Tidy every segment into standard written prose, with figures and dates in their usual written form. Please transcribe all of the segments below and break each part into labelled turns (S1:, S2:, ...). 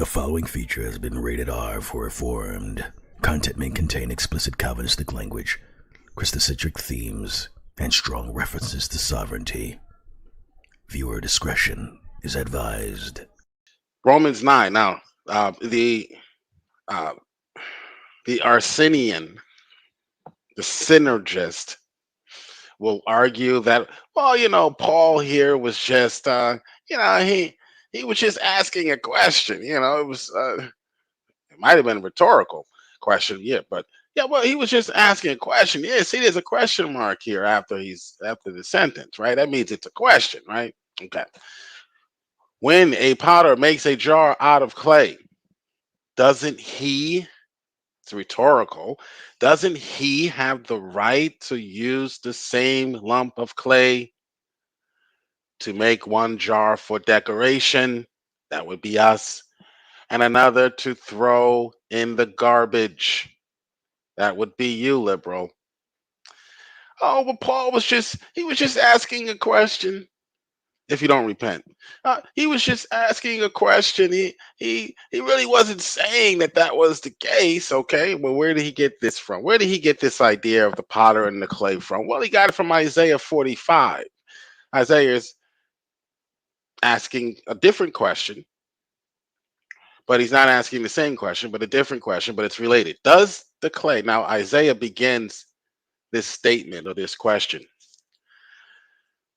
S1: The following feature has been rated R for Reformed. Content may contain explicit Calvinistic language, Christocentric themes, and strong references to sovereignty. Viewer discretion is advised.
S2: Romans 9. Now, the Arsenian, the synergist, will argue that, well, Paul here was just, he was just asking a question. It was, it might have been a rhetorical question, yeah, but yeah, well, he was just asking a question. Yeah, see, there's a question mark here after the sentence, right? That means it's a question, right? Okay. When a potter makes a jar out of clay, doesn't he? It's rhetorical. Doesn't he have the right to use the same lump of clay to make one jar for decoration? That would be us. And another to throw in the garbage. That would be you, liberal. Oh, but Paul was just asking a question. If you don't repent, he was just asking a question. He really wasn't saying that was the case. Okay, well, where did he get this from? Where did he get this idea of the potter and the clay from? Well, he got it from Isaiah 45. Isaiah is asking a different question, but he's not asking the same question, but a different question, but it's related. Does the clay, now Isaiah begins this statement or this question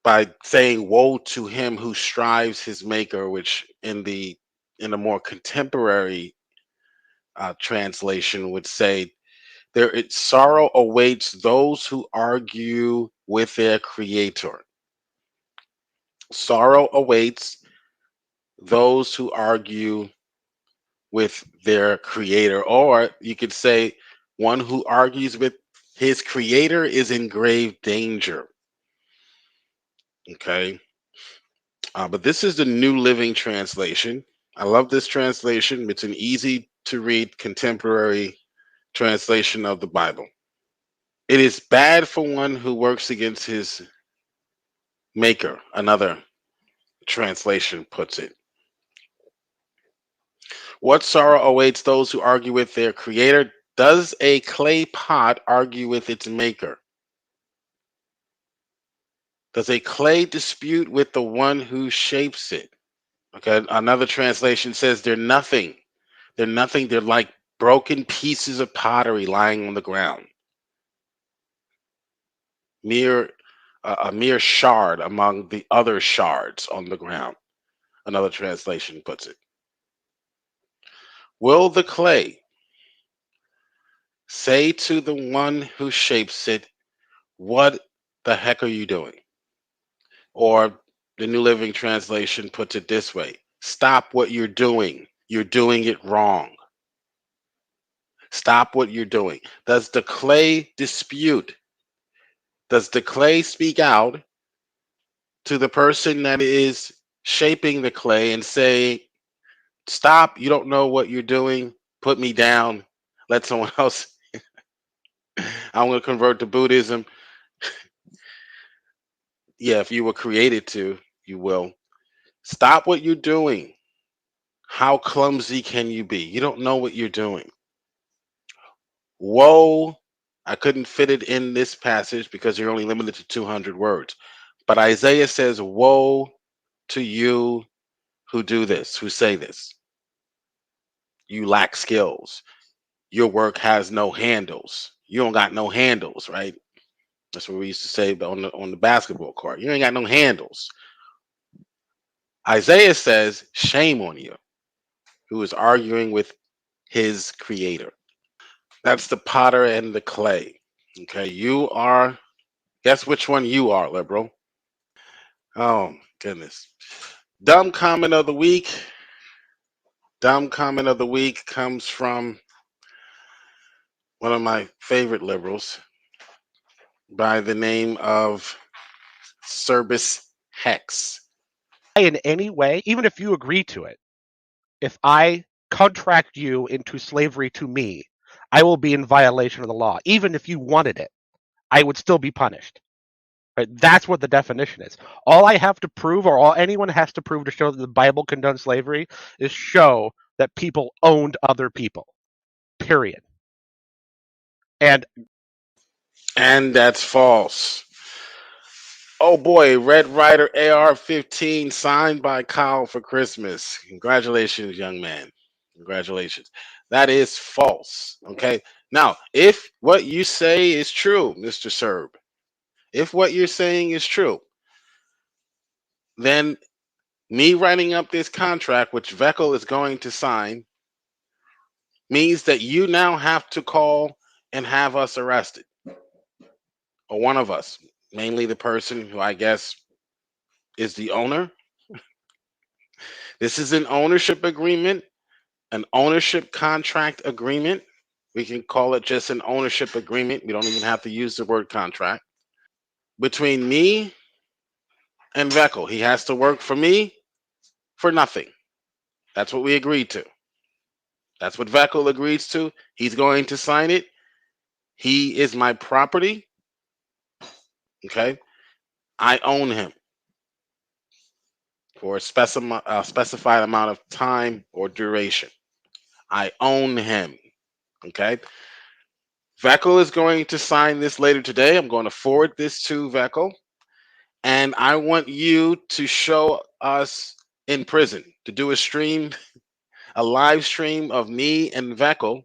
S2: by saying, "Woe to him who strives his maker," which in the more contemporary translation would say, sorrow awaits those who argue with their creator. Sorrow awaits those who argue with their creator, or you could say, one who argues with his creator is in grave danger. Okay. But this is the New Living Translation. I love this translation. It's an easy to read contemporary translation of the Bible. It is bad for one who works against his maker, another translation puts it. What sorrow awaits those who argue with their creator? Does a clay pot argue with its maker? Does a clay dispute with the one who shapes it? Okay, another translation says they're nothing. They're nothing. They're like broken pieces of pottery lying on the ground. A mere shard among the other shards on the ground. Another translation puts it. Will the clay say to the one who shapes it, "What the heck are you doing?" Or the New Living Translation puts it this way: "Stop what you're doing. You're doing it wrong. Stop what you're doing." Does the clay dispute? Does the clay speak out to the person that is shaping the clay and say, "Stop, you don't know what you're doing, put me down, let someone else, I'm going to convert to Buddhism"? Yeah, if you were created to, you will. Stop what you're doing. How clumsy can you be? You don't know what you're doing. Woe, I couldn't fit it in this passage because you're only limited to 200 words. But Isaiah says, "Woe to you who do this, who say this. You lack skills. Your work has no handles. You don't got no handles," right? That's what we used to say on the basketball court. You ain't got no handles. Isaiah says, "Shame on you," who is arguing with his creator. That's the potter and the clay. Okay, guess which one you are, liberal? Oh, goodness. Dumb comment of the week. Dumb comment of the week comes from one of my favorite liberals by the name of Cerbis Hex.
S3: In any way, even if you agree to it, if I contract you into slavery to me, I will be in violation of the law. Even if you wanted it, I would still be punished. Right? That's what the definition is. All I have to prove, or all anyone has to prove to show that the Bible condones slavery, is show that people owned other people, period. And
S2: that's false. Oh boy, Red Rider AR-15 signed by Kyle for Christmas. Congratulations, young man. Congratulations. That is false. Okay. Now, if what you say is true, Mr. Serb, if what you're saying is true, then me writing up this contract, which Veckel is going to sign, means that you now have to call and have us arrested. Or one of us, mainly the person who I guess is the owner. This is an ownership agreement, an ownership contract agreement. We can call it just an ownership agreement. We don't even have to use the word contract. Between me and Veckel, he has to work for me for nothing. That's what we agreed to. That's what Veckel agrees to. He's going to sign it. He is my property. Okay. I own him for a specified amount of time or duration. I own him. Okay. Veckel is going to sign this later today. I'm going to forward this to Veckel. And I want you to show us in prison, to do a stream, a live stream of me and Veckel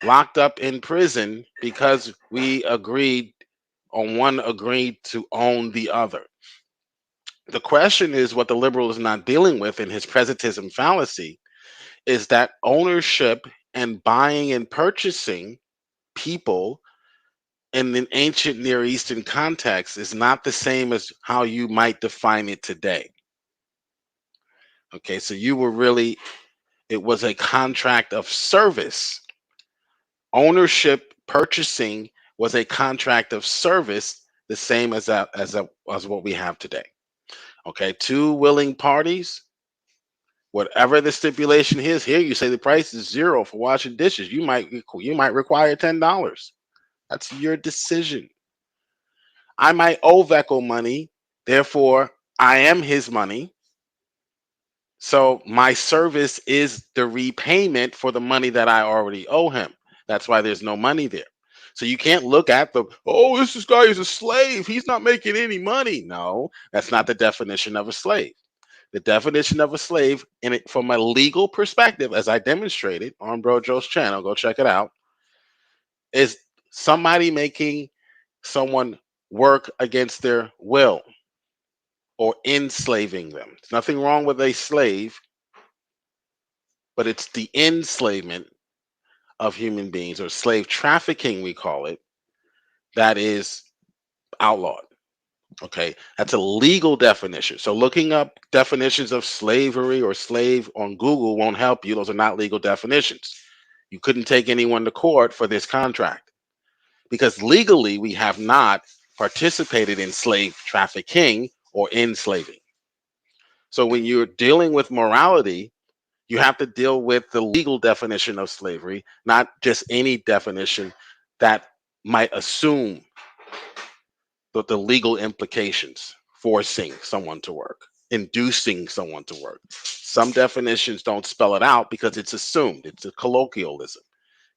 S2: locked up in prison because we agreed to own the other. The question is, what the liberal is not dealing with in his presentism fallacy is that ownership and buying and purchasing people in an ancient Near Eastern context is not the same as how you might define it today. Okay, so it was a contract of service. Ownership, purchasing was a contract of service, the same as what we have today. Okay, two willing parties, whatever the stipulation is. Here you say the price is $0 for washing dishes. You might require $10. That's your decision. I might owe Veckel money, therefore I am his money. So my service is the repayment for the money that I already owe him. That's why there's no money there. So you can't look at this guy is a slave. He's not making any money. No, that's not the definition of a slave. The definition of a slave, from a legal perspective, as I demonstrated on Bro Joe's channel, go check it out, is somebody making someone work against their will or enslaving them. There's nothing wrong with a slave, but it's the enslavement of human beings, or slave trafficking, we call it, that is outlawed. Okay, that's a legal definition. So looking up definitions of slavery or slave on Google won't help you. Those are not legal definitions. You couldn't take anyone to court for this contract because legally we have not participated in slave trafficking or enslaving. So when you're dealing with morality, you have to deal with the legal definition of slavery, not just any definition that might assume the legal implications, forcing someone to work, inducing someone to work. Some definitions don't spell it out because it's assumed. It's a colloquialism.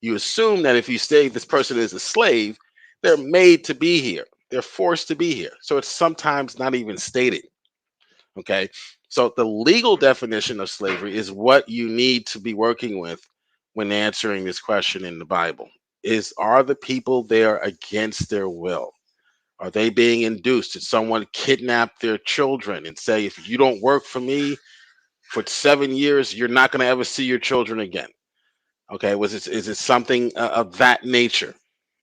S2: You assume that if you say this person is a slave, they're made to be here. They're forced to be here. So it's sometimes not even stated. Okay. So the legal definition of slavery is what you need to be working with when answering this question in the Bible. Are the people there against their will? Are they being induced? Did someone kidnap their children and say, if you don't work for me for 7 years, you're not going to ever see your children again? Okay, is it something of that nature?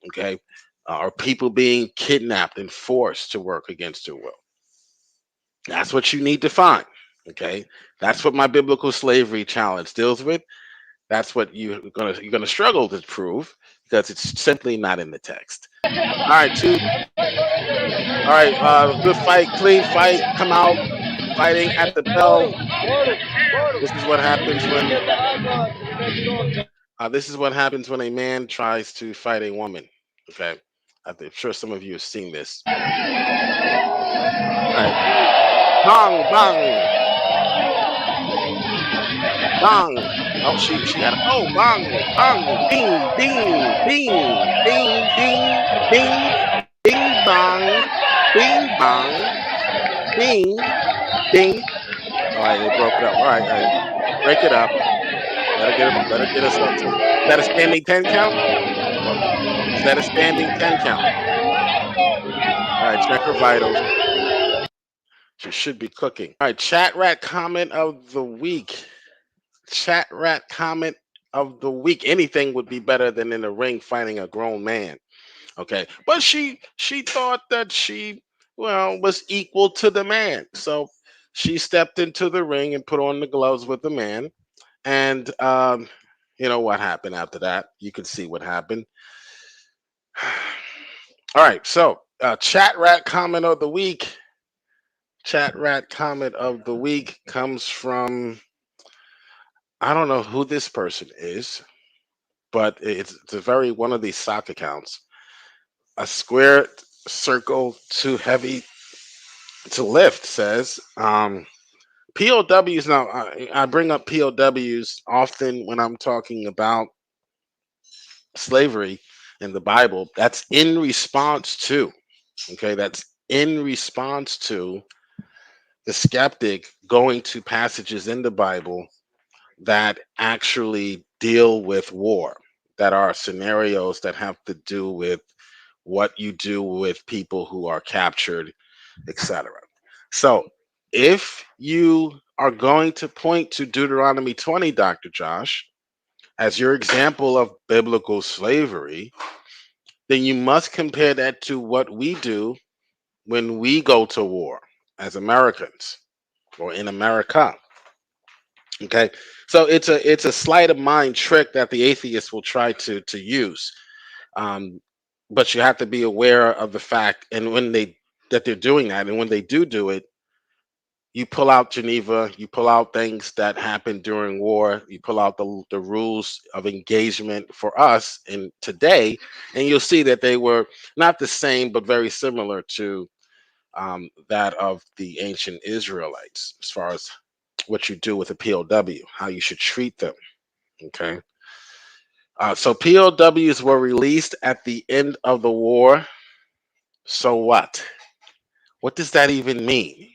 S2: Okay, are people being kidnapped and forced to work against their will? That's what you need to find. Okay, that's what my biblical slavery challenge deals with. That's what you're gonna struggle to prove because it's simply not in the text. All right, good fight, clean fight. Come out fighting at the bell. This is what happens when a man tries to fight a woman. Okay, I'm sure some of you have seen this. All right. Bang, bang, bang. Oh, she got oh bong bong ding ding ding ding ding ding ding bong bing bong ding ding. All right, they broke it up. All right, break it up. Let her get herself to. Is that a standing 10 count? Is that a standing 10 count? All right, check her vitals. She should be cooking. All right, chat rat comment of the week. Chat rat comment of the week. Anything would be better than in the ring fighting a grown man. Okay, but she thought that she was equal to the man, so she stepped into the ring and put on the gloves with the man. And you know what happened after that? You can see what happened. All right, so chat rat comment of the week. Chat rat comment of the week comes from, I don't know who this person is, but it's a very one of these sock accounts. A square circle too heavy to lift says, POWs. Now I bring up POWs often when I'm talking about slavery in the Bible. That's in response to, okay, that's in response to the skeptic going to passages in the Bible that actually deal with war, that are scenarios that have to do with what you do with people who are captured, etc. So if you are going to point to Deuteronomy 20, Dr. Josh, as your example of biblical slavery, then you must compare that to what we do when we go to war as Americans or in America. Okay, so it's a sleight of mind trick that the atheists will try to use, um, but you have to be aware of the fact, and when they that they're doing that, and when they do it, you pull out Geneva, you pull out things that happened during war, you pull out the rules of engagement for us in today, and you'll see that they were not the same, but very similar to that of the ancient Israelites, as far as what you do with a POW, how you should treat them. Okay. So POWs were released at the end of the war. So what? What does that even mean?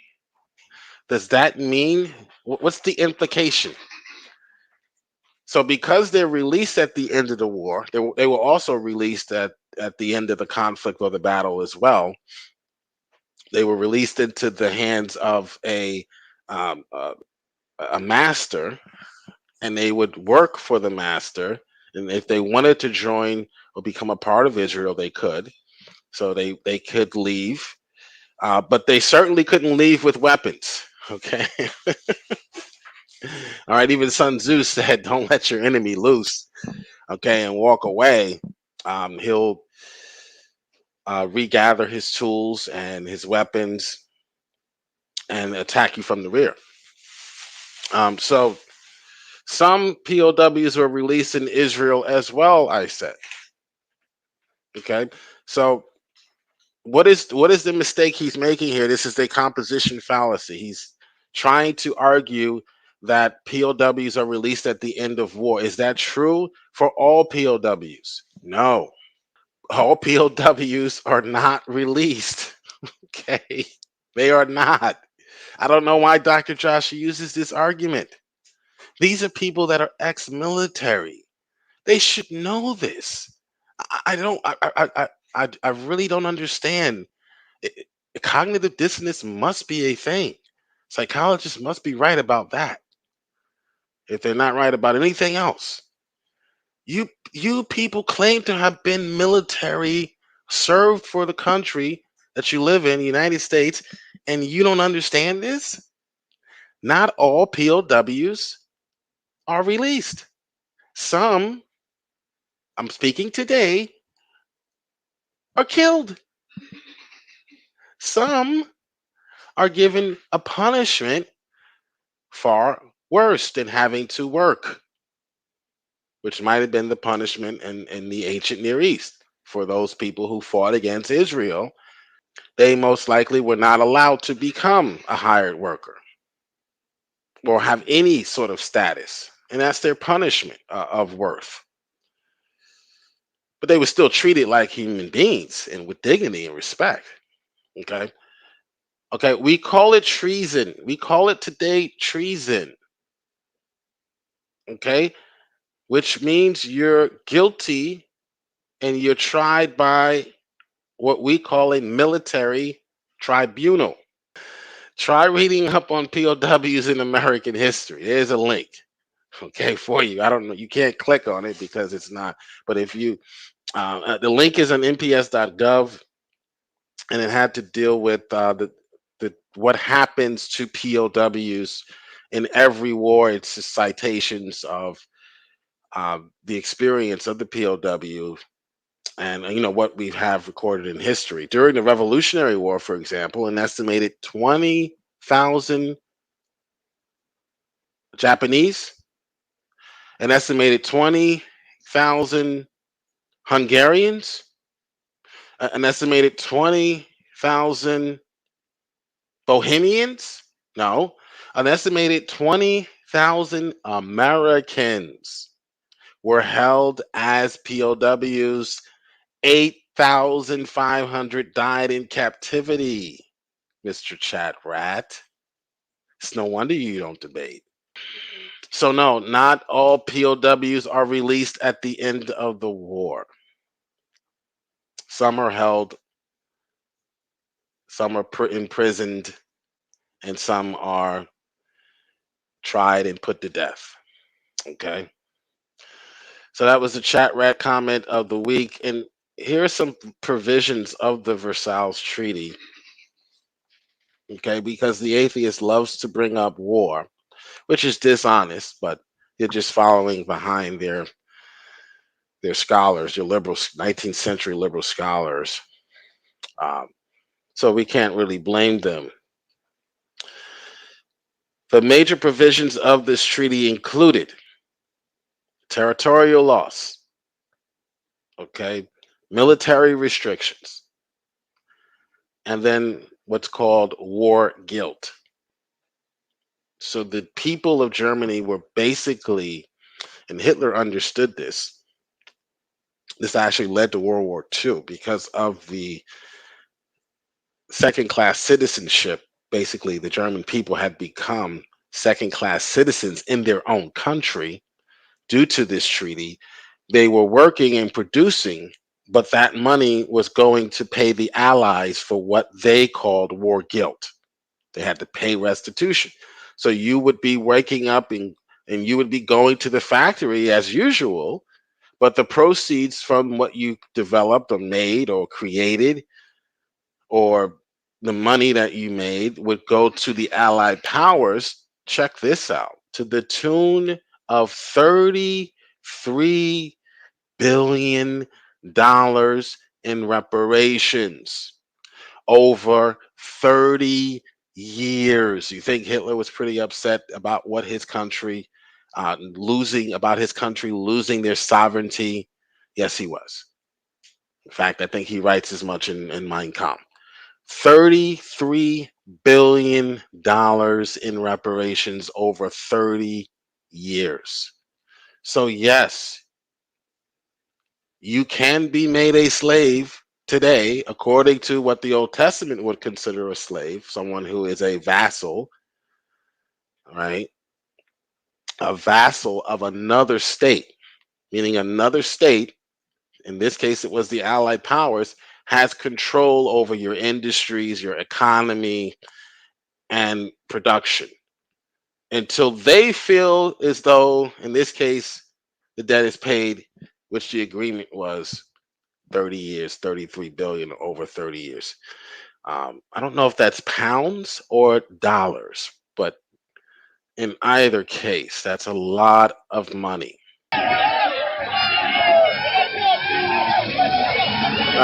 S2: Does that mean what's the implication? So because they're released at the end of the war, they were also released at the end of the conflict or the battle as well. They were released into the hands of um, uh, a master, and they would work for the master. And if they wanted to join or become a part of Israel, they could. So they could leave, but they certainly couldn't leave with weapons. Okay. All right. Even Sun Tzu said, "Don't let your enemy loose." Okay, and walk away. He'll regather his tools and his weapons and attack you from the rear. So some POWs were released in Israel as well, I said. Okay, so what is the mistake he's making here? This is a composition fallacy. He's trying to argue that POWs are released at the end of war. Is that true for all POWs? No. All POWs are not released. Okay. They are not. I don't know why Dr. Josh uses this argument. These are people that are ex-military. They should know this. I don't. I really don't understand. Cognitive dissonance must be a thing. Psychologists must be right about that. If they're not right about anything else, you people claim to have been military, served for the country that you live in, the United States, and you don't understand this? Not all POWs are released. Some, I'm speaking today, are killed. Some are given a punishment far worse than having to work, which might have been the punishment in the ancient Near East for those people who fought against Israel. They most likely were not allowed to become a hired worker or have any sort of status. and that's their punishment of worth. But they were still treated like human beings and with dignity and respect. Okay. Okay. We call it treason. We call it today treason. Okay. Which means you're guilty and you're tried by what we call a military tribunal. Try reading up on POWs in American history. There's a link, okay, for you. I don't know. You can't click on it because it's not. But if you, the link is on nps.gov, and it had to deal with the what happens to POWs in every war. It's just citations of the experience of the POW and what we have recorded in history. During the Revolutionary War, for example, an estimated 20,000 Japanese, an estimated 20,000 Hungarians, an estimated 20,000 Bohemians, no, an estimated 20,000 Americans were held as POWs. 8,500 died in captivity, Mr. Chat Rat. It's no wonder you don't debate. So, no, not all POWs are released at the end of the war. Some are held, some are imprisoned, and some are tried and put to death. Okay. So that was the Chat Rat comment of the week. And here are some provisions of the Versailles Treaty. Okay, because the atheist loves to bring up war, which is dishonest, but they're just following behind their scholars, your liberal 19th century liberal scholars. So we can't really blame them. The major provisions of this treaty included territorial loss, okay, military restrictions, and then what's called war guilt. So the people of Germany were basically, and Hitler understood this. This actually led to World War II because of the second-class citizenship. Basically, the German people had become second-class citizens in their own country due to this treaty. They were working and producing, but that money was going to pay the Allies for what they called war guilt. They had to pay restitution. So you would be waking up and you would be going to the factory as usual, but the proceeds from what you developed or made or created, or the money that you made, would go to the Allied powers. Check this out, to the tune of $33 billion in reparations over 30 years. You think Hitler was pretty upset about what his country losing their sovereignty? Yes, he was. In fact, I think he writes as much in Mein Kampf. $33 billion in reparations over 30 years. So yes, you can be made a slave today, according to what the Old Testament would consider a slave, someone who is a vassal, right? A vassal of another state, meaning another state, in this case it was the Allied powers, has control over your industries, your economy, and production until they feel as though, in this case, the debt is paid, which the agreement was 30 years, 33 billion over 30 years. I don't know if that's pounds or dollars, but in either case, that's a lot of money.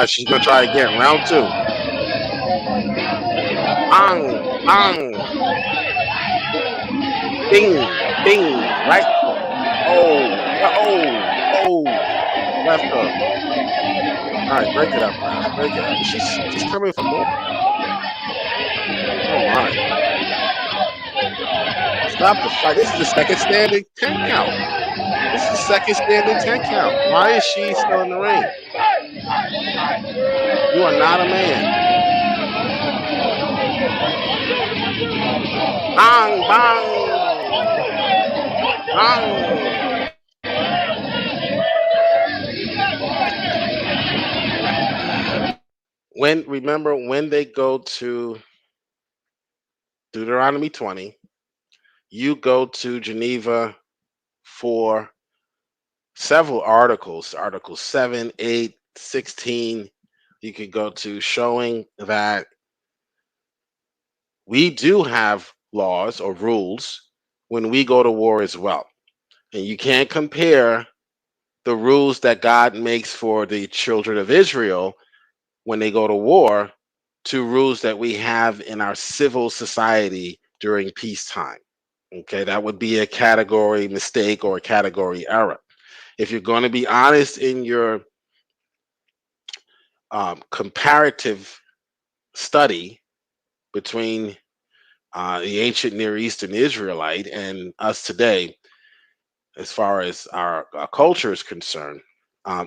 S2: She's gonna try again. Round two. Bang, bang, ding, ding, right hook. Oh, left hook. All right, break it up, ref. Break it up. She's coming for more. Oh my. Stop the fight. This is the second standing 10 count. This is the second standing 10 count. Why is she still in the ring? You are not a man. Bang, bang, bang. Remember when they go to Deuteronomy 20, you go to Geneva for several articles, articles 7, 8, 16. You could go to showing that we do have laws or rules when we go to war as well. And you can't compare the rules that God makes for the children of Israel when they go to war to rules that we have in our civil society during peacetime. Okay, that would be a category mistake or a category error. If you're going to be honest in your comparative study between the ancient Near Eastern Israelite and us today, as far as our culture is concerned,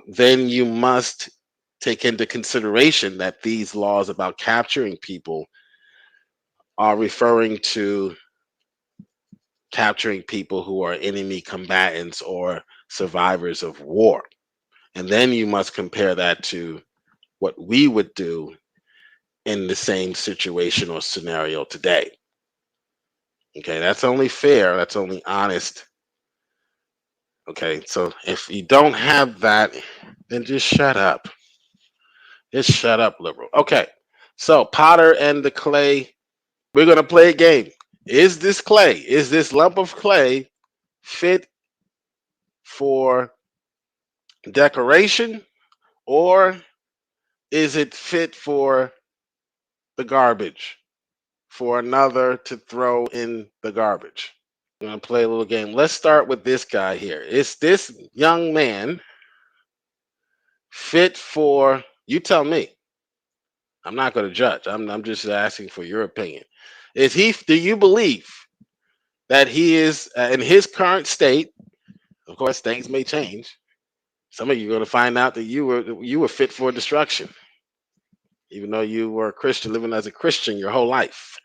S2: then you must take into consideration that these laws about capturing people are referring to capturing people who are enemy combatants or survivors of war. And then you must compare that to what we would do in the same situation or scenario today. Okay, that's only fair, that's only honest. Okay, so if you don't have that, then just shut up. Just shut up, liberal. Okay, so Potter and the clay, we're going to play a game. Is this clay, is this lump of clay fit for decoration, or is it fit for the garbage, for another to throw in the garbage? I'm going to play a little game. Let's start with this guy here. Is this young man fit for, you tell me. I'm not going to judge. I'm just asking for your opinion. Do you believe that he is in his current state? Of course, things may change. Some of you are going to find out that you were fit for destruction, even though you were a Christian, living as a Christian your whole life.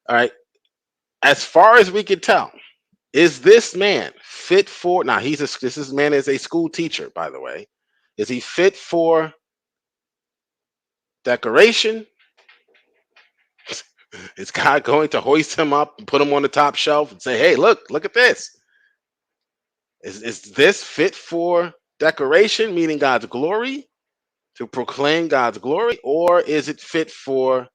S2: All right. As far as we can tell, is this man fit for? Now this man is a school teacher, by the way. Is he fit for decoration? Is God going to hoist him up and put him on the top shelf and say, "Hey, look at this"? Is this fit for decoration, meaning God's glory, to proclaim God's glory, or is it fit for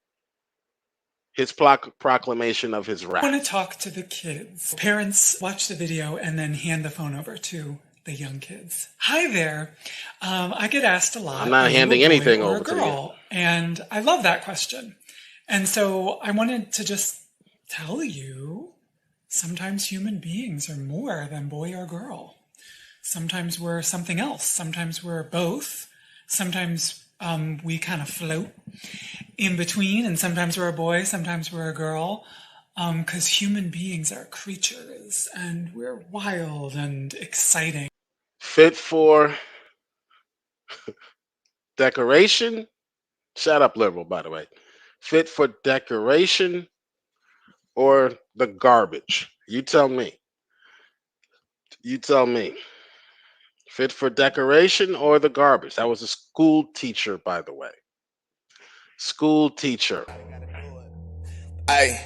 S2: his proclamation of his wrath?
S4: I want to talk to the kids. Parents watch the video and then hand the phone over to the young kids. Hi there. I get asked a lot.
S2: I'm not handing anything over to you.
S4: And I love that question. And so I wanted to just tell you, sometimes human beings are more than boy or girl. Sometimes we're something else. Sometimes we're both. Sometimes we kind of float in between, and sometimes we're a boy, sometimes we're a girl, because human beings are creatures, and we're wild and exciting.
S2: Fit for decoration? Shut up, liberal, by the way. Fit for decoration or the garbage? You tell me. You tell me. Fit for decoration or the garbage? That was a school teacher, by the way. School teacher.
S5: Hey,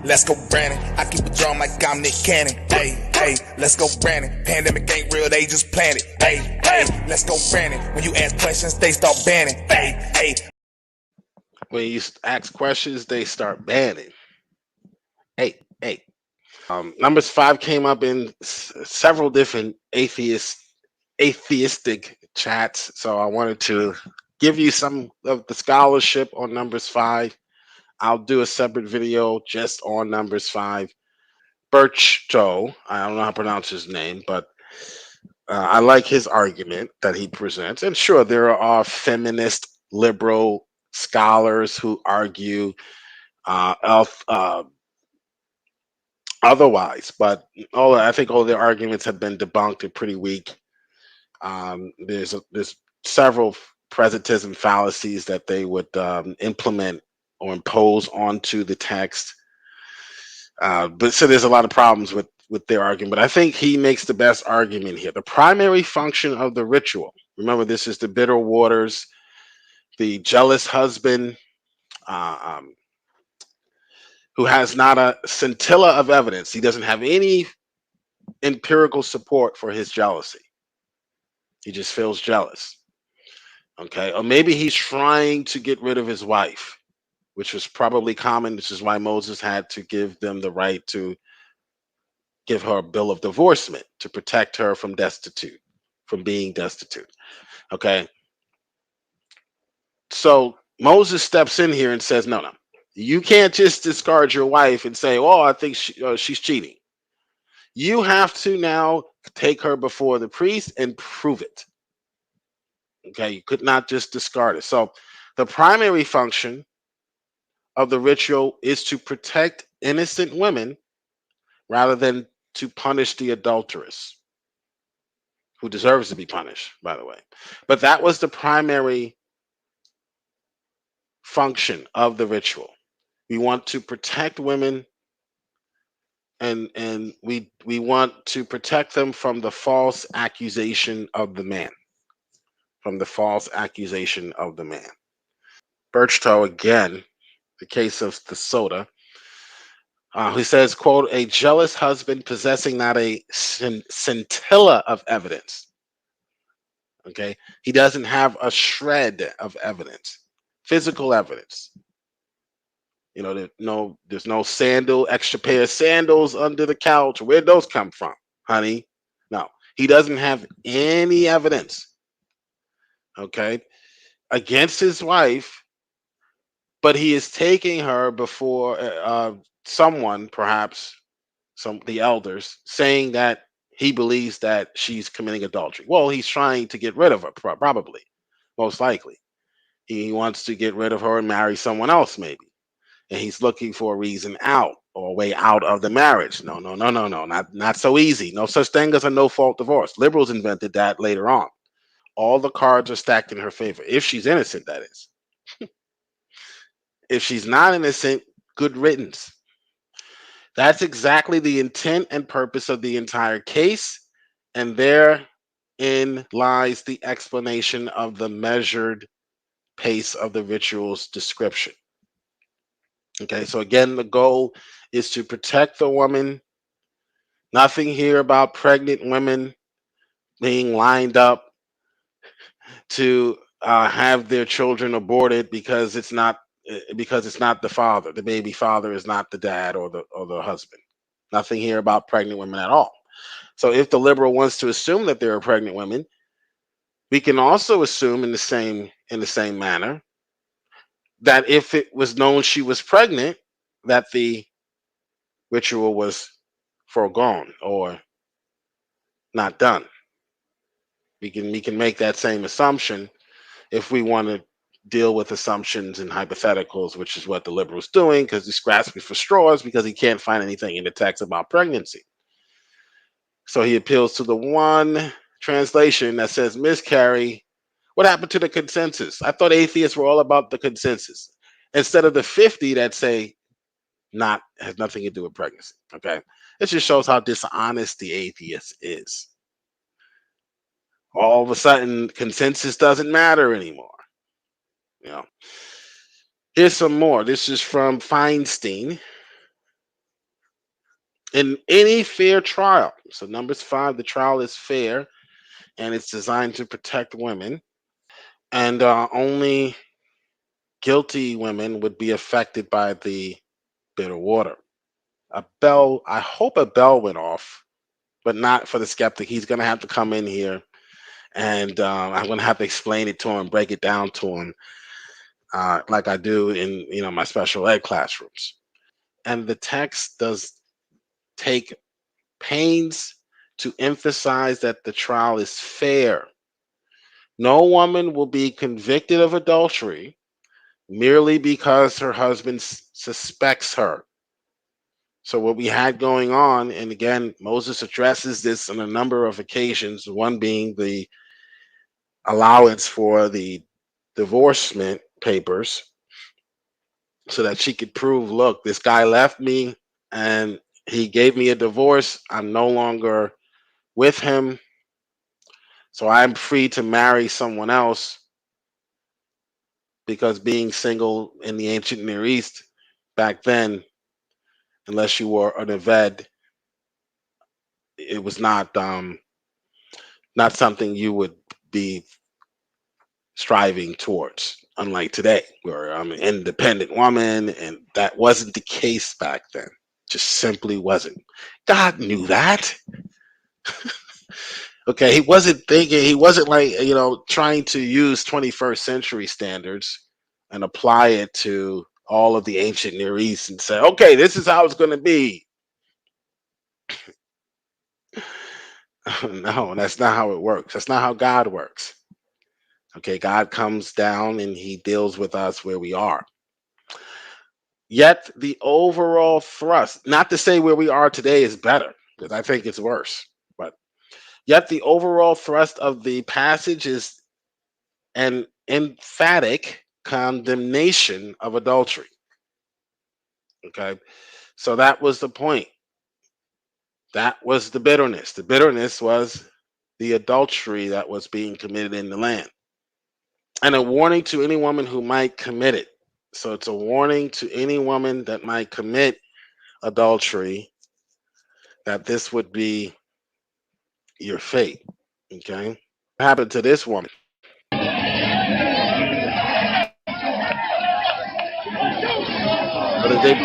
S5: let's go, Brandon. I keep a drum like I'm Nick Cannon. Hey, let's go, Brandon. Pandemic ain't real, they just planned it. Hey, let's go, Brandon. When you ask questions, they start banning. Hey.
S2: When you ask questions, they start banning. Hey. Numbers 5 came up in several different atheistic chats, so I wanted to give you some of the scholarship on Numbers 5. I'll do a separate video just on Numbers 5. Birchto, I don't know how to pronounce his name, but I like his argument that he presents. And sure, there are feminist liberal scholars who argue otherwise. But I think all their arguments have been debunked. They're pretty weak. There's several presentism fallacies that they would implement or impose onto the text. But so there's a lot of problems with their argument. But I think he makes the best argument here. The primary function of the ritual. Remember, this is the bitter waters, the jealous husband, uh, um, who has not a scintilla of evidence. He doesn't have any empirical support for his jealousy. He just feels jealous. Okay. Or maybe he's trying to get rid of his wife, which was probably common. This is why Moses had to give them the right to give her a bill of divorcement to protect her from being destitute. Okay. So Moses steps in here and says, no, you can't just discard your wife and say, oh, I think she's cheating. You have to now take her before the priest and prove it. Okay, you could not just discard it. So the primary function of the ritual is to protect innocent women rather than to punish the adulteress, who deserves to be punished, by the way. But that was the primary function of the ritual. We want to protect women, and we want to protect them from the false accusation of the man. From the false accusation of the man. Birchtow again, the case of the soda. He says, quote, a jealous husband possessing not a scintilla of evidence. Okay. He doesn't have a shred of evidence, physical evidence. You know, there's no extra pair of sandals under the couch. Where'd those come from, honey? No, he doesn't have any evidence. Okay. Against his wife, but he is taking her before someone, perhaps the elders, saying that he believes that she's committing adultery. Well, he's trying to get rid of her, probably, most likely. He wants to get rid of her and marry someone else, maybe. And he's looking for a reason out or a way out of the marriage. No, not so easy. No such thing as a no-fault divorce. Liberals invented that later on. All the cards are stacked in her favor, if she's innocent, that is. If she's not innocent, good riddance. That's exactly the intent and purpose of the entire case, and therein lies the explanation of the measured pace of the ritual's description. Okay, so again, the goal is to protect the woman. Nothing here about pregnant women being lined up to have their children aborted because it's not the father. The baby father is not the dad or the husband. Nothing here about pregnant women at all. So if the liberal wants to assume that there are pregnant women, we can also assume in the same manner that if it was known she was pregnant, that the ritual was foregone or not done. We can make that same assumption if we want to deal with assumptions and hypotheticals, which is what the liberal's doing, because he's grasping for straws because he can't find anything in the text about pregnancy. So he appeals to the one translation that says miscarry. What happened to the consensus? I thought atheists were all about the consensus. Instead of the 50 that say has nothing to do with pregnancy. Okay. It just shows how dishonest the atheist is. All of a sudden, consensus doesn't matter anymore. You know. Here's some more. This is from Feinstein. In any fair trial, so Numbers 5, the trial is fair and it's designed to protect women, and only guilty women would be affected by the bitter water. I hope a bell went off, but not for the skeptic. He's going to have to come in here and I'm going to have to explain it to him, break it down to him, like I do in my special ed classrooms. And the text does take pains to emphasize that the trial is fair. No woman will be convicted of adultery merely because her husband suspects her. So what we had going on, and again, Moses addresses this on a number of occasions, one being the allowance for the divorcement papers so that she could prove, look, this guy left me and he gave me a divorce. I'm no longer with him. So I'm free to marry someone else, because being single in the ancient Near East back then, unless you were an Aved, it was not something you would be striving towards, unlike today, where I'm an independent woman, and that wasn't the case back then. Just simply wasn't. God knew that. Okay, he wasn't thinking, he wasn't like, trying to use 21st century standards and apply it to all of the ancient Near East and say, okay, this is how it's going to be. No, that's not how it works. That's not how God works. Okay, God comes down and he deals with us where we are. Yet the overall thrust, not to say where we are today is better, because I think it's worse, but yet the overall thrust of the passage is an emphatic condemnation of adultery. Okay, so that was the point. That was the bitterness. The bitterness was the adultery that was being committed in the land, and a warning to any woman who might commit it. So it's a warning to any woman that might commit adultery, that this would be your fate. Okay, what happened to this woman? What did they?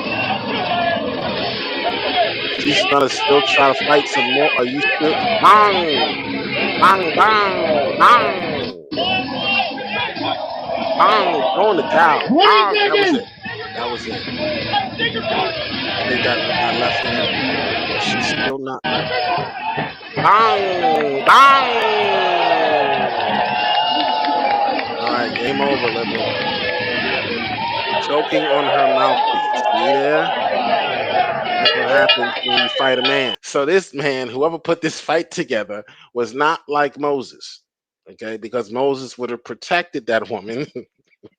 S2: She's gonna still try to fight some more. Are you still? Bang, bang, bang, bang, bang. Throw in the towel. Bang. That was it. That was it. I think that with that left hand, but she's still not. Bang, bang. All right, game over, liberal. Choking on her mouthpiece. See there? That's what happens when you fight a man. So this man, whoever put this fight together, was not like Moses. Okay, because Moses would have protected that woman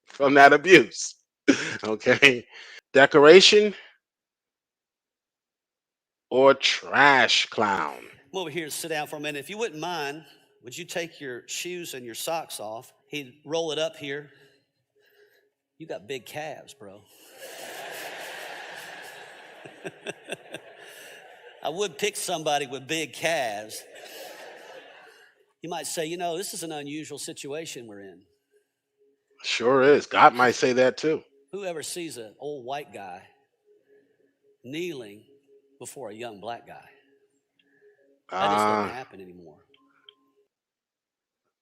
S2: from that abuse. Okay. Decoration or trash clown?
S6: I'm over here to sit down for a minute. If you wouldn't mind, would you take your shoes and your socks off? He'd roll it up here. You got big calves, bro. I would pick somebody with big calves. You might say, this is an unusual situation we're in.
S2: Sure is. God might say that too.
S6: Whoever sees an old white guy kneeling before a young black guy? That just doesn't happen anymore.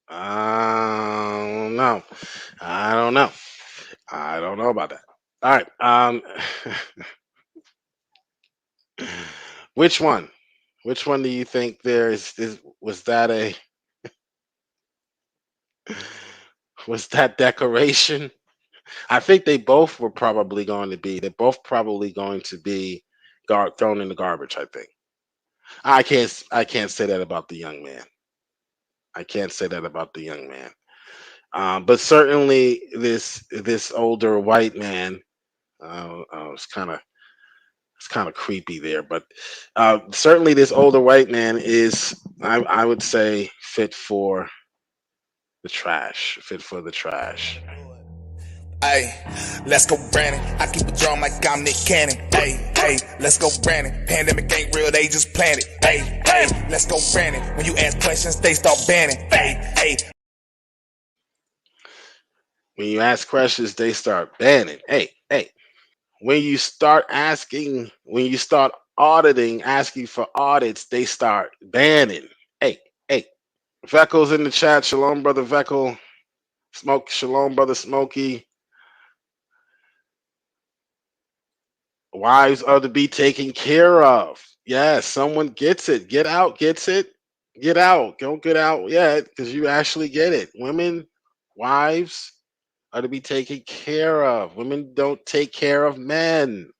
S2: I don't know. I don't know. I don't know about that. All right. Which one? Which one do you think there is was that decoration? I think they both were probably going to be. They're both probably going to be thrown in the garbage. I think. I can't say that about the young man. I can't say that about the young man. But certainly this older white man, it's kind of creepy there. But certainly this older white man is, I would say, fit for the trash. Fit for the trash.
S5: Hey, let's go, Brandon. I keep a drum like I'm Nick Cannon. Hey, let's go, Brandon. Pandemic ain't real, they just planted. Hey, let's go, Brandon. When you ask questions, they start banning. Hey.
S2: When you ask questions, they start banning. Hey. When you start auditing, asking for audits, they start banning. Hey. Veckel's in the chat. Shalom, brother Veckel. Shalom, brother Smokey. Wives are to be taken care of. Yeah, someone gets it. Get out, gets it. Get out. Don't get out yet, because you actually get it. Women, wives are to be taken care of. Women don't take care of men.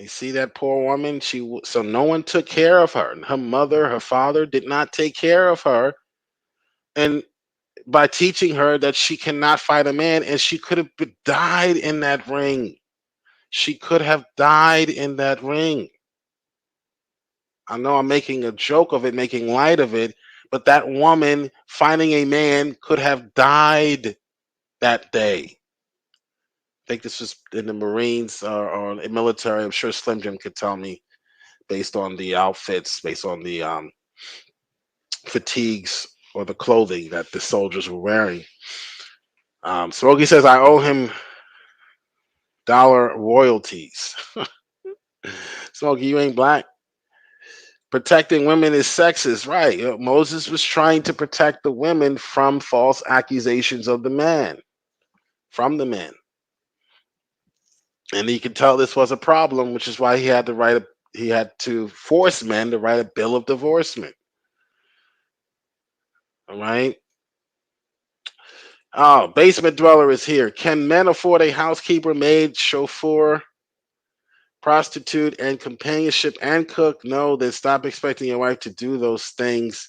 S2: You see that poor woman? So no one took care of her. Her mother, her father did not take care of her, and by teaching her that she cannot fight a man, and she could have died in that ring. She could have died in that ring. I know I'm making a joke of it, making light of it, but that woman finding a man could have died that day. I think this was in the Marines or the military. I'm sure Slim Jim could tell me based on the outfits, based on the fatigues or the clothing that the soldiers were wearing. Smokey says, I owe him dollar royalties. Smokey, you ain't black. Protecting women is sexist, right? Moses was trying to protect the women from false accusations of the man, from the men. And he could tell this was a problem, which is why he had to force men to write a bill of divorcement. All right. Oh, basement dweller is here. Can men afford a housekeeper, maid, chauffeur, prostitute, and companionship and cook? No, then stop expecting your wife to do those things.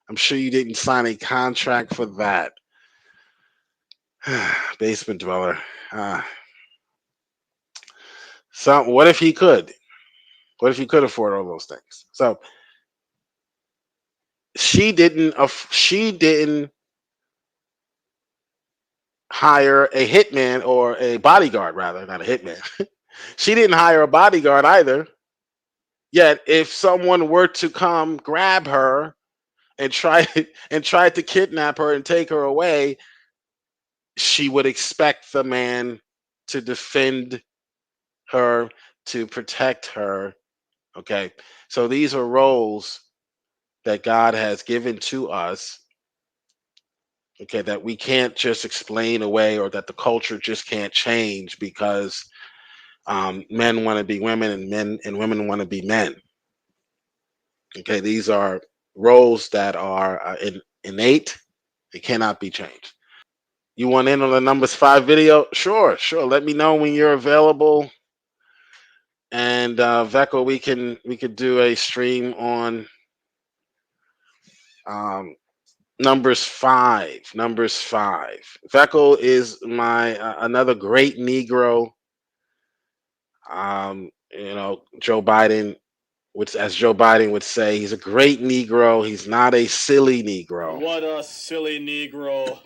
S2: I'm sure you didn't sign a contract for that. Basement dweller. So what if he could? What if he could afford all those things? So she didn't hire a hitman or a bodyguard, rather, not a hitman. She didn't hire a bodyguard either. Yet if someone were to come grab her and try to kidnap her and take her away, she would expect the man to defend her, to protect her. Okay. So these are roles that God has given to us, okay, that we can't just explain away, or that the culture just can't change because men want to be women and women want to be men. Okay, these are roles that are innate. They cannot be changed. You want in on the Numbers 5 video? Sure. Let me know when you're available. And Vecco, we could do a stream on Numbers 5. Vecco is my another great Negro. Joe Biden, as Joe Biden would say, he's a great Negro. He's not a silly Negro.
S7: What a silly Negro.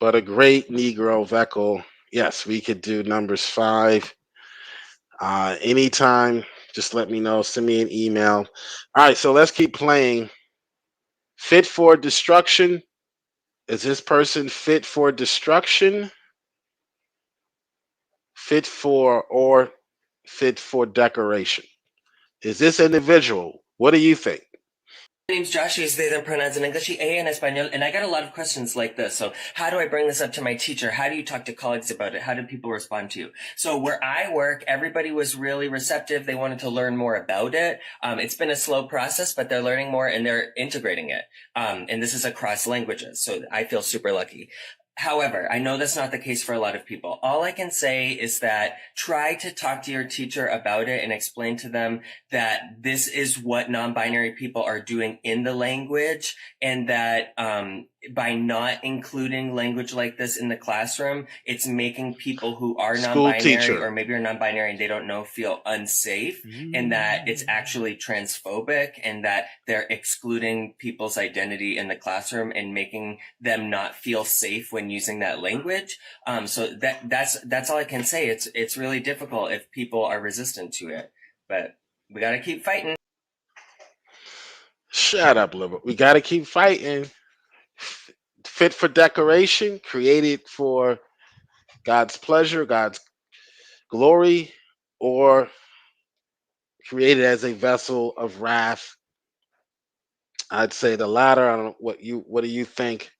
S2: But a great Negro, Vecco. Yes, we could do Numbers 5 anytime. Just let me know. Send me an email. All right, so let's keep playing. Fit for destruction. Is this person fit for destruction? Fit for decoration? Is this individual? What do you think?
S8: My name's Josh. I use they, them pronouns in English, A and Espanol, and I got a lot of questions like this. So how do I bring this up to my teacher? How do you talk to colleagues about it? How do people respond to you? So where I work, everybody was really receptive. They wanted to learn more about it. It's been a slow process, but they're learning more and they're integrating it. And this is across languages. So I feel super lucky. However, I know that's not the case for a lot of people. All I can say is that try to talk to your teacher about it and explain to them that this is what non-binary people are doing in the language, and that by not including language like this in the classroom, it's making people who are non-binary or maybe are non-binary and they don't know feel unsafe, and that it's actually transphobic, and that they're excluding people's identity in the classroom and making them not feel safe when using that language. So that's all I can say. It's really difficult if people are resistant to it, but we got to keep fighting.
S2: Shut up, liberal. We got to keep fighting. Fit for decoration, created for God's pleasure, God's glory, or created as a vessel of wrath? I'd say the latter. I don't know what do you think?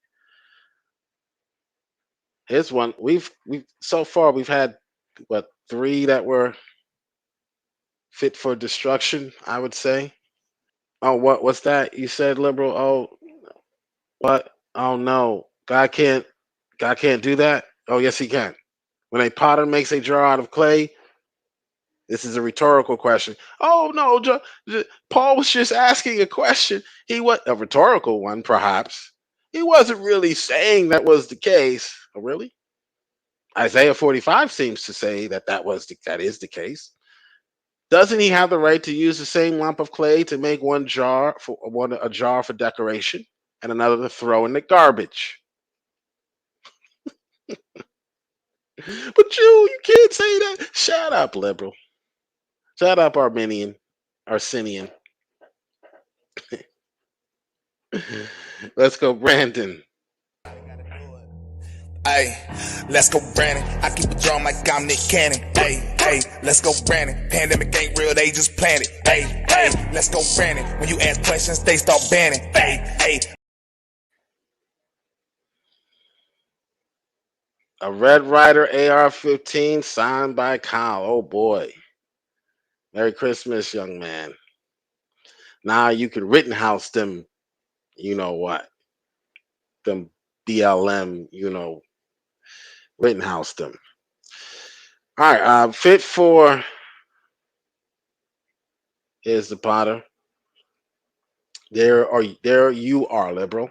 S2: Here's one. We've so far we've had 3 that were fit for destruction, I would say. Oh, what's that? You said liberal. Oh, what? Oh no. God can't do that? Oh yes he can. When a potter makes a jar out of clay, this is a rhetorical question. Oh no, Paul was just asking a question. He was a rhetorical one, perhaps. He wasn't really saying that was the case. Oh, really? Isaiah 45 seems to say that that is the case. Doesn't he have the right to use the same lump of clay to make a jar for decoration and another to throw in the garbage? But you can't say that. Shut up, liberal. Shut up, Arsenian. Let's go, Brandon.
S5: Hey, let's go, Brandon. I keep a drum like I'm Nick Cannon. Hey, let's go, Brandon. Pandemic ain't real, they just planted. Hey, let's go, Brandon. When you ask questions, they start banning. Hey.
S2: A Red Ryder AR-15 signed by Kyle. Oh boy. Merry Christmas, young man. Now you can Rittenhouse them, you know what? Them BLM, Rittenhouse them. All right, fit for is the Potter. There you are, liberal.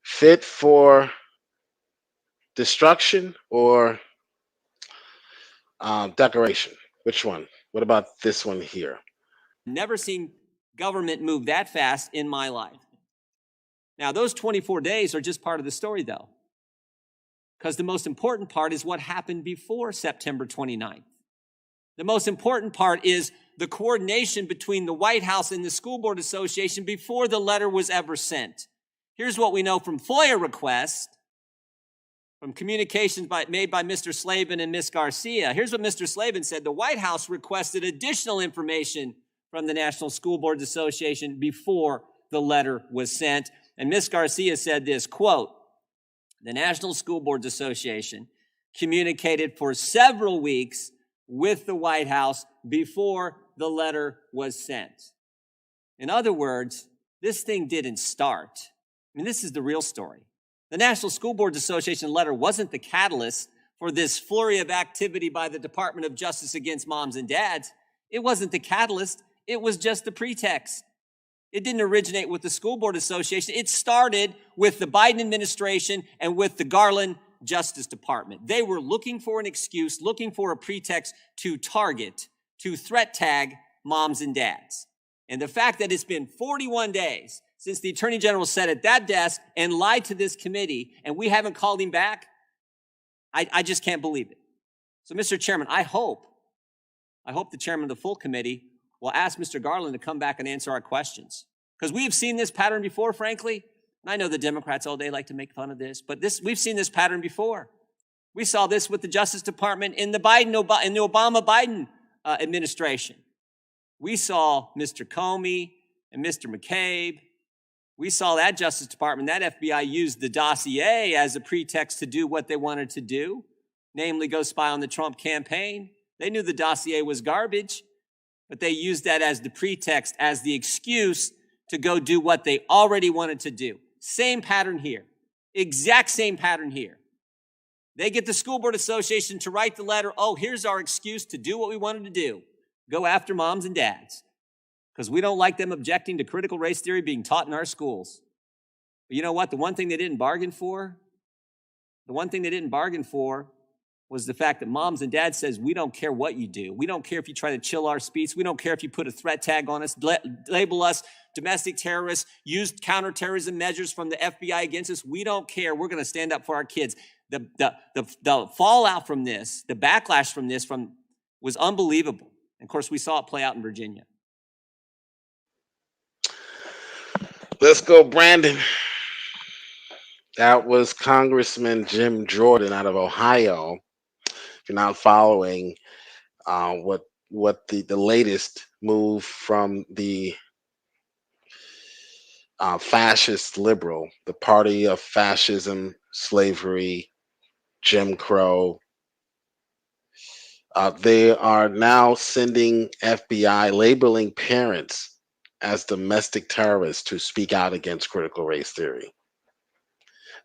S2: Fit for destruction or decoration? Which one? What about this one here?
S9: Never seen government move that fast in my life. Now, those 24 days are just part of the story, though, because the most important part is what happened before September 29th. The most important part is the coordination between the White House and the School Board Association before the letter was ever sent. Here's what we know from FOIA requests, from communications made by Mr. Slavin and Ms. Garcia. Here's what Mr. Slavin said. The White House requested additional information from the National School Boards Association before the letter was sent. And Ms. Garcia said this, quote, the National School Boards Association communicated for several weeks with the White House before the letter was sent. In other words, this thing didn't start. I mean, this is the real story. The National School Boards Association letter wasn't the catalyst for this flurry of activity by the Department of Justice against moms and dads. It wasn't the catalyst. It was just the pretext. It didn't originate with the School Board Association. It started with the Biden administration and with the Garland Justice Department. They were looking for an excuse, looking for a pretext to target, to threat tag moms and dads. And the fact that it's been 41 days since the Attorney General sat at that desk and lied to this committee, and we haven't called him back, I just can't believe it. So, Mr. Chairman, I hope the chairman of the full committee will ask Mr. Garland to come back and answer our questions. Because we have seen this pattern before, frankly. And I know the Democrats all day like to make fun of this, but we've seen this pattern before. We saw this with the Justice Department in the Obama-Biden administration. We saw Mr. Comey and Mr. McCabe. We saw that Justice Department, that FBI used the dossier as a pretext to do what they wanted to do, namely go spy on the Trump campaign. They knew the dossier was garbage, but they used that as the pretext, as the excuse to go do what they already wanted to do. Same pattern here. Exact same pattern here. They get the School Board Association to write the letter, oh, here's our excuse to do what we wanted to do. Go after moms and dads. Because we don't like them objecting to critical race theory being taught in our schools. But you know what? The one thing they didn't bargain for was the fact that moms and dads says, we don't care what you do. We don't care if you try to chill our speech. We don't care if you put a threat tag on us, label us domestic terrorists, use counterterrorism measures from the FBI against us. We don't care. We're going to stand up for our kids. The fallout from this, the backlash from this was unbelievable. And of course, we saw it play out in Virginia.
S2: Let's go, Brandon. That was Congressman Jim Jordan out of Ohio. If you're not following what the latest move from the fascist liberal, the party of fascism, slavery, Jim Crow, they are now sending FBI labeling parents as domestic terrorists to speak out against critical race theory.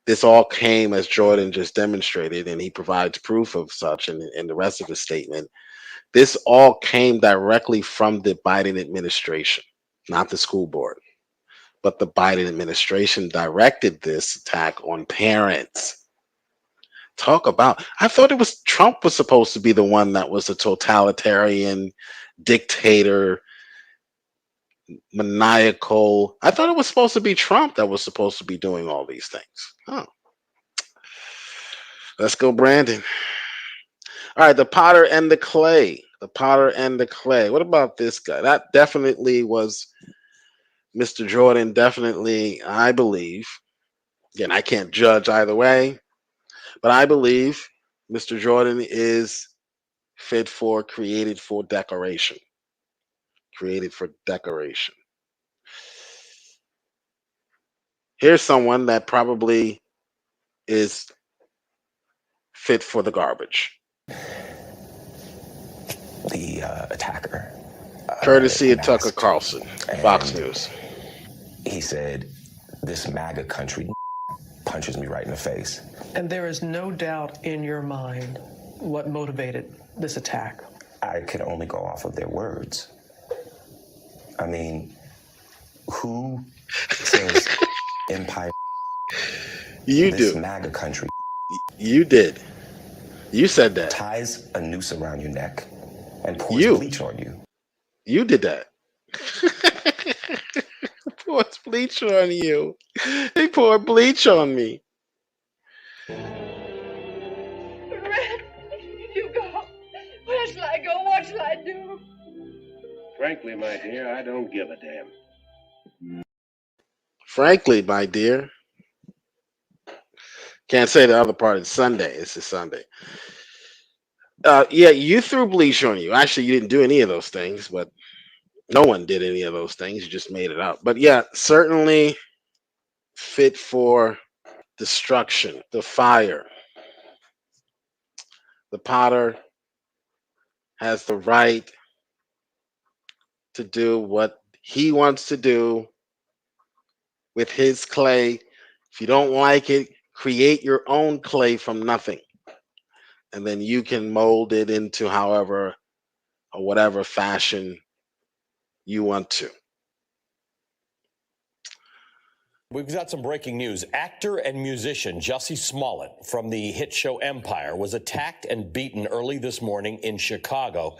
S2: this all came, as Jordan just demonstrated, and he provides proof of such in the rest of his statement. This all came directly from the Biden administration, not the school board, but the Biden administration directed this attack on parents. Talk about, I thought it was Trump was supposed to be the one that was a totalitarian dictator, maniacal. I thought it was supposed to be Trump that was supposed to be doing all these things. Oh. Let's go, Brandon. All right, the potter and the clay. The potter and the clay. What about this guy? That definitely was Mr. Jordan. Definitely, I believe. Again, I can't judge either way, but I believe Mr. Jordan is created for decoration. Created for decoration. Here's someone that probably is fit for the garbage.
S10: The attacker.
S2: Courtesy of Tucker Carlson, Fox News.
S10: He said, "This MAGA country punches me right in the face."
S11: And there is no doubt in your mind what motivated this attack?
S10: I could only go off of their words. I mean, who says empire?
S2: You
S10: this
S2: do.
S10: MAGA country.
S2: You did. You said that.
S10: Ties a noose around your neck and pours bleach on you.
S2: You did that. Pours bleach on you. They poured bleach on me.
S12: Red, you go. Where shall I go? What shall I do?
S13: Frankly, my dear, I don't give a damn.
S2: Frankly, my dear. Can't say the other part. It's Sunday. It's a Sunday. Yeah, you threw bleach on you. Actually, you didn't do any of those things, but no one did any of those things. You just made it up. But yeah, certainly fit for destruction, the fire. The potter has the right to do what he wants to do with his clay. If you don't like it, create your own clay from nothing. And then you can mold it into however or whatever fashion you want to.
S14: We've got some breaking news. Actor and musician Jussie Smollett from the hit show Empire was attacked and beaten early this morning in Chicago.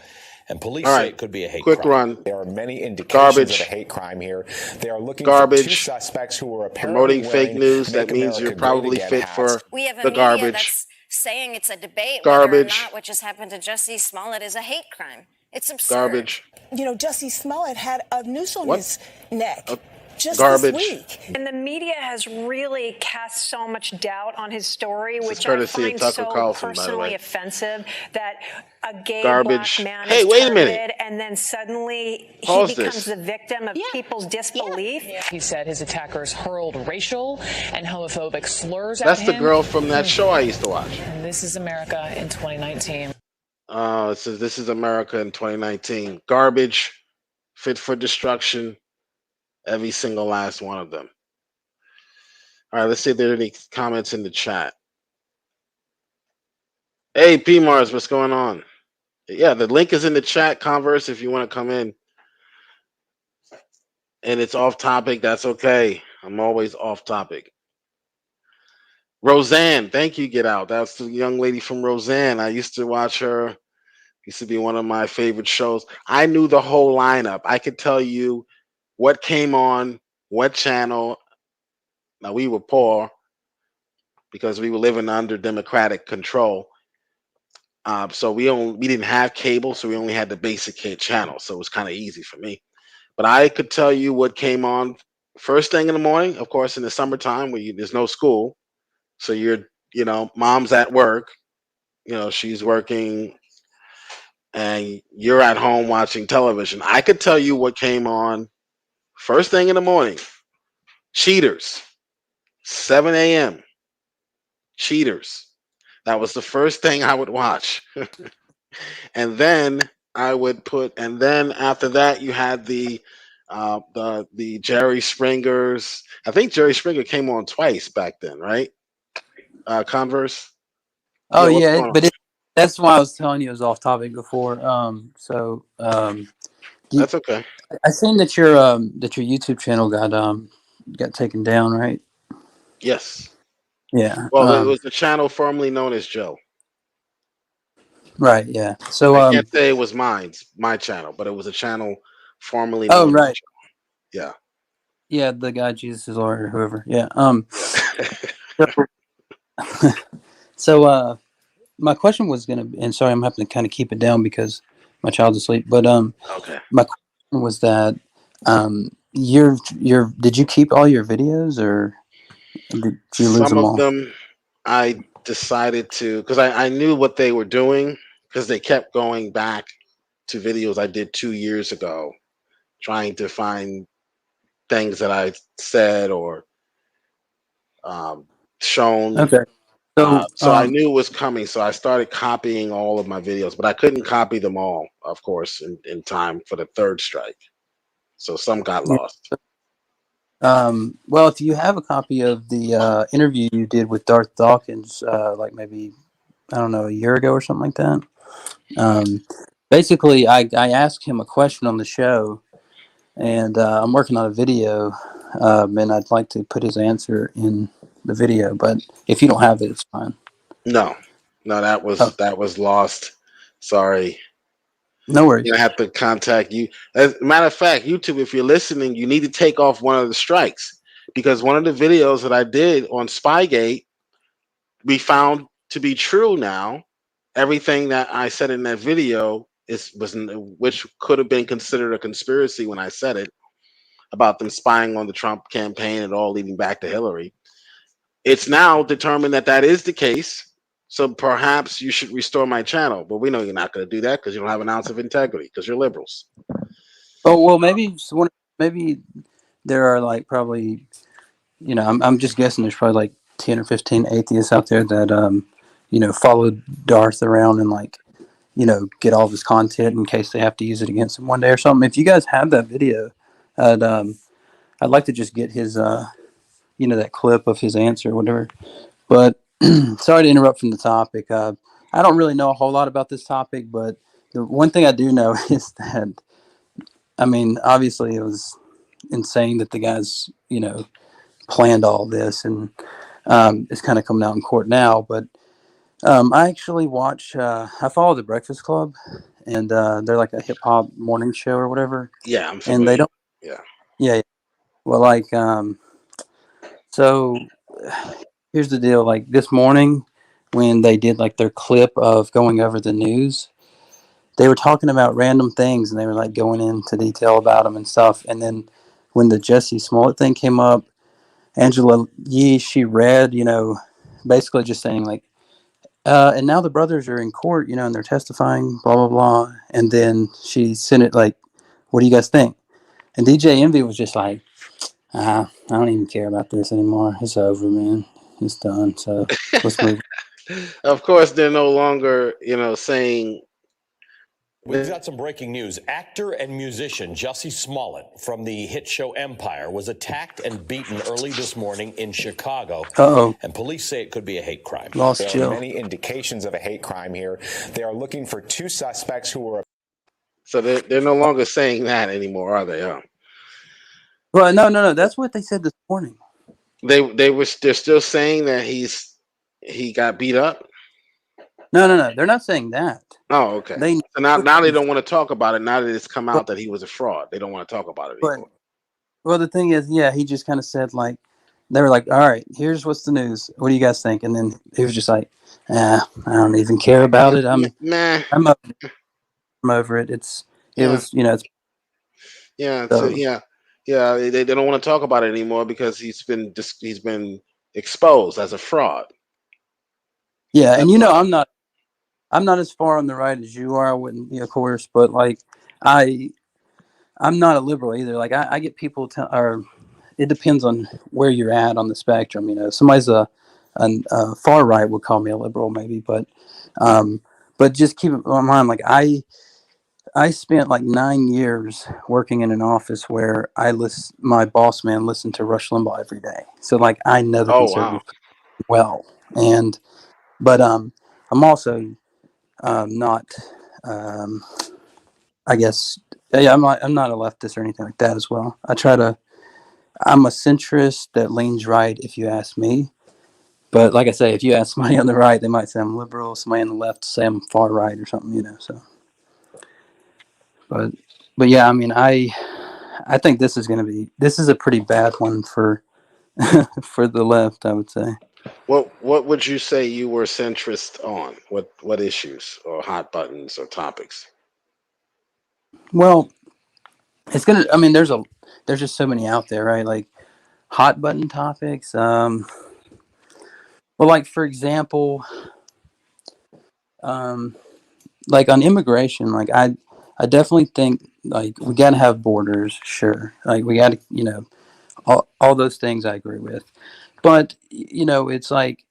S14: And police say it could be a hate crime.
S2: Run.
S15: There are many indications of a hate crime here. They are looking for two suspects who were apparently
S2: promoting fake news. That means you're probably fit for the garbage.
S16: That's saying it's a debate whether or not what just happened to Jussie Smollett is a hate crime. It's absurd.
S2: Garbage.
S17: You know, Jussie Smollett had a noose on his neck. Just
S2: garbage.
S17: This week.
S18: And the media has really cast so much doubt on his story, which I
S2: courtesy of
S18: find
S2: Tucker
S18: so
S2: Carlson, by the
S18: personally
S2: way.
S18: offensive, that a gay
S2: Garbage.
S18: black man
S2: Hey,
S18: is
S2: wait a
S18: targeted
S2: minute.
S18: and then suddenly
S2: Pause
S18: he becomes
S2: this.
S18: the victim of people's disbelief.
S19: He said his attackers hurled racial and homophobic slurs
S2: That's
S19: at him.
S2: the girl from that show I used to watch.
S19: And this is America in 2019.
S2: It says this is America in 2019. Garbage, fit for destruction. Every single last one of them. All right, let's see if there are any comments in the chat. Hey, P Mars, what's going on? Yeah, the link is in the chat, Converse, if you want to come in. And it's off topic, that's okay. I'm always off topic. Roseanne, thank you, Get Out. That's the young lady from Roseanne. I used to watch her. Used to be one of my favorite shows. I knew the whole lineup. I could tell you what came on, what channel. Now, we were poor because we were living under Democratic control. So we didn't have cable, so we only had the basic hit channel. So it was kind of easy for me. But I could tell you what came on first thing in the morning, of course, in the summertime where there's no school. So mom's at work, she's working and you're at home watching television. I could tell you what came on first thing in the morning. Cheaters, 7 a.m. Cheaters. That was the first thing I would watch. And then after that, you had the Jerry Springers. I think Jerry Springer came on twice back then, right? Converse?
S20: Oh
S2: What's
S20: yeah,
S2: going on?
S20: but that's why I was telling you it was off topic before.
S2: That's okay.
S20: I seen that your YouTube channel got taken down, right?
S2: Yes.
S20: Yeah.
S2: Well, it was the channel formerly known as Joe.
S20: Right. Yeah. So
S2: I can't say it was my channel, but it was a channel formerly known
S20: right.
S2: as Joe. Yeah.
S20: Yeah, the guy Jesus is Lord or whoever. Yeah. So my question was gonna be, and sorry, I'm having to kind of keep it down because my child's asleep. But
S2: okay.
S20: My question was that did you keep all your videos or did you lose
S2: Some
S20: them
S2: of
S20: all?
S2: them I decided to, because I knew what they were doing, because they kept going back to videos I did 2 years ago, trying to find things that I said or shown.
S20: Okay.
S2: So I knew it was coming, so I started copying all of my videos, but I couldn't copy them all, of course, in time for the third strike. So some got lost.
S20: Well, if you have a copy of the interview you did with Darth Dawkins, like maybe I don't know, a year ago or something like that. Basically, I asked him a question on the show, and I'm working on a video, and I'd like to put his answer in the video. But if you don't have it, it's fine.
S2: No, that was lost. Sorry.
S20: No worries.
S2: I have to contact you. As a matter of fact, YouTube, if you're listening, you need to take off one of the strikes, because one of the videos that I did on Spygate, we found to be true now. Everything that I said in that video which could have been considered a conspiracy when I said it about them spying on the Trump campaign and all leading back to Hillary. It's now determined that that is the case. So perhaps you should restore my channel, but we know you're not going to do that because you don't have an ounce of integrity, because you're liberals.
S20: Oh well, maybe there are like probably, I'm just guessing there's probably like 10 or 15 atheists out there that followed Darth around and like get all of his content in case they have to use it against him one day or something. If you guys have that video, I'd like to just get his that clip of his answer or whatever. But sorry to interrupt from the topic. I don't really know a whole lot about this topic, but the one thing I do know is that, I mean, obviously it was insane that the guys, planned all this, and it's kind of coming out in court now. But I actually I follow the Breakfast Club, and they're like a hip hop morning show or whatever.
S2: Yeah, I'm familiar.
S20: And they don't.
S2: Yeah.
S20: Yeah. Well, so here's the deal. Like this morning, when they did like their clip of going over the news, they were talking about random things, and they were like going into detail about them and stuff. And then when the Jussie Smollett thing came up, Angela Yee, she read, basically just saying like, and now the brothers are in court, and they're testifying, blah, blah, blah. And then she sent it like, what do you guys think? And DJ Envy was just like, I don't even care about this anymore. It's over, man. It's done. So let's move.
S2: Of course, they're no longer, saying.
S14: We've got some breaking news. Actor and musician Jussie Smollett from the hit show Empire was attacked and beaten early this morning in Chicago.
S20: Uh-oh.
S14: And police say it could be a hate crime.
S15: There are many indications of a hate crime here. They are looking for 2 suspects who were.
S2: So they're no longer saying that anymore, are they? Huh?
S20: Well, no. That's what they said this morning.
S2: They're still saying that he got beat up.
S20: No. They're not saying that.
S2: Oh, okay. So now they don't want to talk about it. Now that it's come out that he was a fraud, they don't want to talk about it anymore.
S20: Well, the thing is, yeah, he just kind of said like, they were like, all right, here's what's the news. What do you guys think? And then he was just like, I don't even care about it. I'm over it. It's
S2: yeah. So they don't want to talk about it anymore because he's been exposed as a fraud.
S20: Yeah, and I'm not as far on the right as you are, I wouldn't be, of course, but like I'm not a liberal either. Like I get people or it depends on where you're at on the spectrum. Somebody's a far right would call me a liberal maybe, but just keep in mind, like I spent like 9 years working in an office where my boss man listened to Rush Limbaugh every day. So like I know the conservative well. But I'm also not, I guess, yeah, I'm not a leftist or anything like that as well. I'm a centrist that leans right if you ask me. But like I say, if you ask somebody on the right, they might say I'm liberal. Somebody on the left say I'm far right or something, so. But yeah, I mean, I think this is a pretty bad one for for the left, I would say.
S2: What would you say you were centrist on? What issues or hot buttons or topics?
S20: Well, I mean, there's just so many out there, right? Like hot button topics. Well, like for example, like on immigration, like I definitely think like we got to have borders, sure. Like we got to, all those things I agree with. But it's like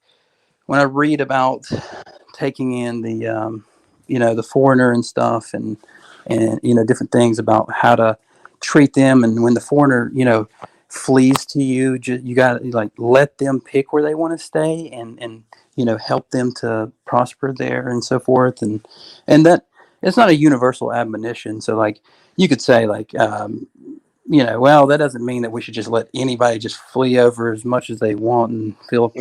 S20: when I read about taking in the the foreigner and stuff, and different things about how to treat them, and when the foreigner flees to you, you got to like let them pick where they want to stay, and help them to prosper there and so forth, and that it's not a universal admonition. So like you could say like well, that doesn't mean that we should just let anybody just flee over as much as they want and feel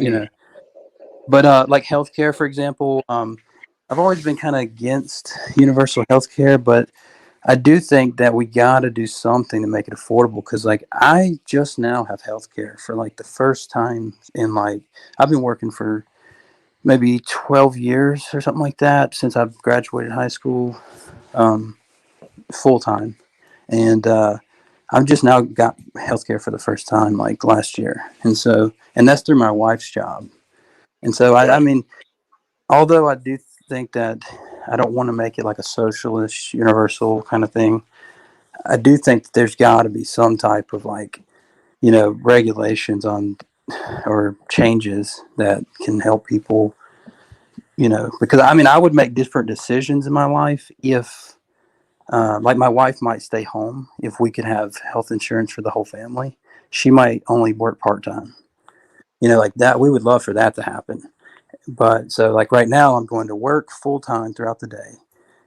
S20: but like healthcare, for example, I've always been kind of against universal healthcare, but I do think that we got to do something to make it affordable. Because like I just now have healthcare for like the first time in like I've been working for maybe 12 years or something like that since I've graduated high school, full time, and I've just now got healthcare for the first time like last year, and that's through my wife's job, and so I mean. Although I do think that I don't want to make it like a socialist, universal kind of thing, I do think that there's got to be some type of like, regulations on or changes that can help people, because I mean, I would make different decisions in my life if, like, my wife might stay home if we could have health insurance for the whole family. She might only work part time, like that. We would love for that to happen. But so like right now I'm going to work full time throughout the day.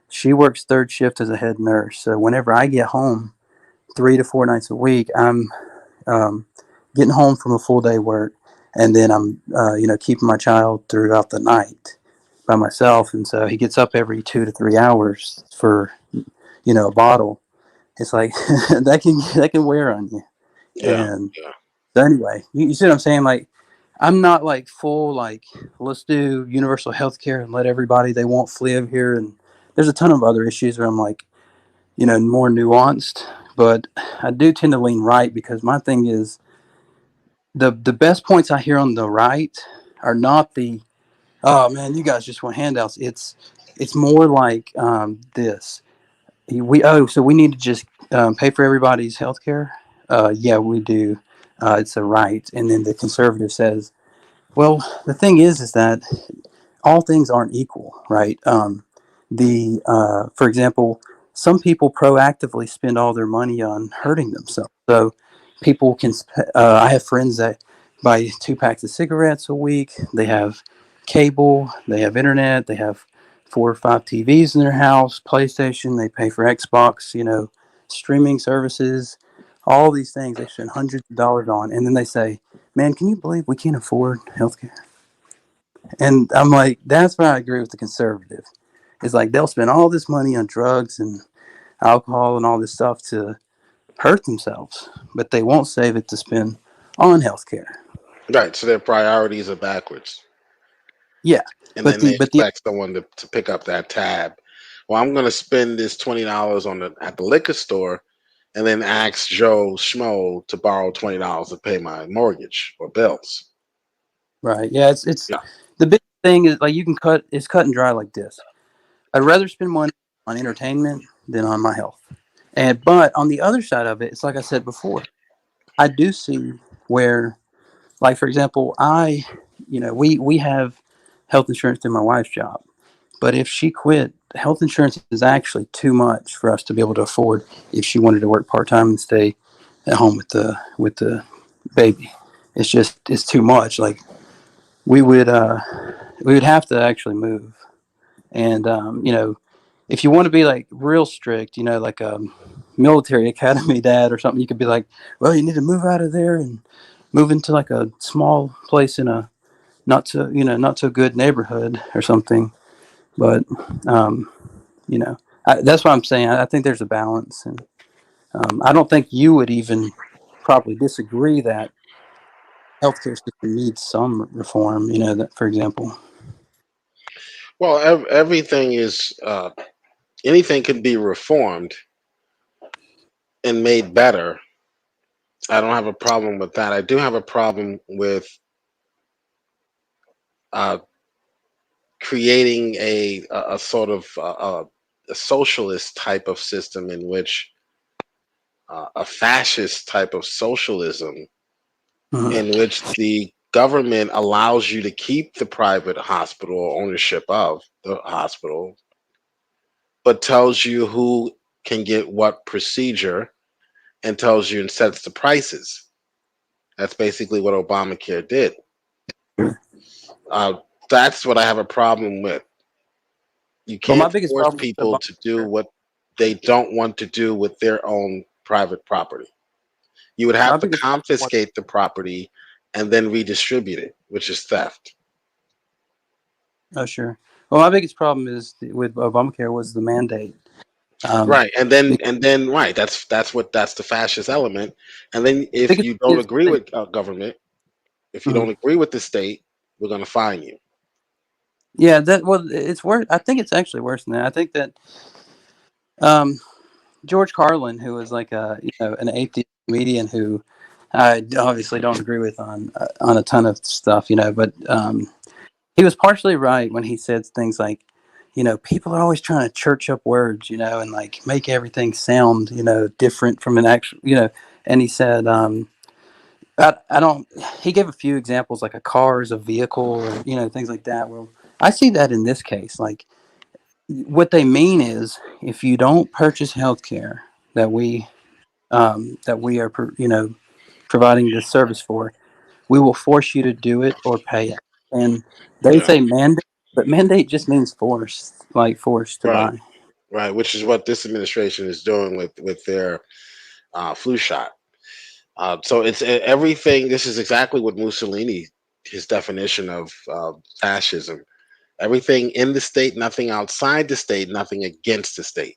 S20: She works third shift as a head nurse. So whenever I get home 3 to 4 nights a week, I'm getting home from a full day work, and then I'm keeping my child throughout the night by myself. And so he gets up every 2 to 3 hours for a bottle. It's like that can wear on you.
S2: Yeah.
S20: And so anyway, you see what I'm saying? Like I'm not like full like let's do universal health care and let everybody they want flee over here. And there's a ton of other issues where I'm like, more nuanced. But I do tend to lean right because my thing is the best points I hear on the right are not the oh man, you guys just want handouts. It's more like this. So we need to just pay for everybody's health care. Yeah, we do. It's a right. And then the conservative says, well, the thing is that all things aren't equal, right? For example, some people proactively spend all their money on hurting themselves. So people can. I have friends that buy 2 packs of cigarettes a week. They have cable. They have internet. They have 4 or 5 TVs in their house, PlayStation. They pay for Xbox. Streaming services. All these things they spend hundreds of dollars on, and then they say, "Man, can you believe we can't afford healthcare?" And I'm like, that's why I agree with the conservative. It's like they'll spend all this money on drugs and alcohol and all this stuff to hurt themselves, but they won't save it to spend on healthcare.
S2: Right. So their priorities are backwards.
S20: Yeah.
S2: And then they expect someone to pick up that tab. Well, I'm going to spend this $20 at the liquor store, and then ask Joe Schmo to borrow $20 to pay my mortgage or bills.
S20: Right. Yeah. It's the big thing is like it's cut and dry like this. I'd rather spend money on entertainment than on my health. But on the other side of it, it's like I said before, I do see where, like for example, we have health insurance through my wife's job. But if she quit, health insurance is actually too much for us to be able to afford if she wanted to work part-time and stay at home with the baby. It's too much. Like, we would have to actually move. And if you want to be like real strict, like a military academy dad or something, you could be like, well, you need to move out of there and move into like a small place in a not so good neighborhood or something. But that's what I'm saying. I think there's a balance, and I don't think you would even probably disagree that healthcare system needs some reform. That, for example.
S2: Well, everything is anything can be reformed and made better. I don't have a problem with that. I do have a problem with creating a sort of a socialist type of system in which a fascist type of socialism in which the government allows you to keep the private hospital or ownership of the hospital, but tells you who can get what procedure and tells you and sets the prices. That's basically what Obamacare did. That's what I have a problem with. You can't force people to do what they don't want to do with their own private property. You would have to confiscate the property and then redistribute it, which is theft.
S20: Oh, sure. Well, my biggest problem is with Obamacare was the mandate.
S2: Right, and then right. That's the fascist element. And then if you don't agree with government, if you don't agree with the state, we're going to fine you.
S20: Yeah, it's worse. I think it's actually worse than that. I think that George Carlin, who was like an atheist comedian who I obviously don't agree with on a ton of stuff, but he was partially right when he said things like, people are always trying to church up words, and like make everything sound, different from an actual, and he said, I don't, he gave a few examples, like a car is a vehicle or, things like that. Well, I see that in this case, like what they mean is if you don't purchase healthcare that we are, providing this service for, we will force you to do it or pay it. And they say mandate, but mandate just means force, like force to buy.
S2: Right, which is what this administration is doing with their flu shot. So it's everything. This is exactly what Mussolini, his definition of fascism. Everything in the state, nothing outside the state, nothing against the state.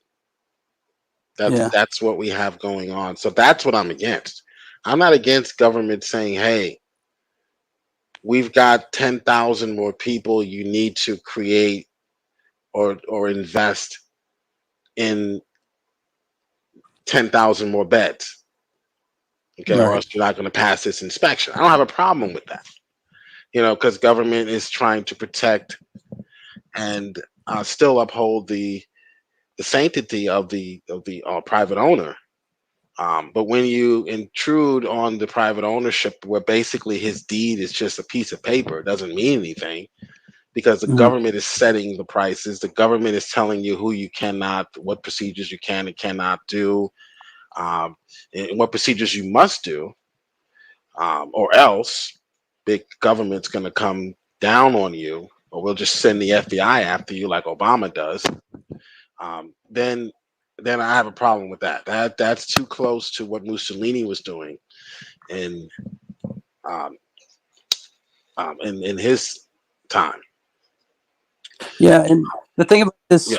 S2: That's what we have going on. So that's what I'm against. I'm not against government saying, hey, we've got 10,000 more people. You need to create or invest in 10,000 more beds. Okay, or else you're not going to pass this inspection. I don't have a problem with that. Because government is trying to protect and still uphold the sanctity of the private owner. But when you intrude on the private ownership, where basically his deed is just a piece of paper, it doesn't mean anything, because the government is setting the prices. The government is telling you who you cannot, what procedures you can and cannot do, and what procedures you must do, or else big government's going to come down on you, or we'll just send the FBI after you like Obama does. Then I have a problem with that. That's too close to what Mussolini was doing in his time.
S20: Yeah, and the thing about this,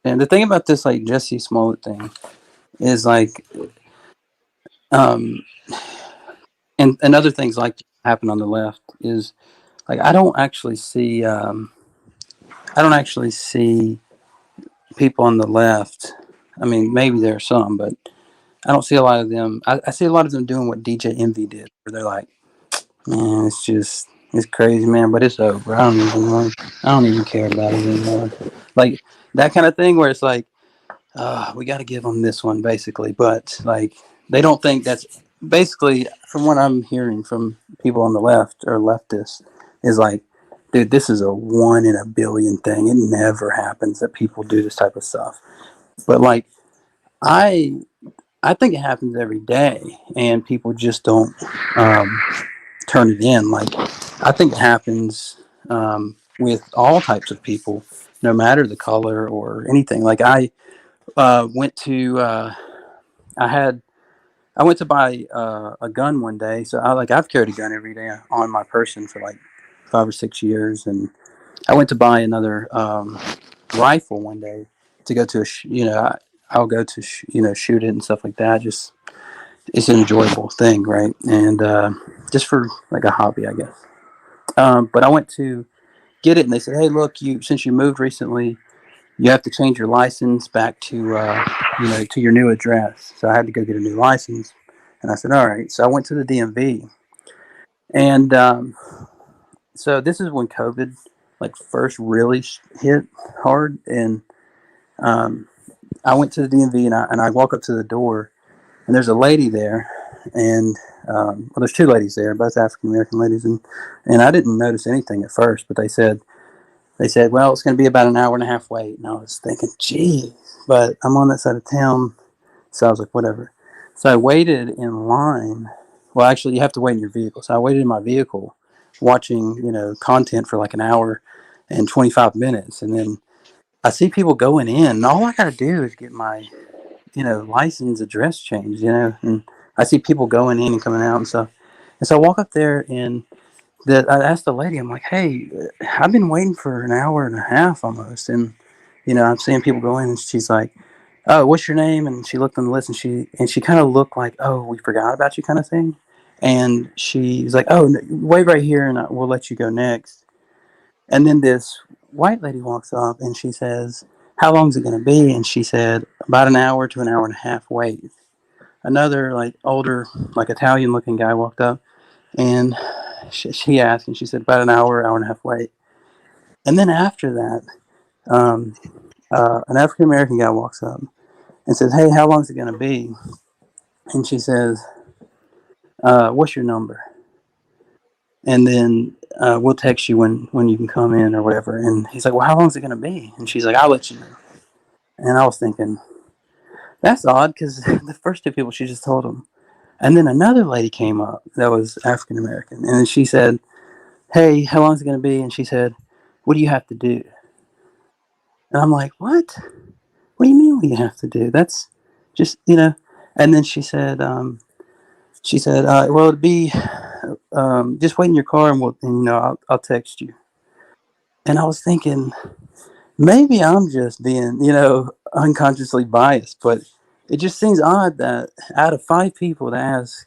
S20: and the thing about this, like Jesse Smollett thing, is like, and other things like happen on the left is like I don't actually see people on the left. I mean, maybe there are some, but I don't see a lot of them. I see a lot of them doing what DJ Envy did, where they're like, man, it's crazy, man, but it's over. I don't even care about it anymore. Like that kind of thing where it's like, we got to give them this one basically, but like they don't think that's basically, from what I'm hearing from people on the left or leftists, is like, dude, this is a 1 in a billion thing. It never happens that people do this type of stuff. But like, I think it happens every day, and people just don't turn it in. Like, I think it happens with all types of people, no matter the color or anything. Like, I went to I went to buy a gun one day. So I've carried a gun every day on my person for like 5 or 6 years, and I went to buy another rifle one day to go to I'll go to shoot it and stuff like that. Just it's an enjoyable thing, right? And just for like a hobby, I guess. But I went to get it, and they said, "Hey, look, since you moved recently, you have to change your license back to to your new address." So I had to go get a new license, and I said, "All right." So I went to the DMV, and so this is when COVID like first really hit hard, and I went to the DMV, and I walk up to the door, and there's a lady there, and well, there's two ladies there, both African American ladies, and I didn't notice anything at first, but they said, well, it's going to be about an hour and a half wait, and I was thinking, geez, but I'm on that side of town, so I was like, whatever. So I waited in line. Well, actually, you have to wait in your vehicle. So I waited in my vehicle, watching content for like an hour and 25 minutes, and then I see people going in, and all I got to do is get my license address changed, and I see people going in and coming out and stuff. And so I walk up there, and I asked the lady, I'm like, "Hey, I've been waiting for an hour and a half almost, and I'm seeing people go in." And she's like, "Oh, what's your name?" And she looked on the list, and she kind of looked like, "Oh, we forgot about you," kind of thing. And she's like, "Oh, wait right here, and we'll let you go next." And then this white lady walks up, and she says, "How long is it going to be?" And she said, "About an hour to an hour and a half wait." Another like older, like Italian looking guy walked up, and she asked, and she said, "About an hour and a half wait." And then after that, an African American guy walks up and says, "Hey, how long is it going to be?" And she says, "What's your number? And then we'll text you when you can come in or whatever." And he's like, "Well, how long is it going to be?" And she's like, "I'll let you know." And I was thinking, that's odd, because the first two people, she just told them. And then another lady came up that was African American, and she said, "Hey, how long is it going to be?" And she said, "What do you have to do?" And I'm like, "What? What do you mean, what do you have to do? That's just, And then she said, "Well, it'd be just wait in your car, and I'll text you." And I was thinking, maybe I'm just being, unconsciously biased, but it just seems odd that out of 5 people to ask,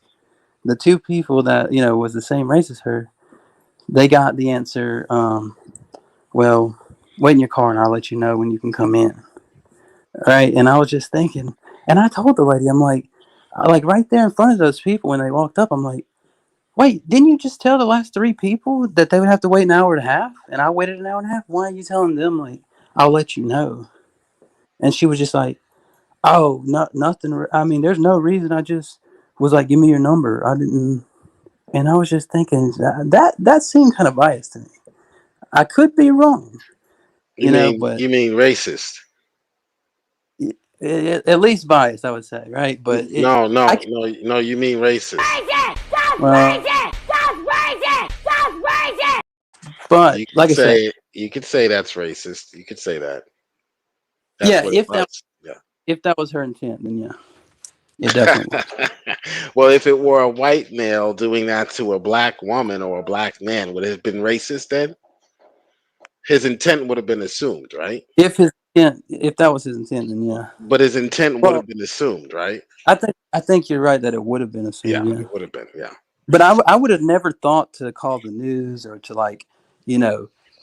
S20: the 2 people that, was the same race as her, they got the answer, well, wait in your car and I'll let you know when you can come in. Right. And I was just thinking, and I told the lady, I'm like right there in front of those people when they walked up, I'm like, "Wait, didn't you just tell the last 3 people that they would have to wait an hour and a half? And I waited an hour and a half. Why are you telling them, like, I'll let you know?" And she was just like, "Oh, nothing. I mean, there's no reason. I just was like, give me your number. I didn't." And I was just thinking that seemed kind of biased to me. I could be wrong, but
S2: you mean racist?
S20: at least biased, I would say, right? But
S2: No, you mean racist.
S20: Well, but like I said,
S2: you could say that's racist. You could say that.
S20: That's if that was her intent, then yeah, it definitely was.
S2: Well, if it were a white male doing that to a black woman or a black man, would it have been racist then? His intent would have been assumed, right?
S20: If that was his intent, then yeah.
S2: But his intent would have been assumed, right?
S20: I think you're right that it would have been assumed. Yeah,
S2: it would have been. Yeah.
S20: But I would have never thought to call the news or to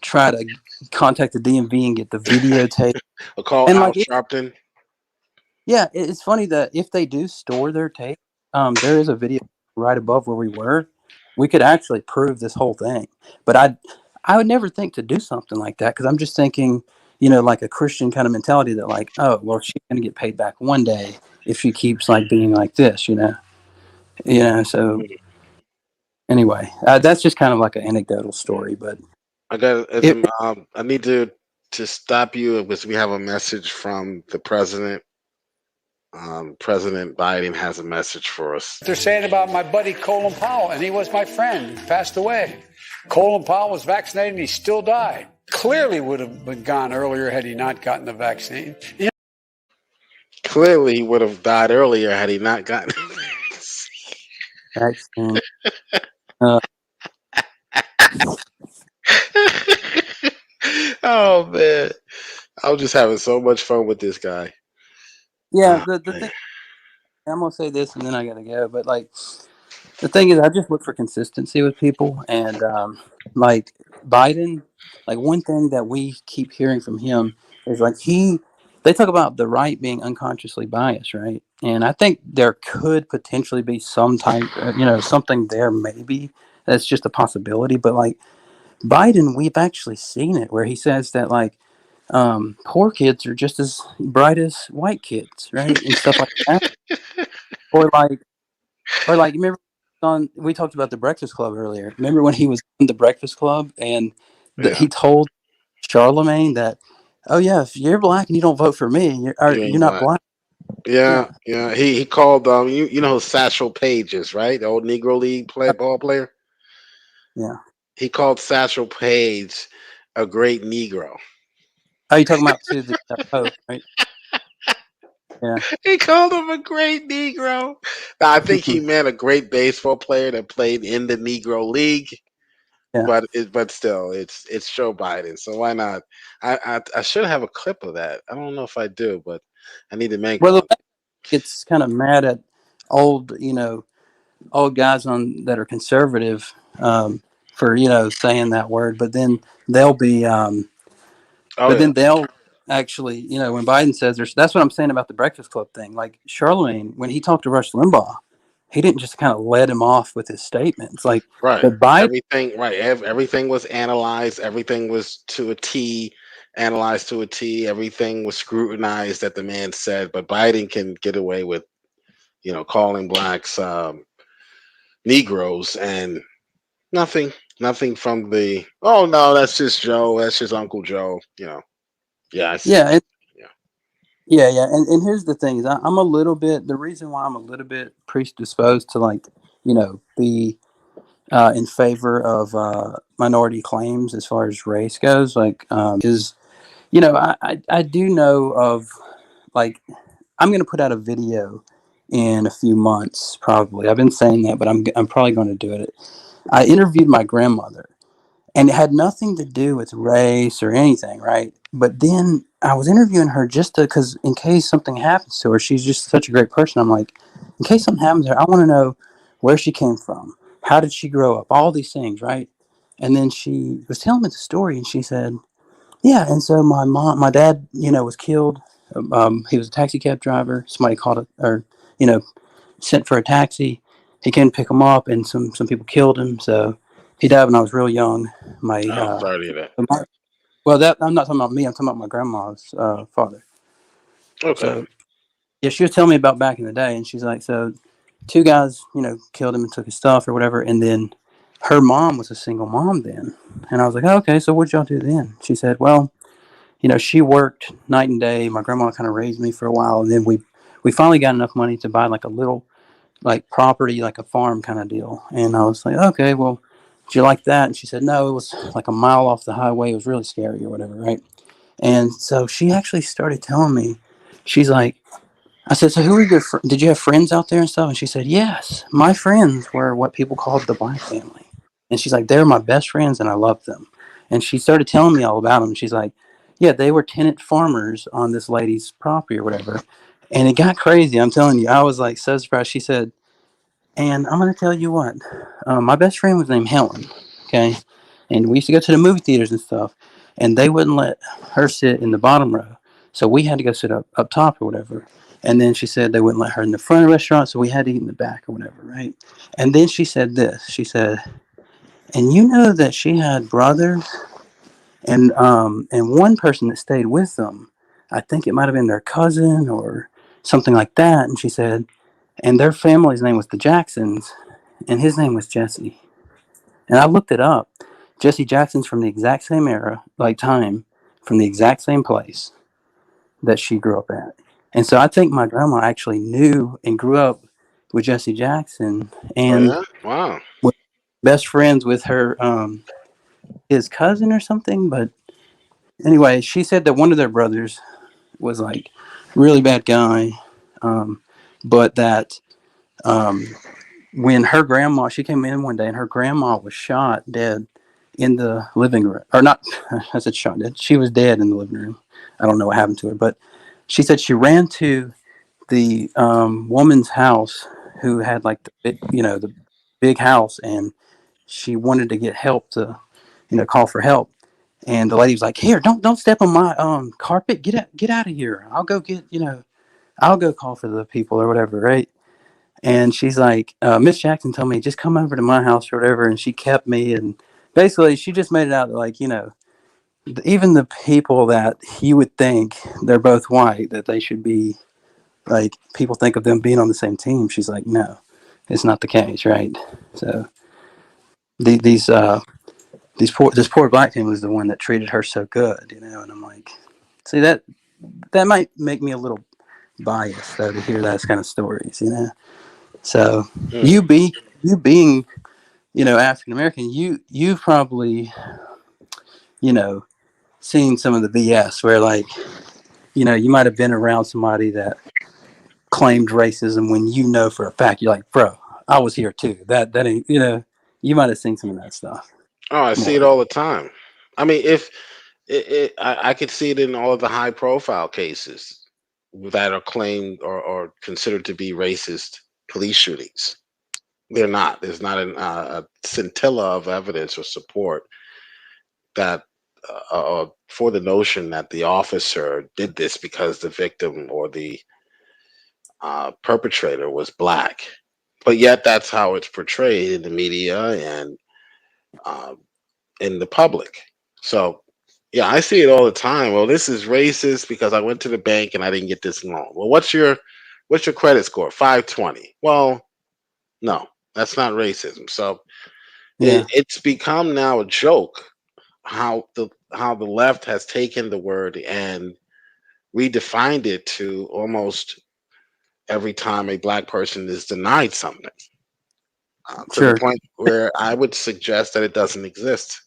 S20: try to contact the DMV and get the videotape.
S2: Or call Al Sharpton.
S20: Yeah, it's funny that if they do store their tape, there is a video right above where we were. We could actually prove this whole thing. But I would never think to do something like that, because I'm just thinking, like a Christian kind of mentality that like, oh, well, she's going to get paid back one day if she keeps like being like this, So anyway, that's just kind of like an anecdotal story. But
S2: I need to stop you because we have a message from the president. President Biden has a message for us.
S21: They're saying about my buddy Colin Powell, and he was my friend. He passed away. Colin Powell was vaccinated, and he still died. Clearly would have been gone earlier had he not gotten the vaccine.
S2: Clearly, he would have died earlier had he not gotten
S20: vaccine.
S2: Oh man, I was just having so much fun with this guy.
S20: Yeah, the thing, I'm gonna say this and then I gotta go, but like the thing is, I just look for consistency with people, and like Biden, like one thing that we keep hearing from him is like they talk about the right being unconsciously biased, right? And I think there could potentially be some type, something there maybe that's just a possibility, but like Biden, we've actually seen it where he says that like poor kids are just as bright as white kids, right? And stuff like that. Or like, remember we talked about the Breakfast Club earlier. Remember when he was in the Breakfast Club and he told Charlemagne that, oh yeah, if you're black and you don't vote for me, you're not black.
S2: Yeah. He called you know Satchel Pages, right? The old Negro League ball player.
S20: Yeah.
S2: He called Satchel Paige a great Negro.
S20: Oh, you talking about to the Pope, right? Yeah.
S2: He called him a great Negro. Now, I think he meant a great baseball player that played in the Negro League.
S20: Yeah.
S2: But still, it's Joe Biden, so why not? I should have a clip of that. I don't know if I do, but I need to make one.
S20: It's kind of mad at old guys that are conservative for saying that word, but then they'll be then they'll actually when Biden says that's what I'm saying about the Breakfast Club thing. Like Charlemagne, when he talked to Rush Limbaugh, he didn't just kind of let him off with his statements. Like
S2: Everything was analyzed. Everything was to a T, analyzed to a T. Everything was scrutinized that the man said. But Biden can get away with, calling blacks Negroes and nothing from the. Oh no, that's just Joe. That's just Uncle Joe. Yeah.
S20: Yeah. And here's the thing: is I'm a little bit. The reason why I'm a little bit predisposed to be in favor of minority claims as far as race goes, is I do know of I'm going to put out a video in a few months probably. I've been saying that, but I'm probably going to do it. I interviewed my grandmother. And it had nothing to do with race or anything, right? But then I was interviewing her just because in case something happens to her, she's just such a great person. I'm like, in case something happens to her, I want to know where she came from. How did she grow up? All these things, right? And then she was telling me the story, and she said, yeah, and so my dad, was killed. He was a taxi cab driver. Somebody called it, or, sent for a taxi. He came to pick him up, and some people killed him, so he died when I was real young.
S2: Sorry to hear that.
S20: I'm not talking about me. I'm talking about my grandma's father.
S2: Okay.
S20: So, yeah, she was telling me about back in the day, and she's like, so 2 guys, killed him and took his stuff or whatever, and then her mom was a single mom then. And I was like, oh, okay, so what'd y'all do then? She said, well, she worked night and day. My grandma kind of raised me for a while, and then we finally got enough money to buy like a little property, like a farm kind of deal. And I was like, okay, well, do you like that? And she said, no, it was like a mile off the highway. It was really scary or whatever, right? And so she actually started telling me, she's like, I said, so who are your did you have friends out there and stuff? And she said, yes, my friends were what people called the black family. And she's like, they're my best friends and I love them. And she started telling me all about them. She's like, yeah, they were tenant farmers on this lady's property or whatever. And it got crazy. I'm telling you, I was like so surprised. She said, and I'm going to tell you what, my best friend was named Helen. Okay. And we used to go to the movie theaters and stuff, and they wouldn't let her sit in the bottom row. So we had to go sit up top or whatever. And then she said they wouldn't let her in the front of the restaurant, so we had to eat in the back or whatever, right? And then she said this. She said, and you know that she had brothers and one person that stayed with them, I think it might have been their cousin or something like that. And she said, and their family's name was the Jacksons, and his name was Jesse. And I looked it up. Jesse Jackson's from the exact same era, time, from the exact same place that she grew up at. And so I think my grandma actually knew and grew up with Jesse Jackson,
S2: Oh
S20: and
S2: yeah, wow.
S20: was best friends with her his cousin or something. But anyway, she said that one of their brothers was like really bad guy, but that when her grandma, she came in one day and her grandma was shot dead in the living room, or not. I said shot dead. She was dead in the living room. I don't know what happened to her, but she said she ran to the woman's house who had like the big house, and she wanted to get help to call for help. And the lady was like, "Here, don't step on my carpet. Get out of here. I'll go get I'll go call for the people or whatever, right?" And she's like, Miss Jackson told me, just come over to my house or whatever. And she kept me. And basically, she just made it out that, like, even the people that you would think they're both white, that they should be, like, people think of them being on the same team. She's like, no, it's not the case, right? So this poor black team was the one that treated her so good, And I'm like, see, that might make me a little biased, though, to hear those kind of stories, So you being African American, you've probably seen some of the BS where, like, you might have been around somebody that claimed racism when for a fact you're like, bro, I was here too. That ain't you might have seen some of that stuff.
S2: Oh, I see it
S20: More.
S2: all the time. I mean, if I could see it in all of the high profile cases that are claimed or considered to be racist police shootings. They're not. There's not a scintilla of evidence or support that for the notion that the officer did this because the victim or the perpetrator was black. But yet, that's how it's portrayed in the media and uh, in the public. So, yeah, I see it all the time. Well, this is racist because I went to the bank and I didn't get this loan. Well, what's your credit score? 520. Well, no, that's not racism. So it's become now a joke how the left has taken the word and redefined it to almost every time a black person is denied something, to the point where I would suggest that it doesn't exist.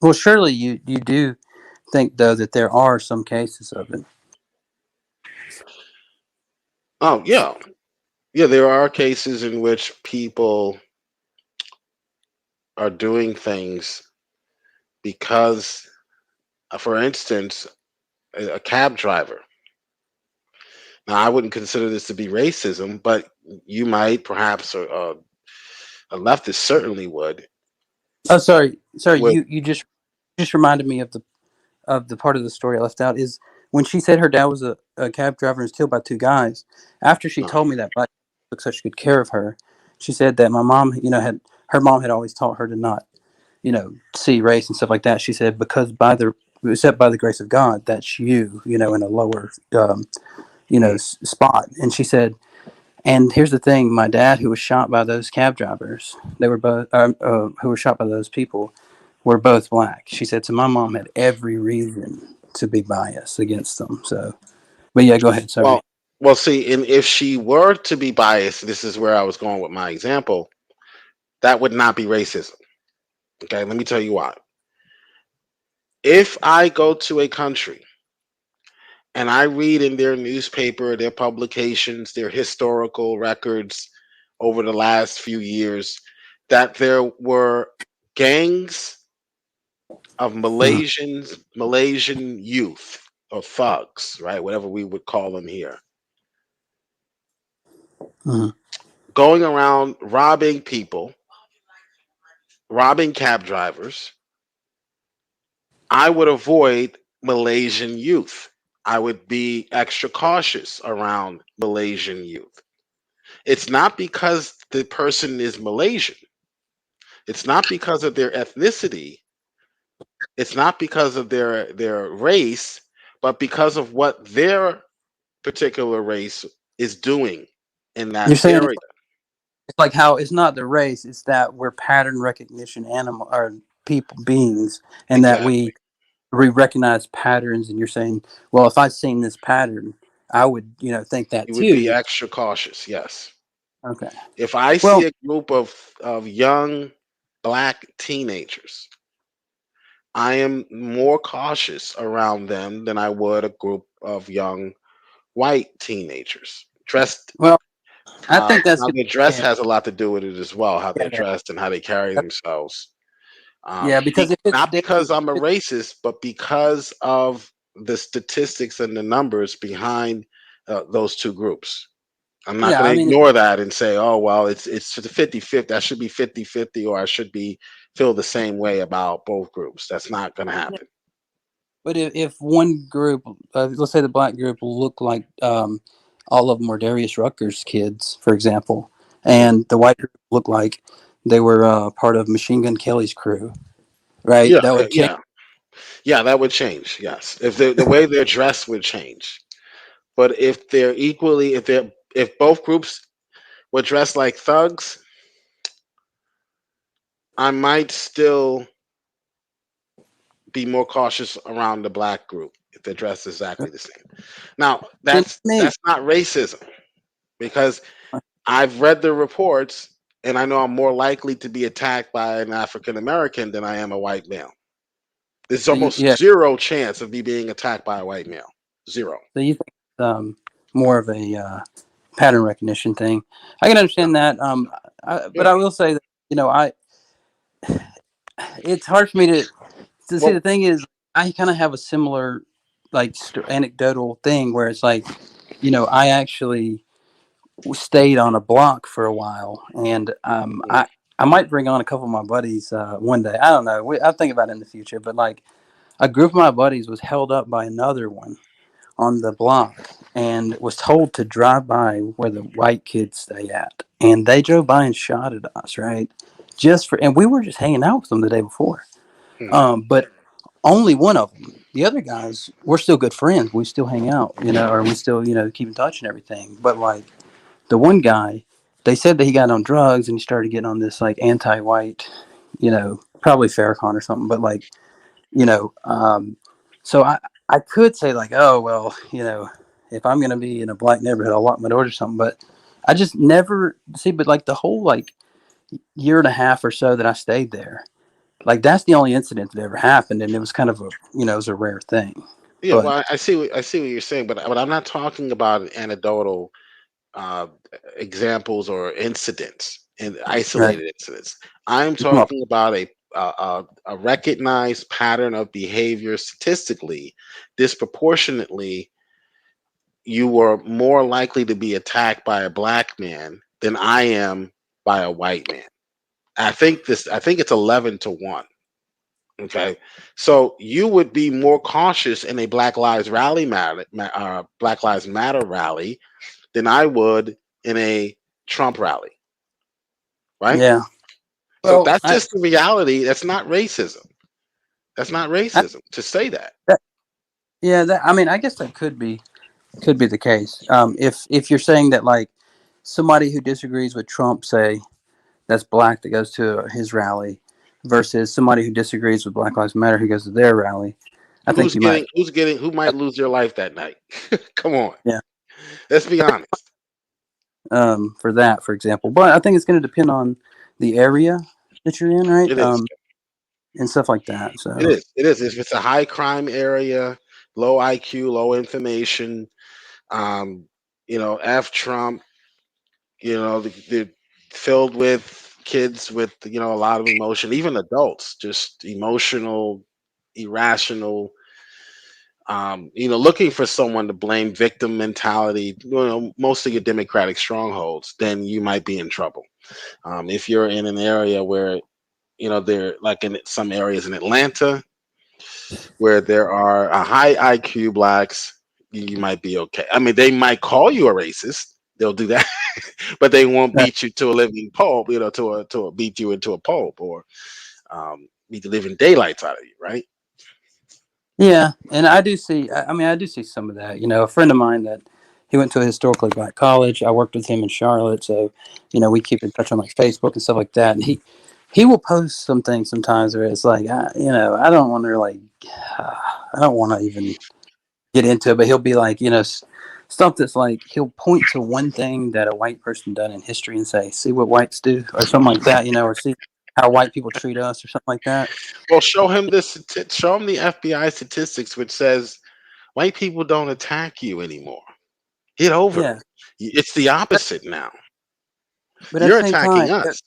S20: Well, surely you do think, though, that there are some cases of it.
S2: Oh yeah, there are cases in which people are doing things because, for instance, a cab driver. Now, I wouldn't consider this to be racism, but you might, perhaps, a leftist certainly would.
S20: Oh, sorry. You just reminded me of the part of the story I left out. Is when she said her dad was a cab driver and was killed by two guys. After she told me that black took such good care of her, she said that my mom, her mom had always taught her to not, see race and stuff like that. She said because except by the grace of God, that's in a lower, spot. And she said, and here's the thing: my dad, who was shot by those cab drivers, they were both who were shot by those people, were both black. She said, so my mom had every reason to be biased against them. So, but yeah, go ahead. Sorry.
S2: Well, see, and if she were to be biased, this is where I was going with my example. That would not be racism. Okay, let me tell you why. If I go to a country and I read in their newspaper, their publications, their historical records over the last few years that there were gangs of Malaysian youth or thugs, right? Whatever we would call them here, going around robbing people, robbing cab drivers, I would avoid Malaysian youth. I would be extra cautious around Malaysian youth. It's not because the person is Malaysian. It's not because of their ethnicity. It's not because of their race, but because of what their particular race is doing in
S20: You're
S2: that
S20: saying
S2: area.
S20: it's like how it's not the race; it's that we're pattern recognition animal or people beings, and that we recognize patterns. And you're saying, well, if I've seen this pattern, I would, think that
S2: You would be
S20: too.
S2: extra cautious. Yes.
S20: Okay.
S2: If I
S20: Well,
S2: see a group of young black teenagers, I am more cautious around them than I would a group of young white teenagers dressed.
S20: well, I think that's
S2: Now,
S20: gonna
S2: their dress
S20: depend.
S2: has a lot to do with it as well, how
S20: Yeah,
S2: they're dressed and how they carry themselves.
S20: yeah, because if it's
S2: Not
S20: dating,
S2: because I'm a racist, but because of the statistics and the numbers behind those two groups. I'm not
S20: yeah,
S2: going
S20: I
S2: to
S20: mean,
S2: ignore that and say, oh, well, it's 50-50. I should be 50-50, or I should be feel the same way about both groups. That's not going to happen.
S20: but if one group, let's say the black group look like all of them were Darius Rucker's kids, for example, and the white group looked like they were part of Machine Gun Kelly's crew, right?
S2: Yeah,
S20: That would change.
S2: yeah, that would change. Yes, if the way they're dressed would change. But if they're equally, if both groups were dressed like thugs, I might still be more cautious around the black group if they're dressed exactly the same. Now, that's not racism, because I've read the reports and I know I'm more likely to be attacked by an African American than I am a white male. There's almost
S20: Yeah.
S2: zero chance of me being attacked by a white male. Zero.
S20: So you think more of a pattern recognition thing? I can understand that, but I will say that it's hard for me to see. The thing is, I kind of have a similar anecdotal thing where it's like, I actually stayed on a block for a while, and I might bring on a couple of my buddies one day. I don't know. I'll think about it in the future. But like a group of my buddies was held up by another one on the block and was told to drive by where the white kids stay at, and they drove by and shot at us, right? And we were just hanging out with them the day before. But only one of them. The other guys, we're still good friends. We still hang out, or we still, keep in touch and everything. But like the one guy, they said that he got on drugs and he started getting on this like anti-white, probably Farrakhan or something. But like, so I could say like, oh well, if I'm gonna be in a black neighborhood, I'll lock my doors or something. But I just never see. But like the whole like year and a half or so that I stayed there, like that's the only incident that ever happened, and it was kind of a it was a rare thing.
S2: Yeah,
S20: But
S2: well, I see what you're saying, but I'm not talking about anecdotal uh, examples or incidents and isolated incidents. I'm talking about a recognized pattern of behavior statistically, disproportionately. You were more likely to be attacked by a black man than I am by a white man. I think it's 11-1. Okay, so you would be more cautious in a Black Lives Matter rally than I would in a Trump rally, right?
S20: yeah,
S2: So
S20: well,
S2: that's just the reality. That's not racism. That's not racism to say that.
S20: I mean, I guess that could be the case. If you're saying that like somebody who disagrees with Trump, say that's black that goes to his rally, versus somebody who disagrees with Black Lives Matter who goes to their rally, I think you might.
S2: Who might lose their life that night? Come on.
S20: Yeah.
S2: Let's be honest.
S20: For that, for example, but I think it's going to depend on the area that you're in, right?
S2: It is.
S20: And stuff like that. So
S2: It is. It is. If it's a high crime area, low IQ, low information, F Trump, they're filled with kids with, a lot of emotion, even adults, just emotional, irrational, looking for someone to blame, victim mentality, most of your Democratic strongholds, then you might be in trouble. If you're in an area where, they're like in some areas in Atlanta where there are a high IQ blacks, you might be okay. I mean, they might call you a racist. They'll do that, but they won't beat you to a living pulp. To beat you into a pulp or beat the living daylights out of you, right?
S20: yeah, and I do see. I mean, I do see some of that. A friend of mine that he went to a historically black college. I worked with him in Charlotte, so we keep in touch on like Facebook and stuff like that. And he will post some things sometimes where it's like, I don't want to even get into it, but he'll be like, stuff that's like he'll point to one thing that a white person done in history and say, "See what whites do," or something like that, or see how white people treat us, or something like that.
S2: Well, show him show him the FBI statistics, which says white people don't attack you anymore. Get over
S20: Yeah.
S2: it. It's the opposite now.
S20: But at
S2: You're
S20: the same
S2: attacking
S20: time,
S2: us.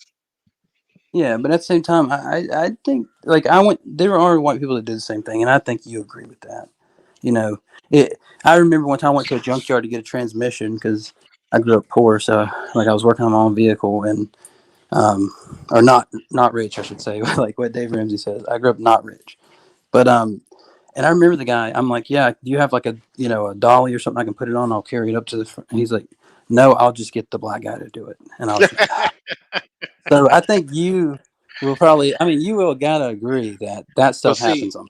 S20: yeah. But at the same time, I think like there are white people that do the same thing, and I think you agree with that. I remember one time I went to a junkyard to get a transmission because I grew up poor, so like I was working on my own vehicle and or not rich, I should say, like what Dave Ramsey says. I grew up not rich, but and I remember the guy. I'm like, yeah, do you have like a a dolly or something I can put it on? I'll carry it up to the front. And he's like, no, I'll just get the black guy to do it. And I was like, so I think you will probably. I mean, you will gotta agree that stuff happens on.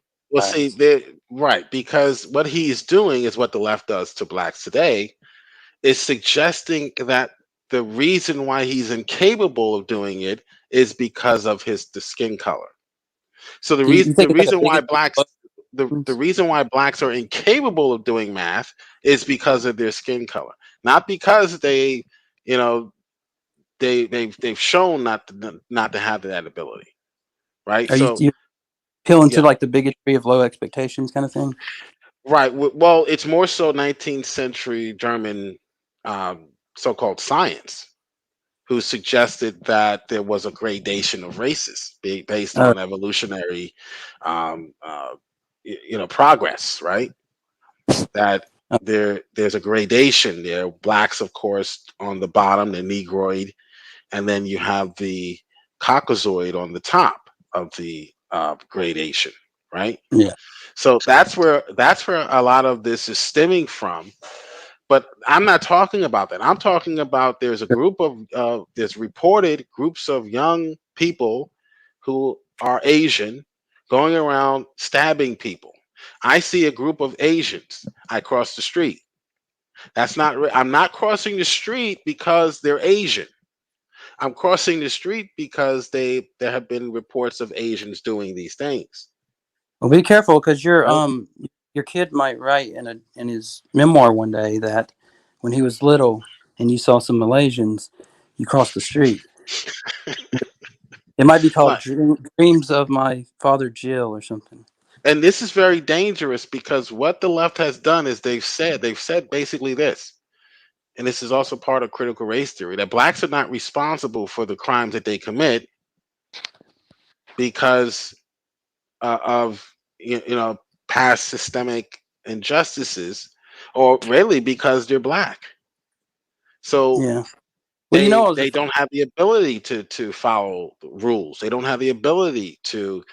S2: Right, because what he's doing is what the left does to blacks today, is suggesting that the reason why he's incapable of doing it is because of the skin color. So the reason why blacks are incapable of doing math is because of their skin color, not because they've shown not to have that ability, right?
S20: Are you appealing to like the bigotry of low expectations kind of thing?
S2: Right. Well, it's more so 19th century German so-called science who suggested that there was a gradation of races based on evolutionary progress, right? That there's a gradation there. Blacks, of course, on the bottom, the Negroid, and then you have the Caucasoid on the top of the gradation, right?
S20: Yeah.
S2: So that's where a lot of this is stemming from. But I'm not talking about that. I'm talking about there's a group of there's reported groups of young people who are Asian going around stabbing people. I see a group of Asians. I cross the street. I'm not crossing the street because they're Asian. I'm crossing the street because there have been reports of Asians doing these things.
S20: Well, be careful because your kid might write in his memoir one day that when he was little and you saw some Malaysians, you crossed the street. It might be called Dreams of My Father Jill or something.
S2: And this is very dangerous because what the left has done is they've said basically this, and this is also part of critical race theory, that blacks are not responsible for the crimes that they commit because of past systemic injustices, or really because they're black. So
S20: yeah. Well,
S2: they don't have the ability to follow the rules. They don't have the ability to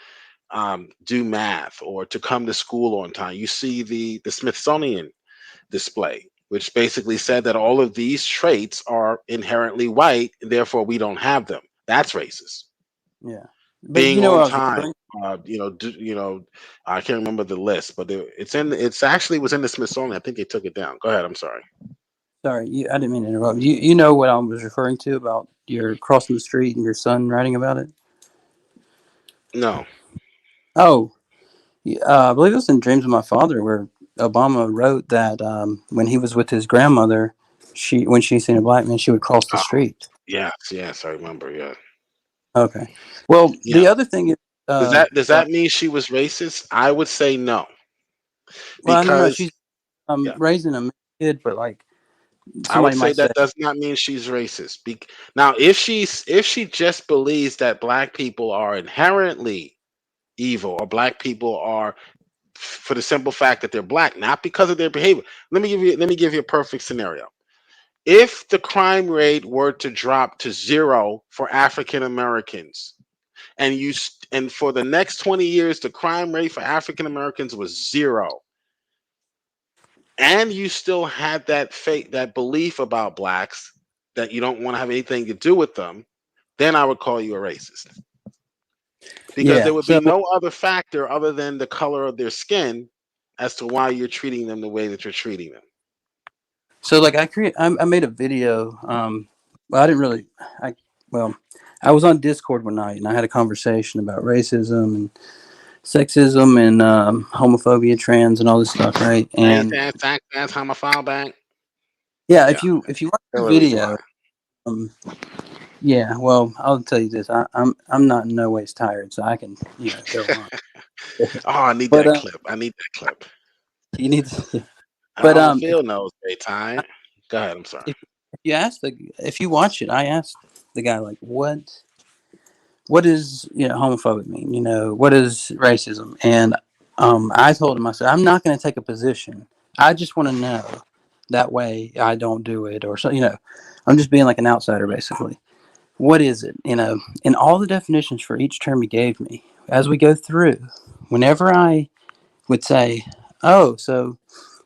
S2: do math or to come to school on time. You see the Smithsonian display, which basically said that all of these traits are inherently white, and therefore we don't have them. That's racist.
S20: Yeah. But
S2: being on time, I can't remember the list, but it's actually was in the Smithsonian. I think they took it down. Go ahead. I'm sorry.
S20: Sorry, I didn't mean to interrupt. You know what I was referring to about your crossing the street and your son writing about it?
S2: No.
S20: Oh, I believe it was in Dreams of My Father where Obama wrote that when he was with his grandmother, when she seen a black man, she would cross the street.
S2: Yes, I remember. Yeah.
S20: Okay. Well, the other thing is,
S2: does that mean she was racist? I would say no.
S20: Well, no, she's raising a kid, but like
S2: I would say that does not mean she's racist. Now, if she just believes that black people are inherently evil, or black people are for the simple fact that they're black, not because of their behavior. Let me give you a perfect scenario. If the crime rate were to drop to 0 for African Americans, and for the next 20 years the crime rate for African Americans was 0, and you still had that belief about blacks that you don't want to have anything to do with them, then I would call you a racist. Because there would be no other factor other than the color of their skin as to why you're treating them the way that you're treating them.
S20: So like I made a video. Well, I didn't really. I was on Discord one night and I had a conversation about racism and sexism and homophobia, trans, and all this stuff, right? And
S2: that's homophile back.
S20: Yeah, if you watch the
S2: Clearly
S20: video,
S2: why.
S20: yeah. Well, I'll tell you this: I'm not in no ways tired, so I can go on.
S2: Oh, I need
S20: But
S2: that clip. I need that clip.
S20: you need to.
S2: I
S20: But
S2: don't feel no tired. Go ahead. I'm sorry.
S20: if you watch it, I asked the guy like, what does homophobic mean? What is racism? And I told him, I said, I'm not going to take a position. I just want to know. That way, I don't do it, or so. I'm just being like an outsider, basically. What is it? And all the definitions for each term he gave me as we go through. Whenever I would say, "Oh, so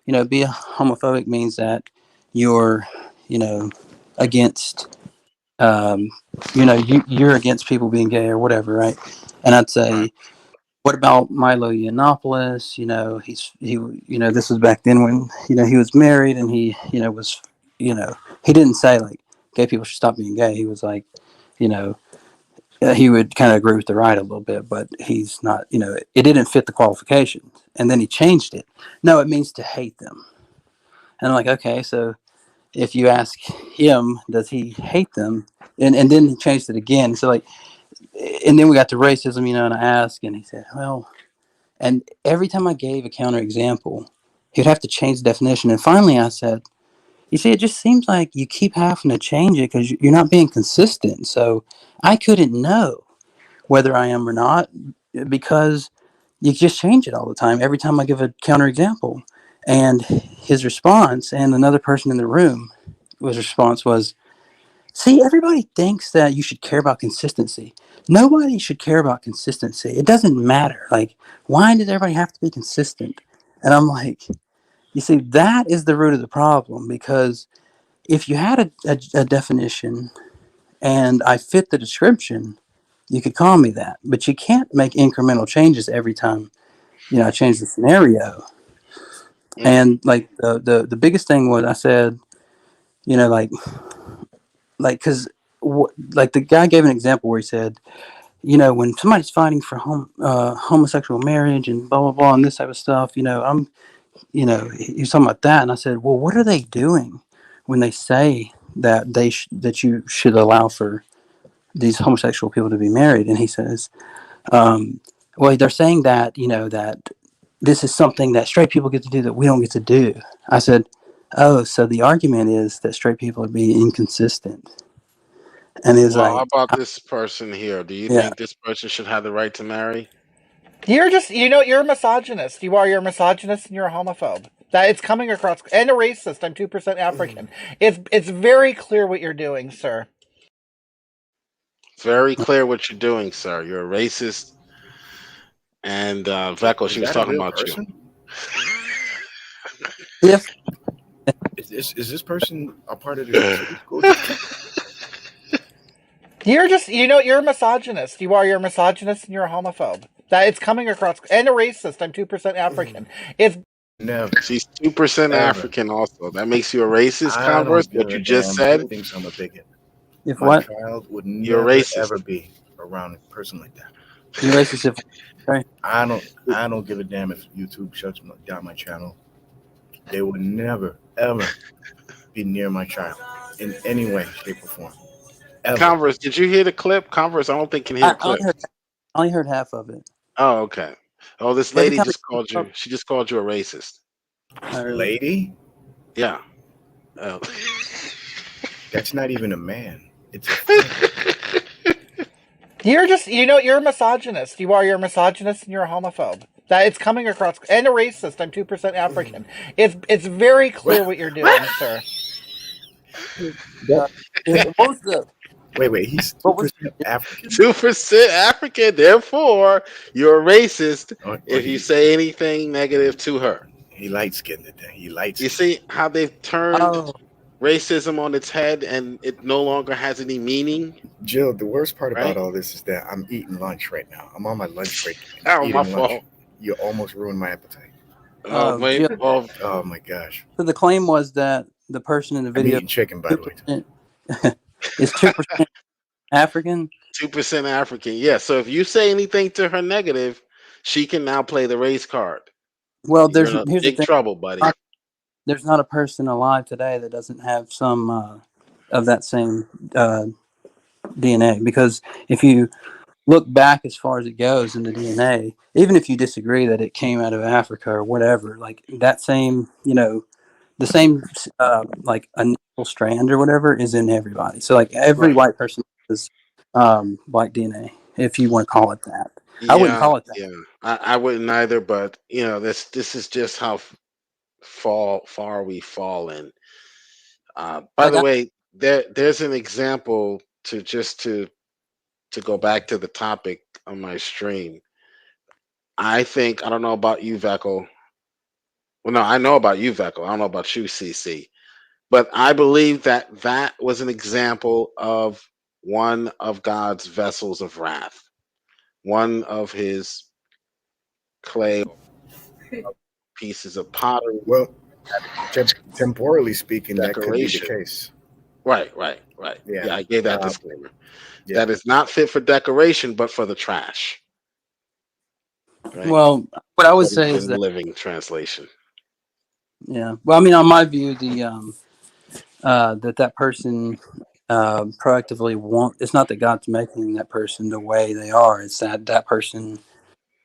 S20: be a homophobic means that you're, against." You're against people being gay or whatever, right? And I'd say, what about Milo Yiannopoulos? This was back then when he was married and he was he didn't say like gay people should stop being gay. He was like he would kind of agree with the right a little bit, but he's not. It didn't fit the qualifications, and then he changed it. No, it means to hate them. And I'm like, okay, so if you ask him, does he hate them? And then he changed it again. So like, and then we got to racism, and I asked, and he said, well, and every time I gave a counter example, he'd have to change the definition. And finally I said, you see, it just seems like you keep having to change it because you're not being consistent. So I couldn't know whether I am or not because you just change it all the time. Every time I give a counter example. And his response, and another person in the room, his response was, see, everybody thinks that you should care about consistency. Nobody should care about consistency. It doesn't matter. Like, why does everybody have to be consistent? And I'm like, you see, that is the root of the problem, because if you had a definition and I fit the description, you could call me that. But you can't make incremental changes every time, I change the scenario. And like the biggest thing was I said, because like the guy gave an example where he said, when somebody's fighting for homosexual marriage and blah blah blah and this type of stuff, I'm, he's talking about that, and I said, well, what are they doing when they say that that you should allow for these homosexual people to be married? And he says, well, they're saying that that this is something that straight people get to do that we don't get to do. I said, oh, so the argument is that straight people are being inconsistent. And he's
S2: Well, how
S20: like,
S2: about this person here? Do you think this person should have the right to marry?
S1: You're just, you're a misogynist. You're a misogynist and you're a homophobe. That it's coming across, and a racist. I'm 2% African. It's very clear what you're doing, sir.
S2: Very clear what you're doing, sir. You're a racist. And Vecco, she was talking about
S22: person?
S20: you. Yes.
S22: Is this person a part of the school?
S1: You're just, you're a misogynist. You're a misogynist and you're a homophobe. That it's coming across, and a racist. I'm 2% African. It's
S22: never.
S2: She's 2% African also. That makes you a racist, Converse? What you just said?
S22: I think I'm a bigot.
S20: If
S22: My
S20: what?
S22: child would
S2: You're
S22: never
S2: racist.
S22: ever be around a person like that.
S20: You're racist if right?
S22: I don't give a damn if YouTube shuts down my channel. They would never ever be near my child in any way, shape, or form. Ever.
S2: Converse, did you hear the clip? Converse, I don't think can hear the clip.
S20: I only heard half of it.
S2: Oh, okay. Oh, this lady just called you. She just called you a racist.
S22: Lady?
S2: Yeah. Oh.
S22: That's not even a man. It's a thing.
S1: You're just, you're a misogynist. You're a misogynist and you're a homophobe. That it's coming across, and a racist. I'm 2% African. It's very clear what you're doing, sir.
S20: What was the?
S22: Wait. He's 2% African.
S2: 2% African. Therefore, you're a racist if you say anything negative to her.
S22: He light-skinned it. He light-skinned.
S2: You see how they've turned racism on its head, and it no longer has any meaning.
S22: Jill, the worst part about all this is that I'm eating lunch right now. I'm on my lunch break.
S2: Oh, my fault.
S22: You almost ruined my appetite.
S2: Oh, wait.
S22: Oh my gosh.
S20: So the claim was that the person in the video.
S22: I'm eating chicken, by the way.
S20: Is 2% African?
S2: 2% African. Yeah. So if you say anything to her negative, she can now play the race card.
S20: Well,
S2: You're in
S20: here's
S2: big
S20: the thing.
S2: trouble, buddy.
S20: there's not a person alive today that doesn't have some of that same DNA. Because if you look back as far as it goes in the DNA, even if you disagree that it came out of Africa or whatever, like that same, the same like a nickel strand or whatever is in everybody. So like every
S2: Right.
S20: white person is black DNA, if you want to call it that. I wouldn't
S2: Yeah,
S20: call it that.
S2: yeah. I wouldn't either, but this is just how far we've fallen. By
S20: Like
S2: the way, there's an example to go back to the topic on my stream. I don't know about you, Veckel. Well, no, I know about you, Veckel. I don't know about you, CC. But I believe that was an example of one of God's vessels of wrath, one of his clay pieces of pottery.
S22: Well, temporally speaking, that could be the
S2: Decoration.
S22: case.
S2: Right.
S22: Yeah.
S2: Yeah, I gave that disclaimer.
S22: Yeah.
S2: That is not fit for decoration, but for the trash. Right?
S20: Well, what I would
S2: According
S20: say
S2: to
S20: is
S2: the
S20: that,
S2: Living Translation.
S20: yeah. Well, I mean, on my view, that person proactively it's not that God's making that person the way they are. It's that person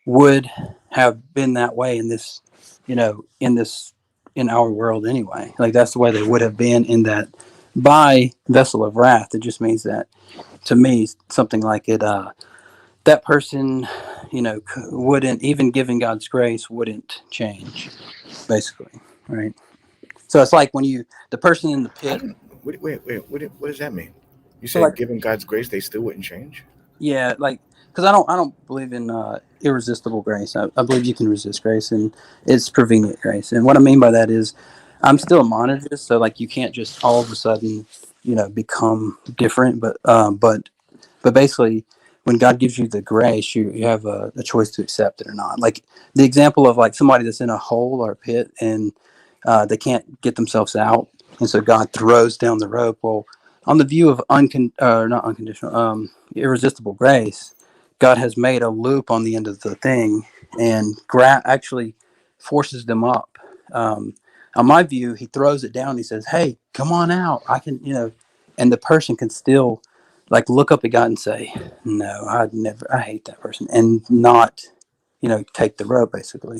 S20: would have been that way in this, in our world anyway. Like that's the way they would have been in that by vessel of wrath. It just means that to me, something like it, that person, wouldn't, even given God's grace, wouldn't change, basically. Right. So it's like when the person in the pit.
S22: Wait. What does that mean? You
S20: So
S22: said
S20: like,
S22: given God's grace, they still wouldn't change?
S20: yeah, like, because I don't believe in irresistible grace. I believe you can resist grace, and it's prevenient grace. And what I mean by that is, I'm still a monergist, so like you can't just all of a sudden, become different. But basically, when God gives you the grace, you have a choice to accept it or not. Like the example of like somebody that's in a hole or a pit and they can't get themselves out, and so God throws down the rope. Well, on the view of not unconditional, irresistible grace, God has made a loop on the end of the thing and actually forces them up. On my view, He throws it down. He says, "Hey, come on out. I can," and the person can still like look up at God and say, "No, I hate that person," and not, take the rope, basically.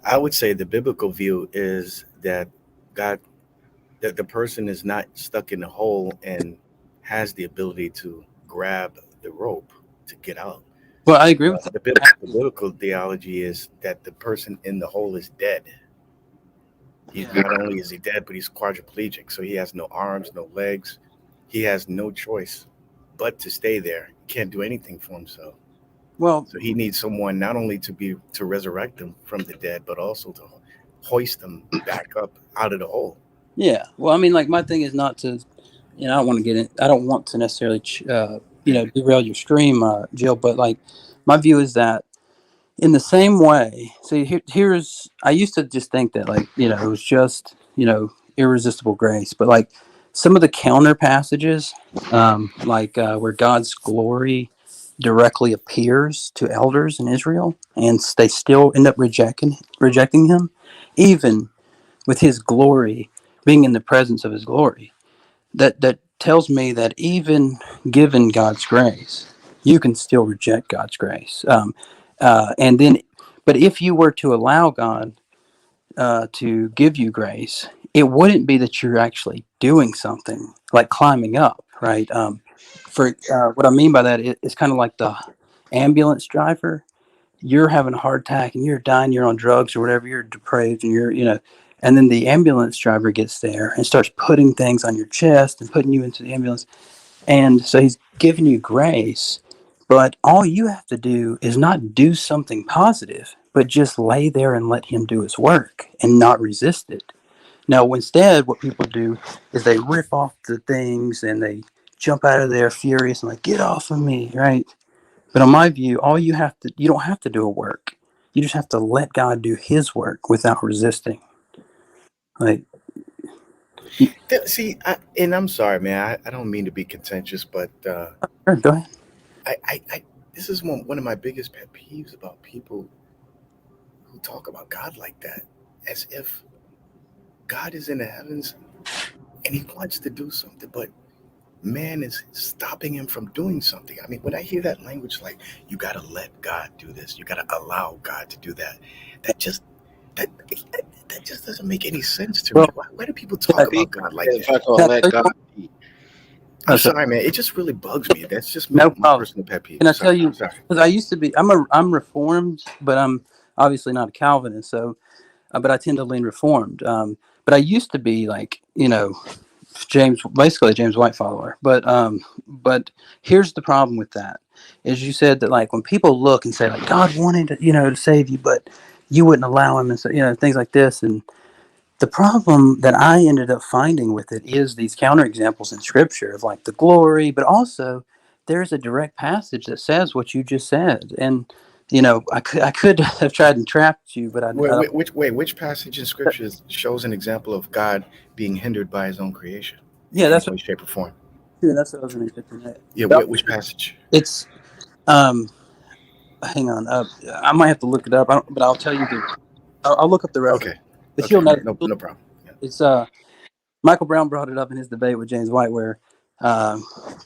S22: I would say the biblical view is that God, that the person is not stuck in the hole and has the ability to grab the rope to get out.
S20: Well, I agree with that.
S22: The biblical theology is that the person in the hole is dead. Not only is he dead, but he's quadriplegic. So he has no arms, no legs. He has no choice but to stay there. He can't do anything for himself.
S20: Well,
S22: so he needs someone not only to resurrect him from the dead, but also to hoist him back up out of the hole.
S20: Yeah. Well, I mean, like my thing is not to, I don't want to get in. I don't want to necessarily, derail your stream, Jill. But like, my view is that in the same way. See, here's. I used to just think that like, it was just, irresistible grace. But like, some of the counter passages, where God's glory directly appears to elders in Israel, and they still end up rejecting Him, even with His glory being in the presence of His glory. That tells me that even given God's grace, you can still reject God's grace. And then, but if you were to allow God to give you grace, it wouldn't be that you're actually doing something like climbing up, right? What I mean by that, it's kind of like the ambulance driver. You're having a heart attack and you're dying, you're on drugs or whatever, you're depraved and and then the ambulance driver gets there and starts putting things on your chest and putting you into the ambulance. And so he's giving you grace, but all you have to do is not do something positive, but just lay there and let him do his work and not resist it. Now, instead, what people do is they rip off the things and they jump out of there furious and like, get off of me, right? But in my view, you don't have to do a work. You just have to let God do His work without resisting. Like,
S22: See, and I'm sorry, man. I don't mean to be contentious, but
S20: sure, go ahead.
S22: I this is one of my biggest pet peeves about people who talk about God like that, as if God is in the heavens and he wants to do something, but man is stopping him from doing something. I mean, when I hear that language, like, you got to let God do this, you got to allow God to do that, that just that just doesn't make any sense to me.
S20: Well,
S22: Why do people talk about God like
S2: If I
S22: that?
S2: can let God be.
S22: I'm sorry, man. It just really bugs me. That's just
S20: no
S22: my
S20: problem.
S22: personal pet peeve.
S20: Can I
S22: Sorry,
S20: tell you?
S22: sorry.
S20: Because I used to be. I'm Reformed, but I'm obviously not a Calvinist. So, but I tend to lean Reformed. But I used to be like, basically a James White follower. But here's the problem with that: is you said that, like, when people look and say, like, God wanted to, to save you, but you wouldn't allow him, and so, things like this. And the problem that I ended up finding with it is these counterexamples in Scripture of, like, the glory, but also there's a direct passage that says what you just said. And I could have tried and trapped you, but I don't.
S22: Which passage in Scripture shows an example of God being hindered by his own creation in
S20: Yeah,
S22: any
S20: that's
S22: way, shape, or form?
S20: that's what I was going to get to next.
S22: Yeah,
S20: But
S22: which passage?
S20: it's hang on. I might have to look it up. But I'll tell you I'll look up the reference.
S22: Okay,
S20: But
S22: okay,
S20: you'll know.
S22: no problem. Yeah.
S20: It's Michael Brown brought it up in his debate with James White, where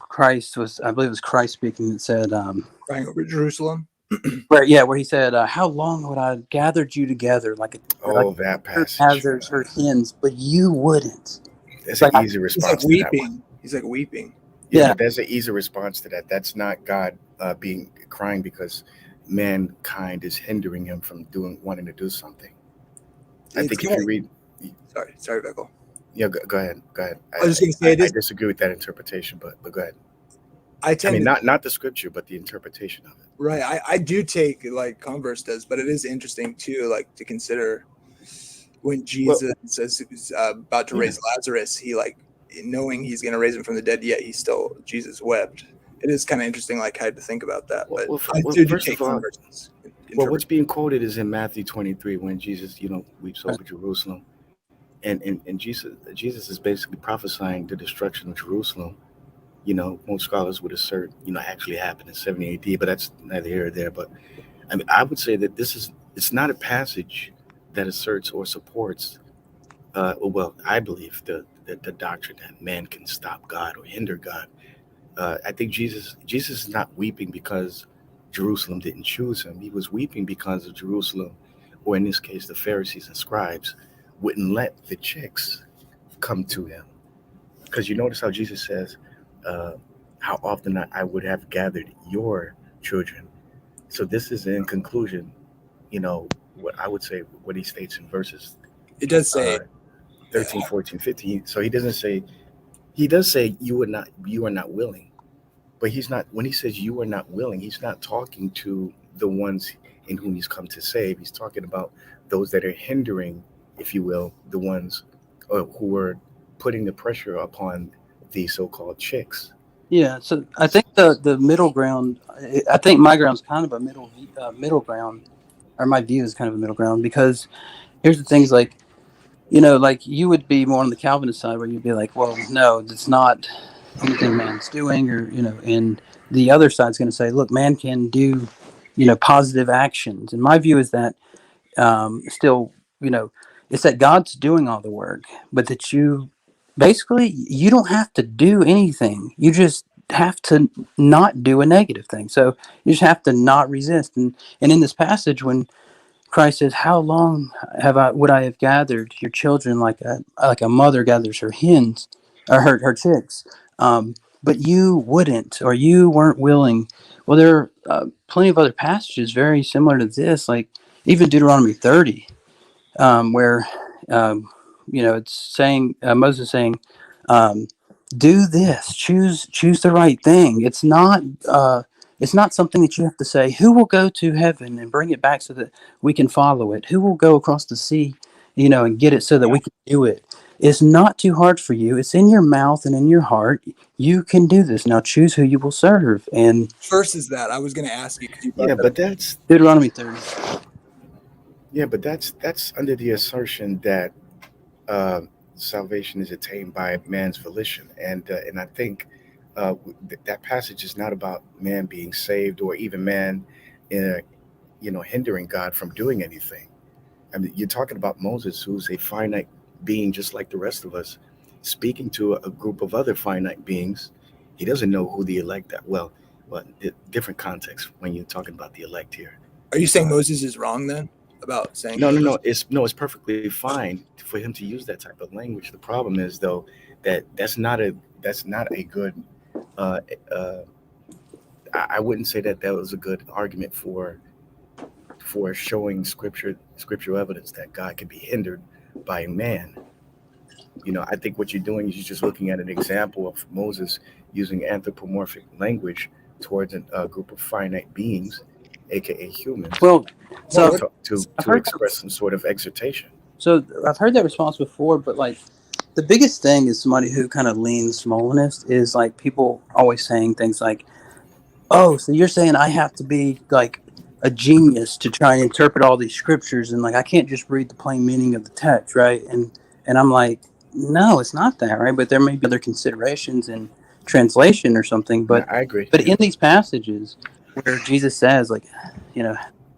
S20: Christ was, I believe it was Christ speaking, that said,
S3: crying over Jerusalem.
S20: where he said, "How long would I have gathered you together like
S22: That passage
S20: gathers her hens, but you wouldn't."
S22: That's an easy response to that one.
S3: He's like weeping.
S22: Yeah, but there's an easy response to that. That's not God being crying because mankind is hindering him from wanting to do something. I think if you read,
S3: sorry, Beckle.
S22: Yeah, go ahead.
S3: I was just going to say
S22: I disagree with that interpretation, but go ahead.
S3: I mean,
S22: not the scripture, but the interpretation of it.
S3: Right. I do take, like Converse does, but it is interesting too, like, to consider when Jesus says he's about to raise Lazarus, he, like, knowing he's going to raise him from the dead, yet Jesus wept. It is kind of interesting, like, how to think about that. But I do take Converse's.
S22: Well, what's being quoted is in Matthew 23 when Jesus, weeps over Jerusalem, and Jesus is basically prophesying the destruction of Jerusalem. Most scholars would assert, actually happened in 70 AD, but that's neither here or there. But I mean, I would say that it's not a passage that asserts or supports, I believe the doctrine that man can stop God or hinder God. I think Jesus is not weeping because Jerusalem didn't choose him. He was weeping because of Jerusalem, or in this case, the Pharisees and scribes wouldn't let the chicks come to him. Because you notice how Jesus says, how often I would have gathered your children. So this is in conclusion, what I would say, what he states in verses.
S3: It does say
S22: 13, 14, 15. So he does say you are not willing, but he's not, when he says you are not willing, he's not talking to the ones in whom he's come to save. He's talking about those that are hindering, if you will, the ones who are putting the pressure upon the so-called chicks.
S20: Yeah, so I think the middle ground. I think my ground's kind of a middle ground, or my view is kind of a middle ground, because here's the things, like, like you would be more on the Calvinist side, where you'd be like, well, no, it's not anything man's doing, or and the other side's going to say, look, man can do, positive actions. And my view is that still, it's that God's doing all the work, but that you don't have to do anything. You just have to not do a negative thing. So you just have to not resist. And in this passage, when Christ says, "How long would I have gathered your children like a mother gathers her hens or her chicks?" But you wouldn't, or you weren't willing. Well, there are plenty of other passages very similar to this, like even Deuteronomy 30. Where it's saying, Moses saying, do this, choose the right thing. It's not something that you have to say, who will go to heaven and bring it back so that we can follow it? Who will go across the sea, and get it so that we can do it? It's not too hard for you. It's in your mouth and in your heart. You can do this. Now choose who you will serve. And
S3: first is that I was going to ask you,
S22: but that's
S20: Deuteronomy 30.
S22: Yeah, but that's under the assertion that salvation is attained by man's volition, and I think that passage is not about man being saved or even man, hindering God from doing anything. I mean, you're talking about Moses, who's a finite being just like the rest of us, speaking to a group of other finite beings. He doesn't know who the elect are. Well, different context when you're talking about the elect here.
S3: Are you saying Moses is wrong then about saying?
S22: No. It's perfectly fine for him to use that type of language. The problem is though that that's not a good. I wouldn't say that was a good argument for showing scriptural evidence that God can be hindered by man. I think what you're doing is you're just looking at an example of Moses using anthropomorphic language towards a group of finite beings, aka humans.
S20: Well, so
S22: to express some sort of exhortation.
S20: So I've heard that response before, but like the biggest thing is somebody who kind of leans Molinist is like people always saying things like, "Oh, so you're saying I have to be like a genius to try and interpret all these scriptures, and like I can't just read the plain meaning of the text, right?" And I'm like, no, it's not that, right? But there may be other considerations in translation or something. But
S22: I agree.
S20: But in these passages where Jesus says, like,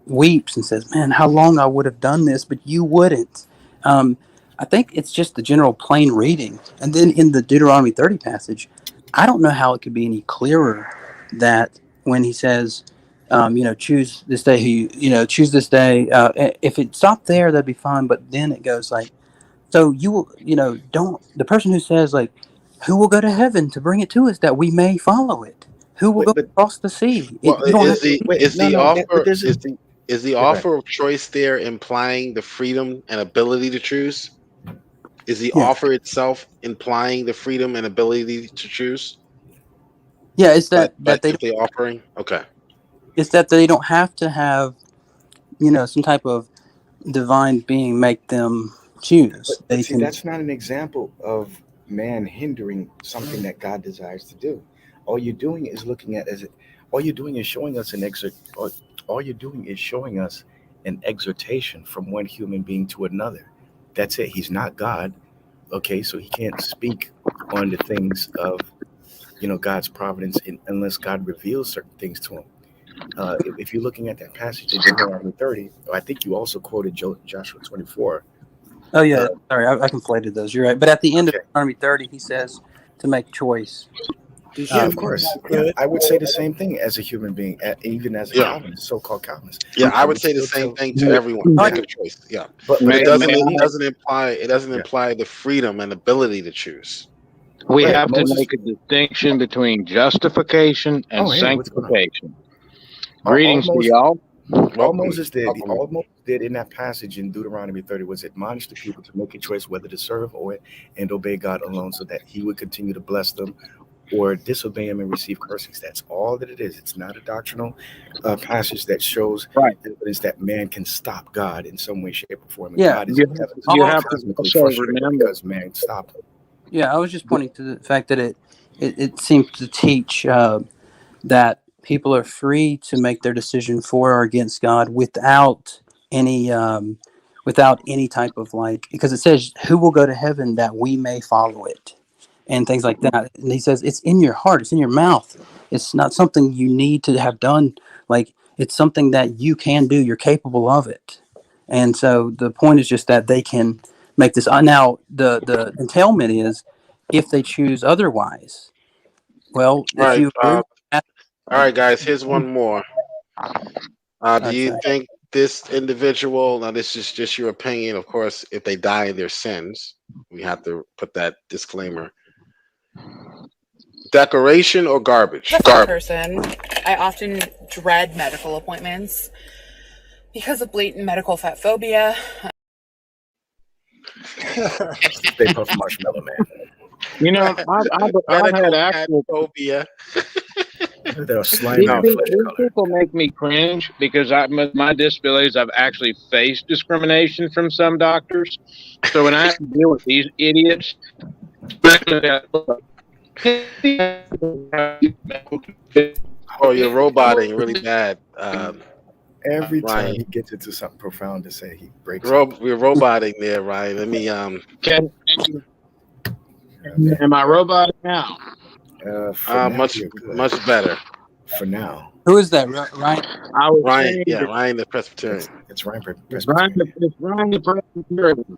S20: weeps and says, "Man, how long I would have done this, but you wouldn't." I think it's just the general plain reading. And then in the Deuteronomy 30 passage, I don't know how it could be any clearer that when he says, choose this day choose this day. If it stopped there, that'd be fine. But then it goes like, so you will, the person who says like, who will go to heaven to bring it to us that we may follow it? Who will go across the sea?
S2: Is the offer of choice there implying the freedom and ability to choose? Is the offer itself implying the freedom and ability to choose?
S20: Yeah, it's that
S2: they offering. Okay.
S20: It's that they don't have to have, some type of divine being make them choose.
S22: But see, that's not an example of man hindering something that God desires to do. All you're doing is all you're doing is showing us all you're doing is showing us an exhortation from one human being to another. That's it. He's not God. Okay, so he can't speak on the things of God's providence unless God reveals certain things to him. If you're looking at that passage in Deuteronomy 30, I think you also quoted Joshua 24.
S20: Oh yeah, sorry, I conflated those. You're right. But at the end of Army 30, he says to make choice.
S22: Yeah, of course. Yeah, I would say the same thing as a human being, even as a Calvinist, so-called Calvinist.
S2: Yeah, I would say the same thing to everyone. Make a choice. Yeah, but it doesn't imply the freedom and ability to choose.
S4: We have to make a distinction between justification and sanctification. Greetings to y'all.
S22: All Moses did in that passage in Deuteronomy 30 was admonish the people to make a choice whether to serve and obey God alone, so that he would continue to bless them or disobey him and receive cursings. That's all that it is. It's not a doctrinal passage that shows evidence that man can stop God in some way, shape, or form.
S20: Yeah,
S22: God is
S4: you have to also remember
S22: because man stopped him.
S20: Yeah, I was just pointing to the fact that it seems to teach that people are free to make their decision for or against God without any type of because it says, "Who will go to heaven that we may follow it," and things like that. And he says it's in your heart, it's in your mouth. It's not something you need to have done. Like, it's something that you can do. You're capable of it. And so the point is just that they can make this. Now the entailment is if they choose otherwise. Well, if you agree.
S2: All right, guys, here's one more. Do you think this individual, now this is just your opinion, of course, if they die in their sins, we have to put that disclaimer. Decoration or garbage?
S6: As a fat person, I often dread medical appointments because of blatant medical fat phobia.
S22: They puff marshmallow man.
S4: I've had actual
S2: phobia.
S4: These people make me cringe because my disabilities, I've actually faced discrimination from some doctors. So when I have to deal with these idiots,
S2: oh, you're roboting really bad.
S22: Every time
S2: Ryan,
S22: he gets into something profound to say, he breaks.
S2: We're roboting there, Ryan. Let me
S4: am I roboting now?
S2: Much better.
S22: For now.
S20: Who is that, Ryan?
S2: Ryan, Ryan the Presbyterian.
S22: It's Ryan
S4: Presbyterian. It's Ryan the Presbyterian.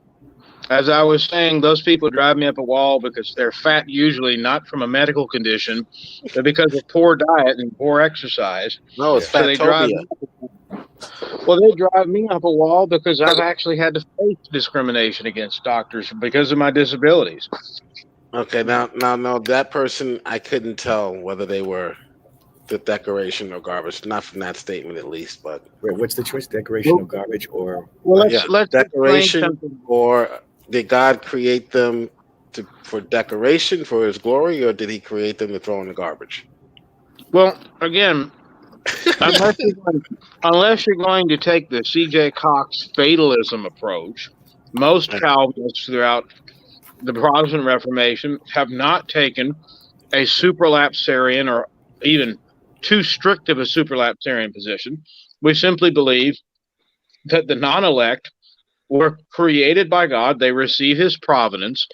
S4: As I was saying, those people drive me up a wall because they're fat, usually not from a medical condition, but because of poor diet and poor exercise.
S2: No, it's
S4: So they drive. Well, they drive me up a wall because I've actually had to face discrimination against doctors because of my disabilities.
S2: Okay, now, that person, I couldn't tell whether they were the decoration or garbage. Not from that statement, at least. But
S22: wait, what's the choice? Decoration or garbage, or
S4: let's
S2: decoration, or did God create them for decoration for His glory, or did He create them to throw in the garbage?
S4: Well, again, unless you're going to take the C.J. Cox fatalism approach, most Calvinists throughout the Protestant Reformation have not taken a supralapsarian or even too strict of a supralapsarian position. We simply believe that the non-elect were created by God. They receive His providence,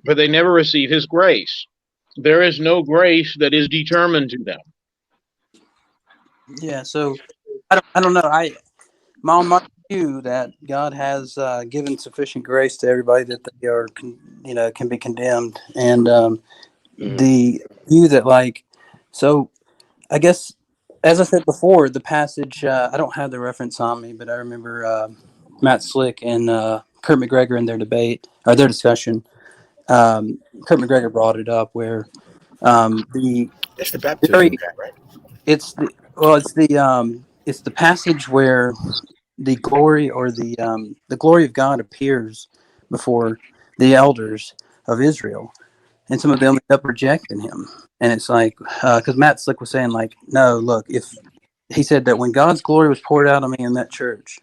S4: but they never receive His grace. There is no grace that is determined to them.
S20: Yeah, so I don't know. My view that God has given sufficient grace to everybody that they are, can be condemned, and the view that so I guess, as I said before, the passage, I don't have the reference on me, but I remember Matt Slick and Kurt McGregor in their debate or their discussion. Kurt McGregor brought it up where
S22: that's the baptism, right?
S20: It's the passage where the glory or the glory of God appears before the elders of Israel, and some of them end up rejecting Him. And it's like because Matt Slick was saying no, look, if he said that when God's glory was poured out on me in that church.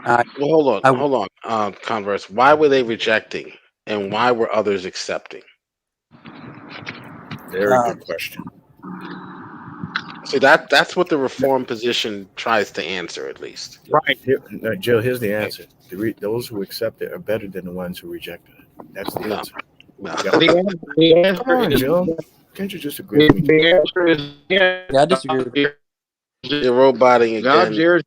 S2: Hold on, Converse. Why were they rejecting, and why were others accepting?
S22: Very good question.
S2: See, that's what the Reformed position tries to answer, at least.
S4: Right.
S22: Joe, here's the answer. Those who accept it are better than the ones who rejected it. That's the answer.
S2: No.
S4: The answer
S22: Come on,
S4: is,
S22: Joe. Can't you just agree with me?
S4: The answer is yes.
S20: Yeah, I disagree.
S2: You're roboting again.
S4: God's ears.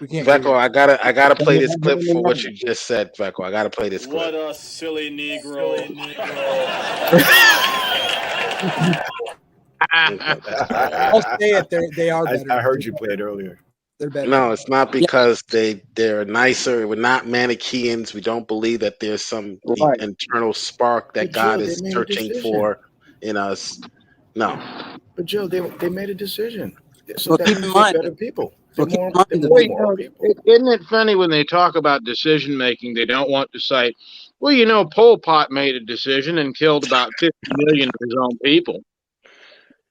S2: Vecco, I gotta play this clip for what you just said, Vecco. I gotta play this clip.
S7: What a silly Negro.
S3: I'll say it. They are better.
S22: I heard you play it earlier.
S3: They're better.
S2: No, it's not because they're nicer. We're not Manichaeans. We don't believe that there's some internal spark that God is searching for in us. No.
S22: But Joe, they made a decision. So
S20: Well,
S22: that
S20: keep in
S22: means
S20: mind-
S22: they're better people.
S20: Well,
S22: They're
S20: keep
S22: more,
S20: in mind
S22: they're
S20: that-
S22: more people.
S4: Isn't it funny when they talk about decision making, they don't want to say, well, Pol Pot made a decision and killed about 50 million of his own people.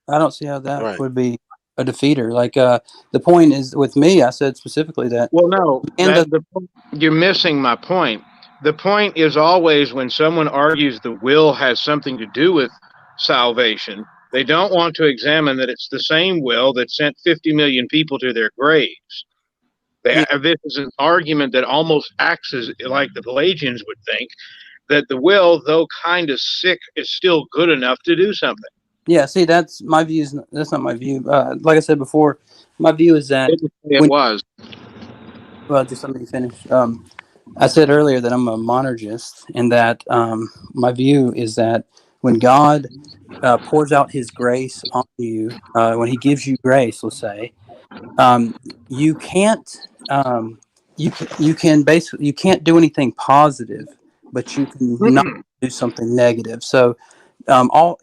S20: I don't see how that would be a defeater. The point is with me, I said specifically that.
S4: Well, no, you're missing my point. The point is always when someone argues the will has something to do with salvation, they don't want to examine that it's the same will that sent 50 million people to their graves. This is an argument that almost acts as like the Pelagians would think, that the will, though kind of sick, is still good enough to do something.
S20: Yeah, see, that's my view. That's not my view. Like I said before, my view is that Well, just let me finish. I said earlier that I'm a monergist, and that my view is that when God pours out His grace on you, when He gives you grace, let's say, you can't you can't do anything positive, but you can not do something negative. So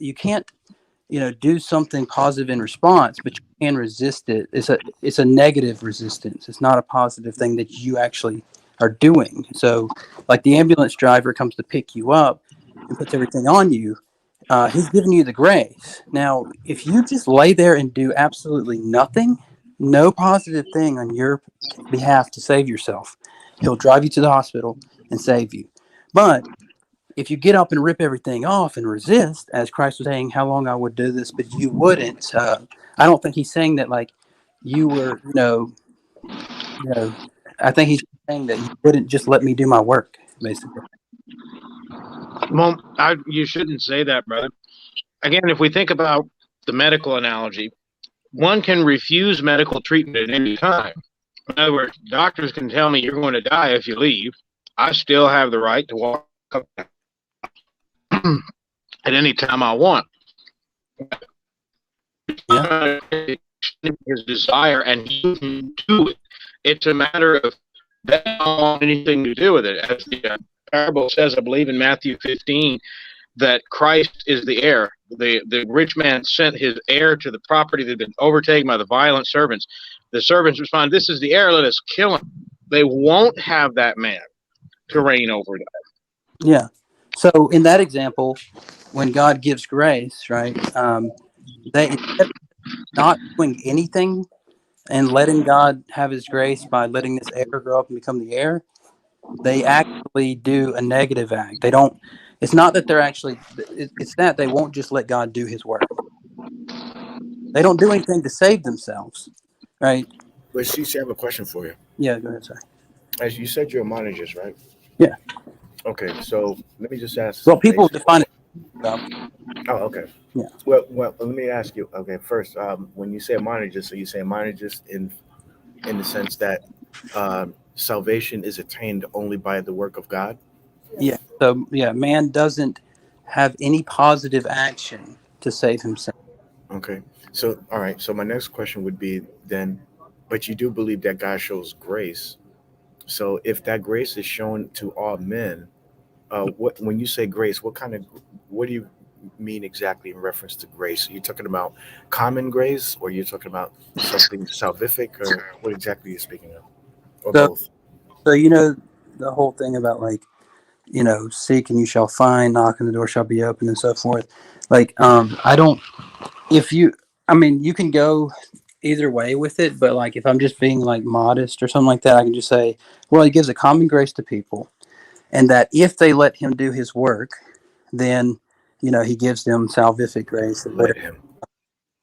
S20: you can't do something positive in response, but you can resist it. It's a negative resistance. It's not a positive thing that you actually are doing. So like the ambulance driver comes to pick you up and puts everything on you, he's giving you the grace. Now, if you just lay there and do absolutely nothing, no positive thing on your behalf to save yourself, he'll drive you to the hospital and save you. But if you get up and rip everything off and resist, as Christ was saying, how long I would do this, but you wouldn't. I don't think he's saying that like you were, I think he's saying that you wouldn't just let me do my work, basically.
S4: Well, you shouldn't say that, brother. Again, if we think about the medical analogy, one can refuse medical treatment at any time. In other words, doctors can tell me you're going to die if you leave. I still have the right to walk up at any time I want.
S20: Yeah.
S4: His desire, and he can do it. It's a matter of they don't want anything to do with it. As the parable says, I believe in Matthew 15, that Christ is the heir. The rich man sent his heir to the property that had been overtaken by the violent servants. The servants respond, "This is the heir, let us kill him." They won't have that man to reign over them.
S20: Yeah. So in that example, when God gives grace, right, they instead of not doing anything and letting God have his grace by letting this heir grow up and become the heir, they actually do a negative act. They don't, it's not that they're actually, it's that they won't just let God do his work. They don't do anything to save themselves, right?
S22: But CC, I have a question for you.
S20: Yeah, go ahead, sorry.
S22: As you said, you're a monergist, right?
S20: Yeah.
S22: Okay, so let me just ask.
S20: Well, people define it.
S22: Oh, okay.
S20: Yeah.
S22: Well, let me ask you. Okay, first, when you say a monergist, so you say a monergist in the sense that salvation is attained only by the work of God?
S20: Yeah. So, yeah, man doesn't have any positive action to save himself.
S22: Okay. So, all right. So my next question would be then, but you do believe that God shows grace. So if that grace is shown to all men, when you say grace, what do you mean exactly in reference to grace? Are you talking about common grace, or you're talking about something salvific, or what exactly are you speaking of? Or both?
S20: So, you know, the whole thing about like, you know, seek and you shall find, knock and the door shall be open and so forth. Like, I don't, I mean, you can go either way with it, but like if I'm just being like modest or something like that, I can just say, well, he gives a common grace to people, and that if they let him do his work, then, you know, he gives them salvific grace.
S22: Let him.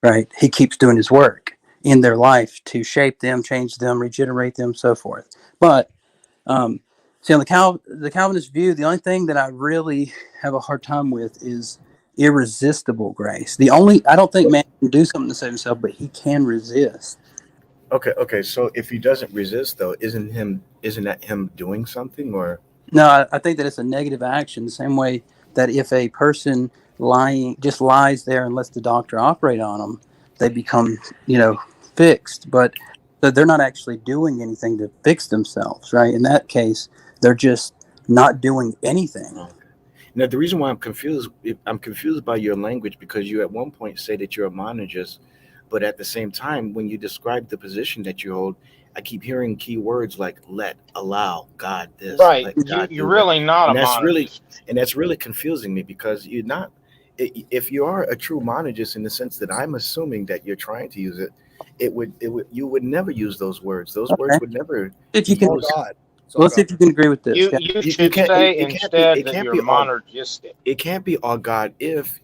S20: Right. He keeps doing his work in their life to shape them, change them, regenerate them, so forth. But see, on the Calvinist view, the only thing that I really have a hard time with is irresistible grace. I don't think man can do something to save himself, but he can resist.
S22: Okay. So if he doesn't resist, though, isn't that him doing something, or?
S20: No, I think that it's a negative action. The same way that if a person just lies there and lets the doctor operate on them, they become, you know, fixed. But they're not actually doing anything to fix themselves, right? In that case, they're just not doing anything.
S22: Okay. Now, the reason why I'm confused by your language, because you at one point say that you're a monergist, but at the same time, when you describe the position that you hold, I keep hearing key words like let, allow, God this.
S4: Right.
S22: Let God
S4: You're
S22: do
S4: really
S22: that.
S4: not
S22: And
S4: a
S22: that's
S4: monergist.
S22: that's really confusing me, because you're not. If you are a true monergist in the sense that I'm assuming that you're trying to use it, you would never use those words. Those words would never.
S20: If you can,
S22: used.
S20: let's see if you can agree with this.
S4: You should
S22: can't-
S4: say
S22: it can't be-
S4: instead
S22: it
S4: that
S22: can't
S4: you're
S22: be all-
S4: monergistic.
S22: It can't be all God if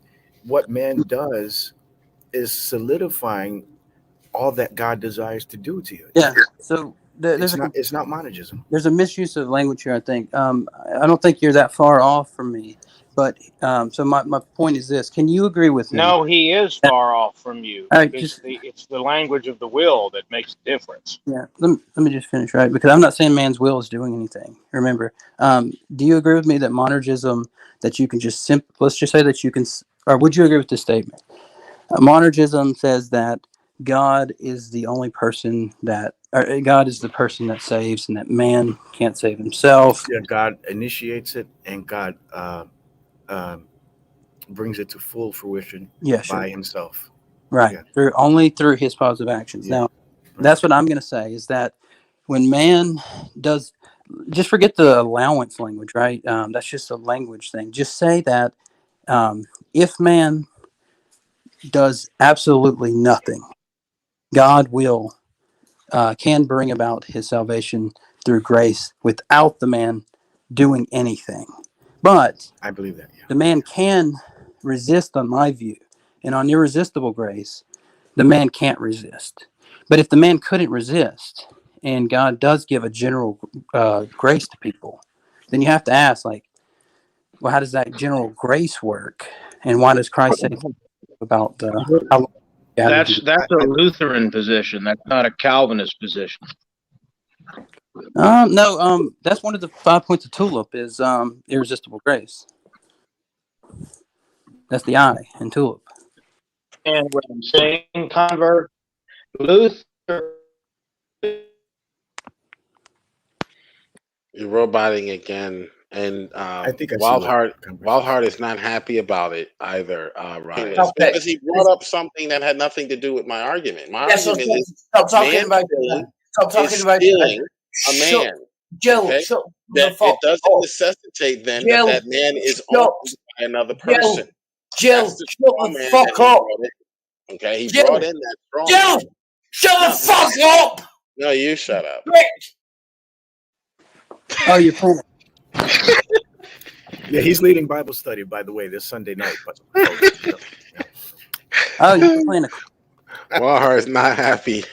S22: what man does is solidifying all that God desires to do to you.
S20: Yeah. So
S22: It's not monergism.
S20: There's a misuse of language here, I think. I don't think you're that far off from me. But so my point is this. Can you agree with me?
S4: No, he is far off from you.
S20: All right,
S4: It's the language of the will that makes the difference.
S20: Yeah, let me just finish, right? Because I'm not saying man's will is doing anything. Remember, do you agree with me that monergism, that you can just let's just say that you can, or would you agree with this statement? Monergism says that God is the only person God is the person that saves, and that man can't save himself.
S22: Yeah, God initiates it, and God brings it to full fruition by himself.
S20: Right.
S22: Yeah.
S20: Only through his positive actions.
S22: Yeah.
S20: Now, that's what I'm going to say, is that when man does, just forget the allowance language, right? That's just a language thing. Just say that if man does absolutely nothing, God can bring about his salvation through grace without the man doing anything. But
S22: I believe that. Yeah.
S20: The man can resist, on my view, and on irresistible grace, the man can't resist. But if the man couldn't resist, and God does give a general grace to people, then you have to ask, like, well, how does that general grace work? And why does Christ say about how
S4: That's a Lutheran position. That's not a Calvinist position.
S20: No, that's one of the 5 points of TULIP is irresistible grace. That's the I in TULIP.
S4: And what I'm saying, convert, Luther.
S2: You're roboting again, and
S22: I think I see
S2: Wildheart is not happy about it either, Ryan,
S5: Stop it.
S2: because he brought up something that had nothing to do with my argument. My
S5: Yes,
S2: argument is
S5: stop talking
S2: man
S5: about
S2: stealing
S5: Stop talking
S2: is
S5: about
S2: stealing a
S5: Shut-
S2: man.
S5: Joe,
S2: Okay,
S5: shut
S2: that
S5: the fuck
S2: it doesn't
S5: up.
S2: necessitate then
S5: Joe,
S2: that man is
S5: shut-
S2: owned by another
S5: Joe,
S2: person.
S5: Joe,
S2: That's the
S5: shut
S2: straw
S5: the
S2: man
S5: fuck
S2: that he
S5: up.
S2: brought in. Okay, he
S5: Joe,
S2: brought in that straw
S5: Joe,
S2: man.
S5: shut the fuck up.
S2: No, you shut up.
S20: Oh, you're playing.
S22: Yeah, he's leading Bible study, by the way, this Sunday night. But
S20: Oh, you're playing
S2: Wildheart is not happy.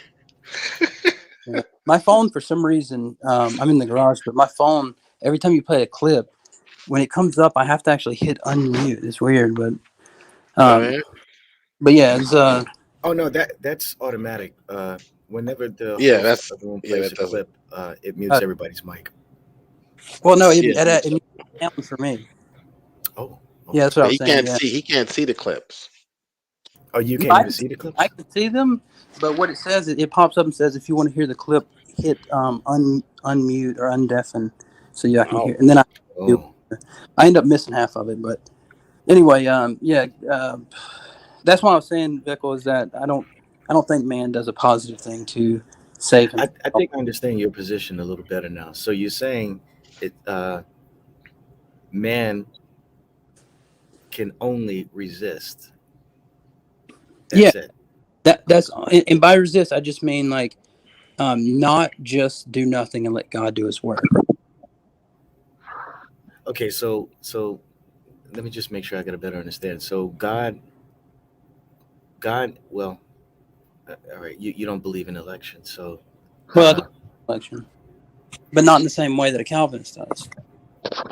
S20: Yeah. My phone, for some reason, I'm in the garage, but my phone, every time you play a clip, when it comes up, I have to actually hit unmute. It's weird, but yeah, it's
S22: oh no, that's automatic. Whenever the host of the room plays a clip, it mutes everybody's mic.
S20: well, no, it mutes down for me.
S22: Oh,
S20: yeah, that's what I was
S2: he
S20: saying.
S2: can't see. He can't see the clips.
S22: Oh, you can't even see the clips?
S20: I can see them, but what it says, it pops up and says, if you want to hear the clip, hit unmute or undeafen, so I can hear. And then I end up missing half of it. But anyway, that's what I was saying, Bickle, is that I don't think man does a positive thing to save him.
S22: I think I understand your position a little better now. So you're saying it, man can only resist. That's it.
S20: That's and by resist, I just mean like not just do nothing and let God do His work.
S22: Okay, so let me just make sure I get a better understanding. So God, well, all right, you don't believe in election, so
S20: well, I do election, but not in the same way that a Calvinist does.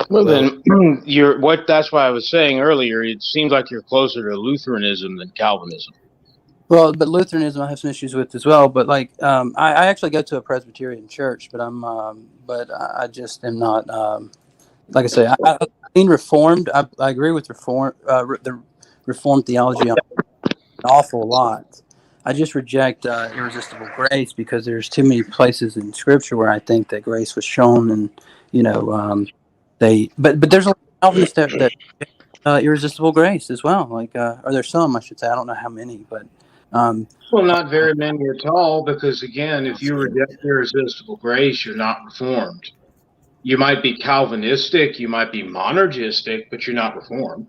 S4: Well, then that's why I was saying earlier, it seems like you're closer to Lutheranism than Calvinism.
S20: Well, but Lutheranism I have some issues with as well. But like, I actually go to a Presbyterian church, but I just am not. Like I say, I mean Reformed. I agree with the Reformed theology an awful lot. I just reject irresistible grace because there's too many places in Scripture where I think that grace was shown, and but there's a lot of Calvinists that irresistible grace as well. Like, or there's some, I should say. I don't know how many, but.
S4: Well, not very many at all, because again, if you reject irresistible grace, you're not Reformed. You might be Calvinistic, you might be monergistic, but you're not Reformed.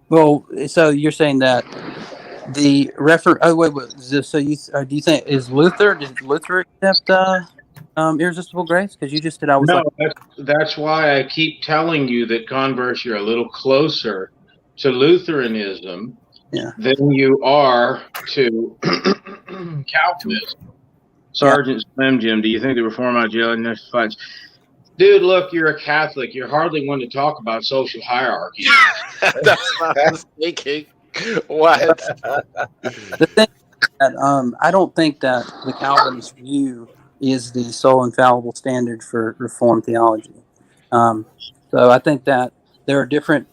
S20: Well, so you're saying that the so do you think did Luther accept irresistible grace? Because you just said
S4: that's why I keep telling you that, converse, you're a little closer to Lutheranism than you are to Calvinism. Sergeant Slim Jim, do you think the Reform ideology fights? Dude, look, you're a Catholic. You're hardly one to talk about social hierarchy.
S2: That's what I was thinking. What?
S20: The thing is that I don't think that the Calvinist view is the sole infallible standard for Reformed theology. So I think that there were different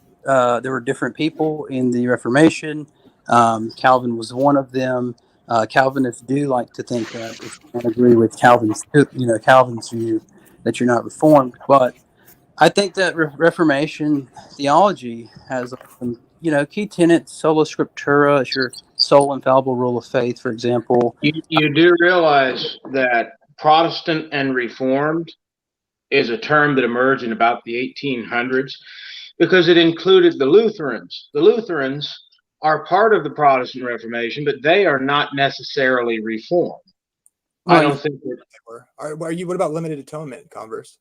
S20: people in the Reformation. Calvin was one of them. Calvinists do like to think that if you don't agree with Calvin's view, that you're not Reformed. But I think that Reformation theology has some, key tenets. Sola Scriptura is your sole infallible rule of faith, for example.
S4: You do realize that Protestant and Reformed is a term that emerged in about the 1800s because it included the Lutherans. The Lutherans are part of the Protestant Reformation, but they are not necessarily Reformed. I don't think that.
S3: What about limited atonement, converse?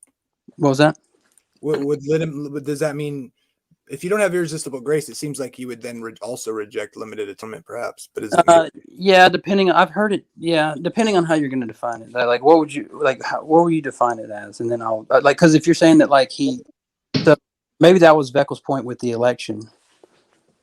S20: What was that?
S3: Does that mean if you don't have irresistible grace, it seems like you would then also reject limited atonement, perhaps? But is it
S20: depending on, I've heard it. Yeah, depending on how you're going to define it. Like, what would you like? What will you define it as? And then I'll because if you're saying that maybe that was Beckel's point with the election.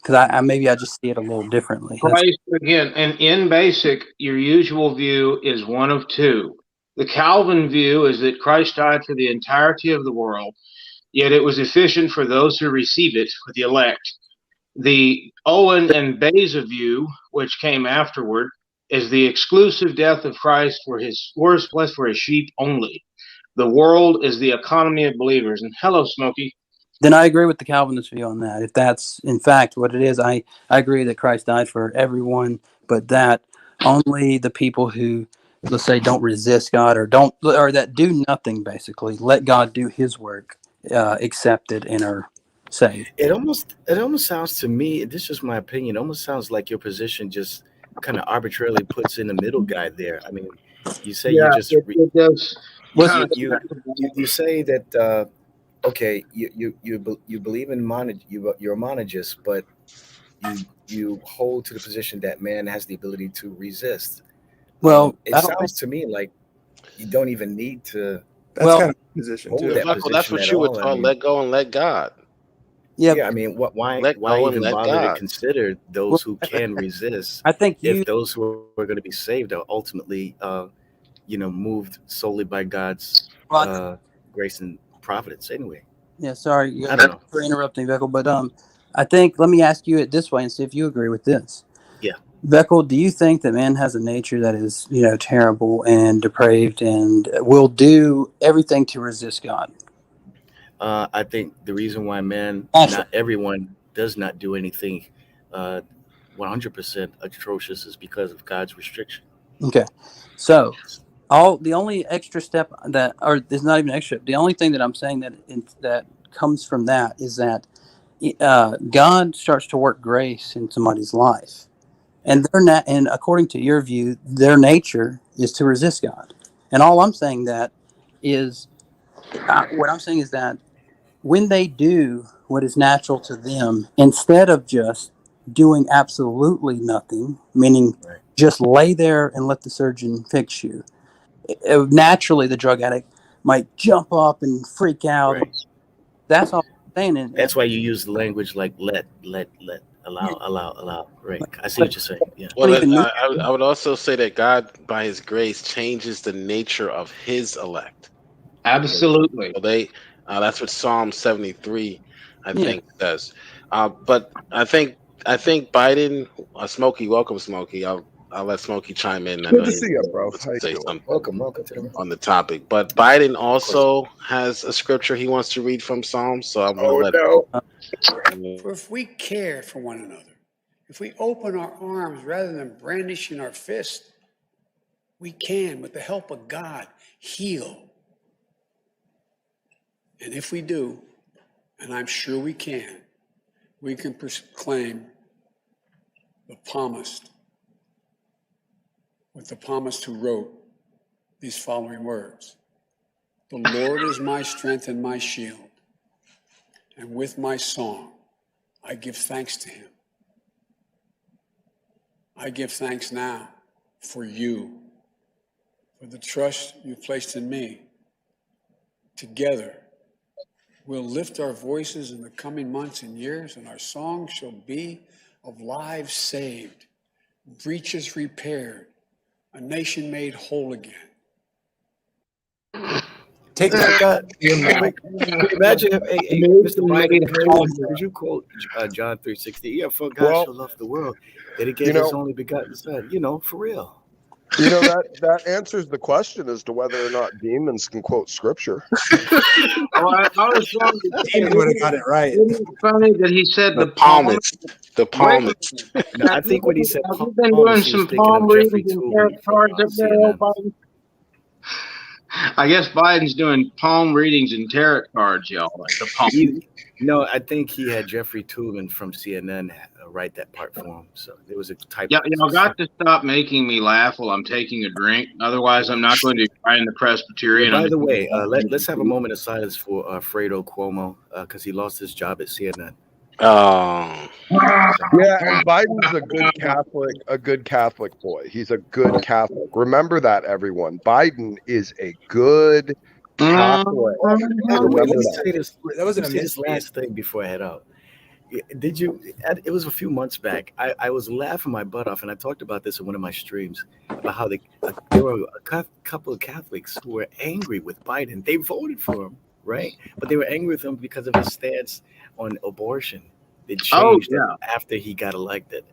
S20: Because I just see it a little differently.
S4: Christ, again, and in basic, your usual view is one of two. The Calvin view is that Christ died for the entirety of the world, yet it was efficient for those who receive it, for the elect. The Owen and Beza view, which came afterward, is the exclusive death of Christ for his sheep only. The world is the economy of believers. And hello, Smokey.
S20: Then I agree with the Calvinist view on that. If that's in fact what it is, I agree that Christ died for everyone, but that only the people who, let's say, don't resist God or that do nothing, basically let God do His work, accepted and are saved.
S22: It almost sounds to me, this is just my opinion, it almost sounds like your position just kind of arbitrarily puts in the middle guy there. I mean, you say you just
S4: it does.
S22: You say that okay, you believe in you're a monologist, but you hold to the position that man has the ability to resist.
S20: Well,
S22: it sounds to me like you don't even need to.
S3: That's kind of a position too.
S2: That's what you were taught. Let go and let God.
S22: Yeah, I mean, why even bother to consider those who can resist?
S20: I think
S22: if those who are going to be saved are ultimately, moved solely by God's grace and providence. Anyway.
S20: Yeah, sorry.
S22: I don't know
S20: for interrupting, Veckel, but I think let me ask you it this way and see if you agree with this.
S22: Yeah.
S20: Veckel, do you think that man has a nature that is, terrible and depraved and will do everything to resist God?
S22: I think the reason why not everyone does not do anything 100% atrocious is because of God's restriction.
S20: Okay. So the only extra step there's not even extra, the only thing that I'm saying that comes from that is that God starts to work grace in somebody's life. And and according to your view, their nature is to resist God. And all I'm saying what I'm saying is that when they do what is natural to them, instead of just doing absolutely nothing, meaning just lay there and let the surgeon fix you, naturally the drug addict might jump up and freak out.
S22: Right.
S20: That's all I'm saying.
S22: That's why you use language like let, allow. Right. I see what you're saying. Yeah.
S2: Well, I would also say that God, by His grace, changes the nature of His elect.
S4: Absolutely.
S2: So that's what Psalm 73, I think, does. But I think Biden, Smokey, welcome, Smokey. I'll let Smokey chime in.
S8: Good to see you, bro. How you doing?
S22: Welcome
S2: on the topic. But Biden also has a scripture he wants to read from Psalms, so I'm going to let
S21: For if we care for one another, if we open our arms rather than brandishing our fist, we can, with the help of God, heal. And if we do, and I'm sure we can proclaim the psalmist, with the psalmist who wrote these following words. The Lord is my strength and my shield, and with my song I give thanks to Him. I give thanks now for you, for the trust you placed in me. Together, we'll lift our voices in the coming months and years, and our song shall be of lives saved, breaches repaired, a nation made whole again.
S22: Take that. Imagine, hey, Mr. Biden, could you quote John 3:16? Yeah, for God shall love the world that He gave His only begotten Son. For real.
S8: That answers the question as to whether or not demons can quote scripture.
S4: I was wrong.
S3: Demon would have got it right.
S4: Isn't it funny that he said
S2: the palmist? The palmist.
S22: No, I think when he said
S4: have you been doing some palm readings and tarot cards up there, Biden? I guess Biden's doing palm readings and tarot cards, y'all. Like the palm.
S22: No, I think he had Jeffrey Tubin from CNN write that part for him. So there was a type.
S4: Yeah, y'all got to stop making me laugh while I'm taking a drink. Otherwise, I'm not going to cry in the Presbyterian.
S22: By the way, let's have a moment of silence for Fredo Cuomo because he lost his job at CNN.
S8: Oh. Yeah, and Biden's a good Catholic boy. He's a good Catholic. Remember that, everyone. Biden is a good Catholic.
S22: Let me tell you this last thing before I head out. Did you? It was a few months back. I was laughing my butt off, and I talked about this in one of my streams about how there were a couple of Catholics who were angry with Biden. They voted for him, right? But they were angry with him because of his stance on abortion. It changed after he got elected,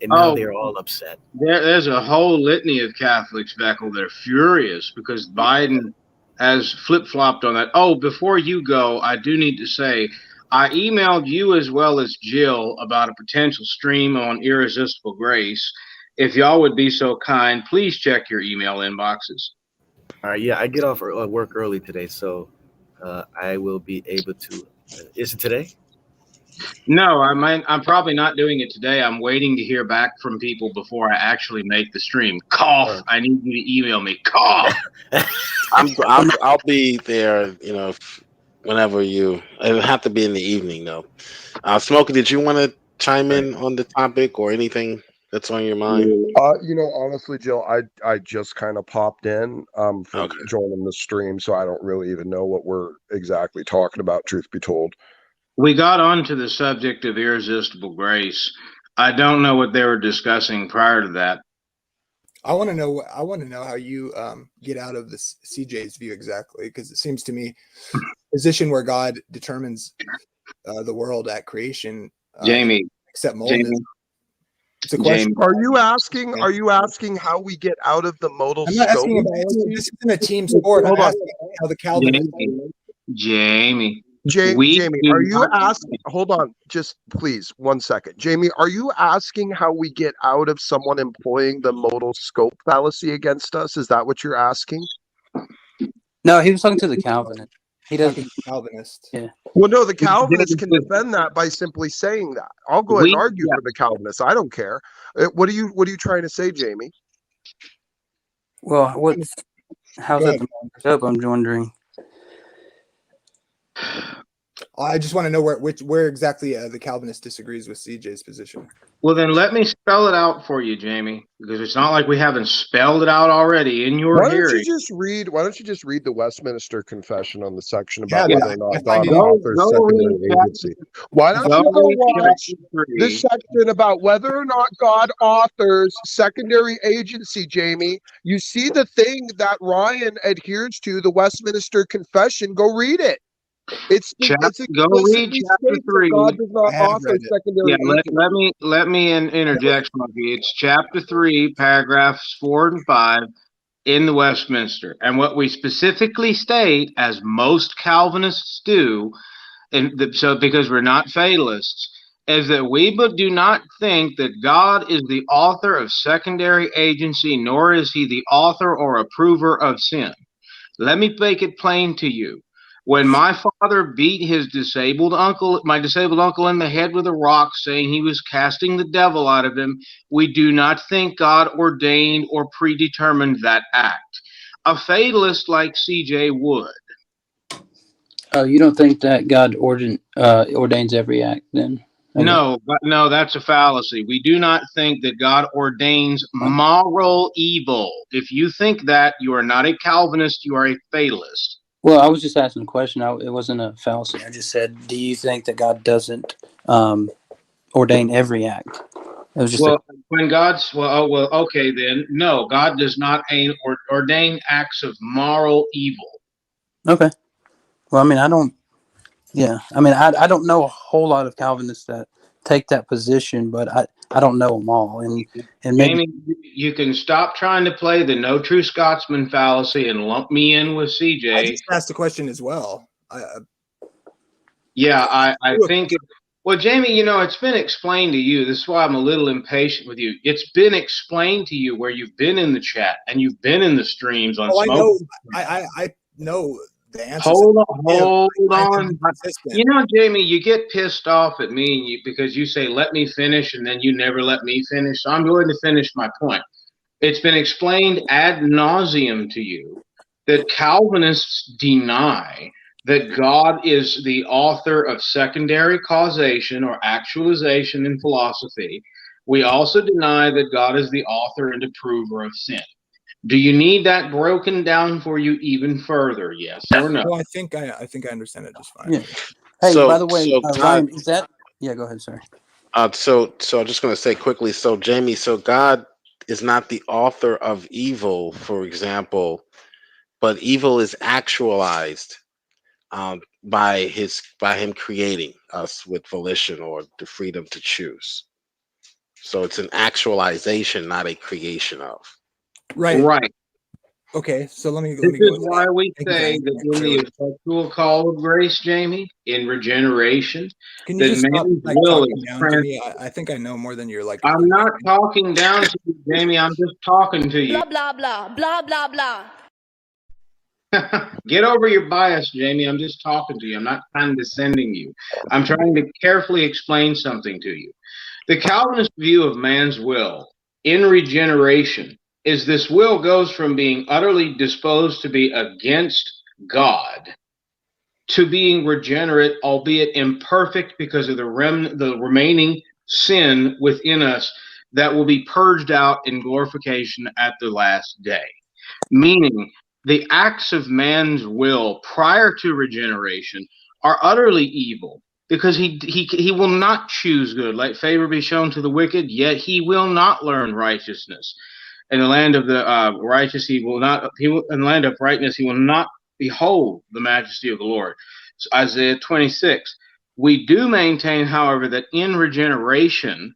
S22: and now they're all upset.
S4: There's a whole litany of Catholics, Beckel, that are furious because Biden has flip-flopped on that. Oh, before you go, I do need to say, I emailed you as well as Jill about a potential stream on Irresistible Grace. If y'all would be so kind, please check your email inboxes.
S22: All right, yeah, I get off work early today, so I will be able to. Is it today?
S4: No, I'm probably not doing it today. I'm waiting to hear back from people before I actually make the stream. Cough. I need you to email me. Cough.
S2: I'll be there, whenever you. It'll have to be in the evening, though. Smokey, did you want to chime in on the topic or anything that's on your mind?
S8: Honestly, Jill, I just kind of popped in from joining the stream, so I don't really even know what we're exactly talking about, truth be told.
S4: We got onto the subject of Irresistible Grace. I don't know what they were discussing prior to that.
S3: I want to know how you get out of this CJ's view exactly, because it seems to me position where God determines the world at creation.
S4: Jamie,
S3: except Molden. It's a question.
S8: Are you asking how we get out of the modal
S3: I'm not
S8: scope?
S3: asking about this isn't a team sport. I'm asking how the Calvinists.
S4: Jamie,
S8: are you asking? Hold on, just please 1 second. Jamie, are you asking how we get out of someone employing the modal scope fallacy against us? Is that what you're asking?
S20: No, he was talking to the Calvinist. He doesn't.
S3: Calvinist.
S20: Yeah.
S8: Well, no, the Calvinists can defend that by simply saying that. I'll go ahead and argue for the Calvinists. I don't care. What are you trying to say, Jamie?
S20: Well, how's that the modal scope? I'm wondering.
S3: I just want to know where exactly the Calvinist disagrees with CJ's position.
S4: Well, then let me spell it out for you, Jamie, because it's not like we haven't spelled it out already in your hearing.
S8: Why don't you just read the Westminster Confession on the section about whether or not God
S4: authors
S8: secondary agency? Why don't you go watch the section about whether or not God authors secondary agency, Jamie? You see the thing that Ryan adheres to, the Westminster Confession. Go read it.
S4: Go read chapter 3.
S8: God does not author secondary agency.
S4: Let me interject, Smokey. It's chapter 3, paragraphs 4 and 5 in the Westminster. And what we specifically state, as most Calvinists do, because we're not fatalists, is that we do not think that God is the author of secondary agency, nor is he the author or approver of sin. Let me make it plain to you. When my father beat my disabled uncle in the head with a rock, saying he was casting the devil out of him, we do not think God ordained or predetermined that act. A fatalist like CJ would.
S20: Oh, you don't think that God ordains every act then? Okay.
S4: No, that's a fallacy. We do not think that God ordains moral evil. If you think that, you are not a Calvinist, you are a fatalist.
S20: Well, I was just asking a question. It wasn't a fallacy. I just said, do you think that God doesn't ordain every act? It was just
S4: okay then. No, God does not ordain acts of moral evil.
S20: Okay. Well, I mean, I don't know a whole lot of Calvinists that take that position, but I don't know them all. And maybe
S4: Jamie, you can stop trying to play the no true Scotsman fallacy and lump me in with CJ.
S3: I just asked the question as well.
S4: I think well, Jamie, it's been explained to you. This is why I'm a little impatient with you. It's been explained to you where you've been in the chat and you've been in the streams on Smoke.
S3: I know the answer.
S4: Hold on. Jamie, you get pissed off at me because you say, let me finish, and then you never let me finish. So I'm going to finish my point. It's been explained ad nauseum to you that Calvinists deny that God is the author of secondary causation or actualization in philosophy. We also deny that God is the author and approver of sin. Do you need that broken down for you even further? Yes or no?
S3: Well, I think I understand it just fine.
S20: Yeah. Hey, by the way, Ryan, is that Yeah, go ahead, sorry.
S2: So I'm just going to say quickly. So Jamie, so God is not the author of evil, for example, but evil is actualized by him creating us with volition or the freedom to choose. So it's an actualization, not a creation of.
S3: Right. Okay, so let me
S4: This
S3: go
S4: is
S3: with
S4: why
S3: that.
S4: we
S3: Thank you for
S4: say
S3: answering
S4: that
S3: that
S4: in the
S3: clearly.
S4: effectual call of grace, Jamie, in regeneration,
S3: Can you
S4: that
S3: just stop
S4: man's
S3: like
S4: will
S3: talking
S4: is
S3: down to me? I think I know more than you're like.
S4: I'm not talking down to you, Jamie. I'm just talking to you.
S12: Blah, blah, blah, blah, blah, blah.
S4: Get over your bias, Jamie. I'm just talking to you. I'm not condescending you. I'm trying to carefully explain something to you. The Calvinist view of man's will in regeneration is this will goes from being utterly disposed to be against God to being regenerate, albeit imperfect because of the remaining sin within us that will be purged out in glorification at the last day. Meaning, the acts of man's will prior to regeneration are utterly evil because he will not choose good. Let favor be shown to the wicked, yet he will not learn righteousness. In the land of the righteous, in the land of uprightness, he will not behold the majesty of the Lord. So Isaiah 26. We do maintain, however, that in regeneration,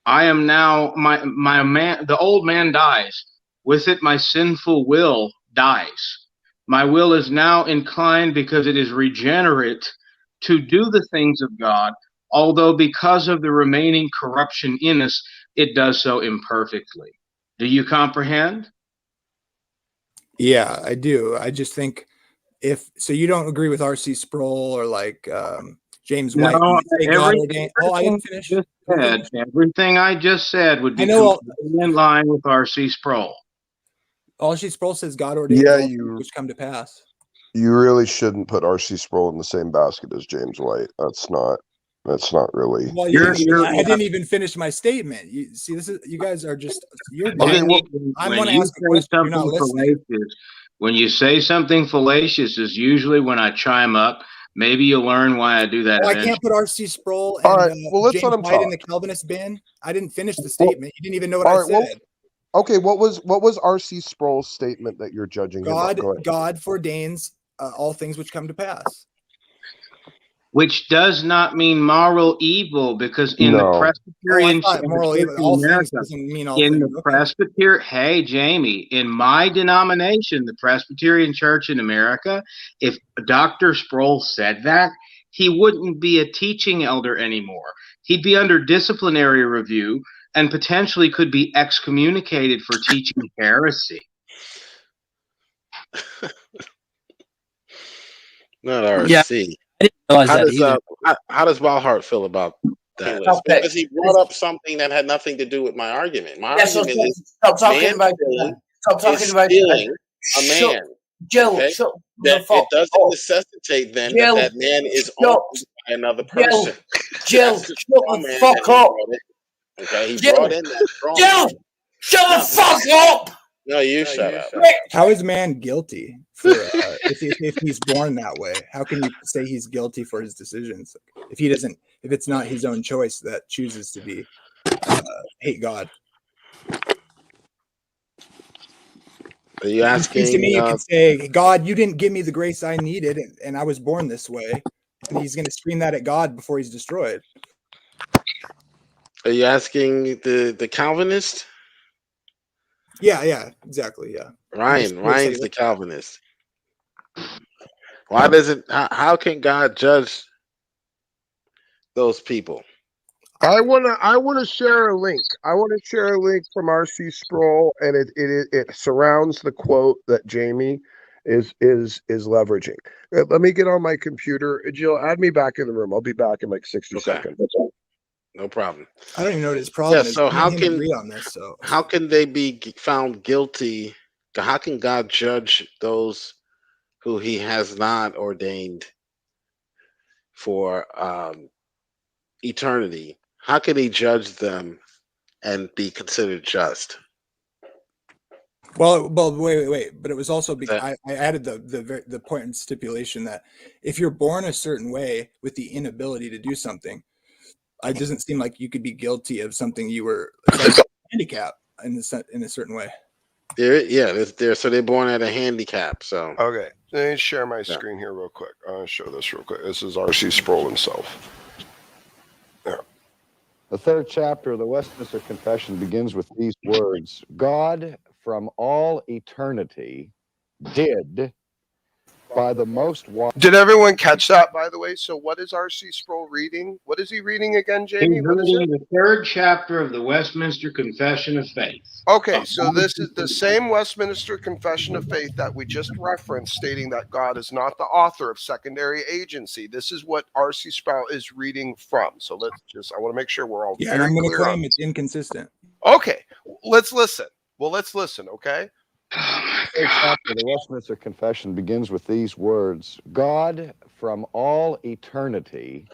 S4: I am now my man. The old man dies. With it, my sinful will dies. My will is now inclined because it is regenerate to do the things of God, although because of the remaining corruption in us, it does so imperfectly. Do you comprehend?
S3: Yeah, I do. I just think so you don't agree with R.C. Sproul or like James White.
S4: No,
S3: God ordained. Oh, I didn't finish.
S4: Everything I just said would be completely in line with R.C. Sproul.
S3: R.C. Sproul says God ordains all things which come to pass.
S8: You really shouldn't put R.C. Sproul in the same basket as James White. That's not really.
S3: Well, I didn't even finish my statement. You see, you guys are just.
S4: Okay, I want to ask a question. You're not listening. When you say something fallacious, is usually when I chime up. Maybe you'll learn why I do that.
S3: I can't put R.C. Sproul and
S8: let's
S3: James
S8: let him
S3: White
S8: talk.
S3: in the Calvinist bin. I didn't finish the statement. You didn't even know what I said.
S8: Okay, what was R.C. Sproul's statement that you're judging him on?
S3: God ordains all things which come to pass.
S4: Which does not mean moral evil, because in the Presbyterian
S3: moral evil, all things doesn't mean all
S4: in
S3: things.
S4: The Presbyterian, hey Jamie, in my denomination, the Presbyterian Church in America, if Dr. Sproul said that, he wouldn't be a teaching elder anymore. He'd be under disciplinary review and potentially could be excommunicated for teaching heresy.
S2: Not RC.
S20: Yeah. How
S2: does Walhart feel about that? Because he brought up something that had nothing to do with my argument. My argument is
S5: stop talking about
S2: stealing a man.
S5: Jill,
S2: okay?
S5: shut
S2: that
S5: the fuck
S2: it doesn't
S5: up.
S2: necessitate then
S5: Jill,
S2: that man is owned by another person.
S5: Jill, shut the fuck up.
S2: Okay, he brought in that strong.
S5: Jill, shut the fuck up.
S2: No, you shut up.
S3: How is man guilty for if he's born that way? How can you say he's guilty for his decisions if it's not his own choice that chooses to be hate God?
S2: Are you asking?
S3: To me, you could say, God, you didn't give me the grace I needed, and I was born this way. And he's going to scream that at God before he's destroyed.
S2: Are you asking the Calvinist?
S3: Yeah, exactly. Yeah.
S2: Ryan's the Calvinist. Why doesn't? How can God judge those people?
S8: I wanna share a link. I want to share a link from R.C. Sproul, and it surrounds the quote that Jamie is leveraging. Let me get on my computer. Jill, add me back in the room. I'll be back in like 60 seconds.
S2: No problem.
S3: I don't even know what his problem is.
S2: So how can
S3: agree on this? So
S2: how can they be found guilty? How can God judge those who He has not ordained for eternity? How can He judge them and be considered just?
S3: Well, wait. But it was also because I added the point and stipulation that if you're born a certain way with the inability to do something, it doesn't seem like you could be guilty of something you were like handicap in a certain way.
S2: So they're born at a handicap. So
S8: okay, let me share my screen here real quick. I'll show this real quick. This is R.C. Sproul himself. There.
S9: The third chapter of the Westminster Confession begins with these words: God from all eternity did by the most wise.
S8: Did everyone catch that, by the way? So what is R.C. Sproul reading? What is he reading again, Jamie?
S4: He's
S8: What is
S4: reading
S8: it?
S4: the third chapter of the Westminster Confession of Faith.
S8: Okay, so this is the same Westminster Confession of Faith that we just referenced, stating that God is not the author of secondary agency. This is what R.C. Sproul is reading from. So I want to make sure we're all
S3: Yeah,
S8: very
S3: and I'm going to
S8: clear
S3: claim
S8: on
S3: it's inconsistent.
S8: Okay, let's listen. Well, let's listen, okay?
S9: The third chapter of the Westminster Confession begins with these words: God from all eternity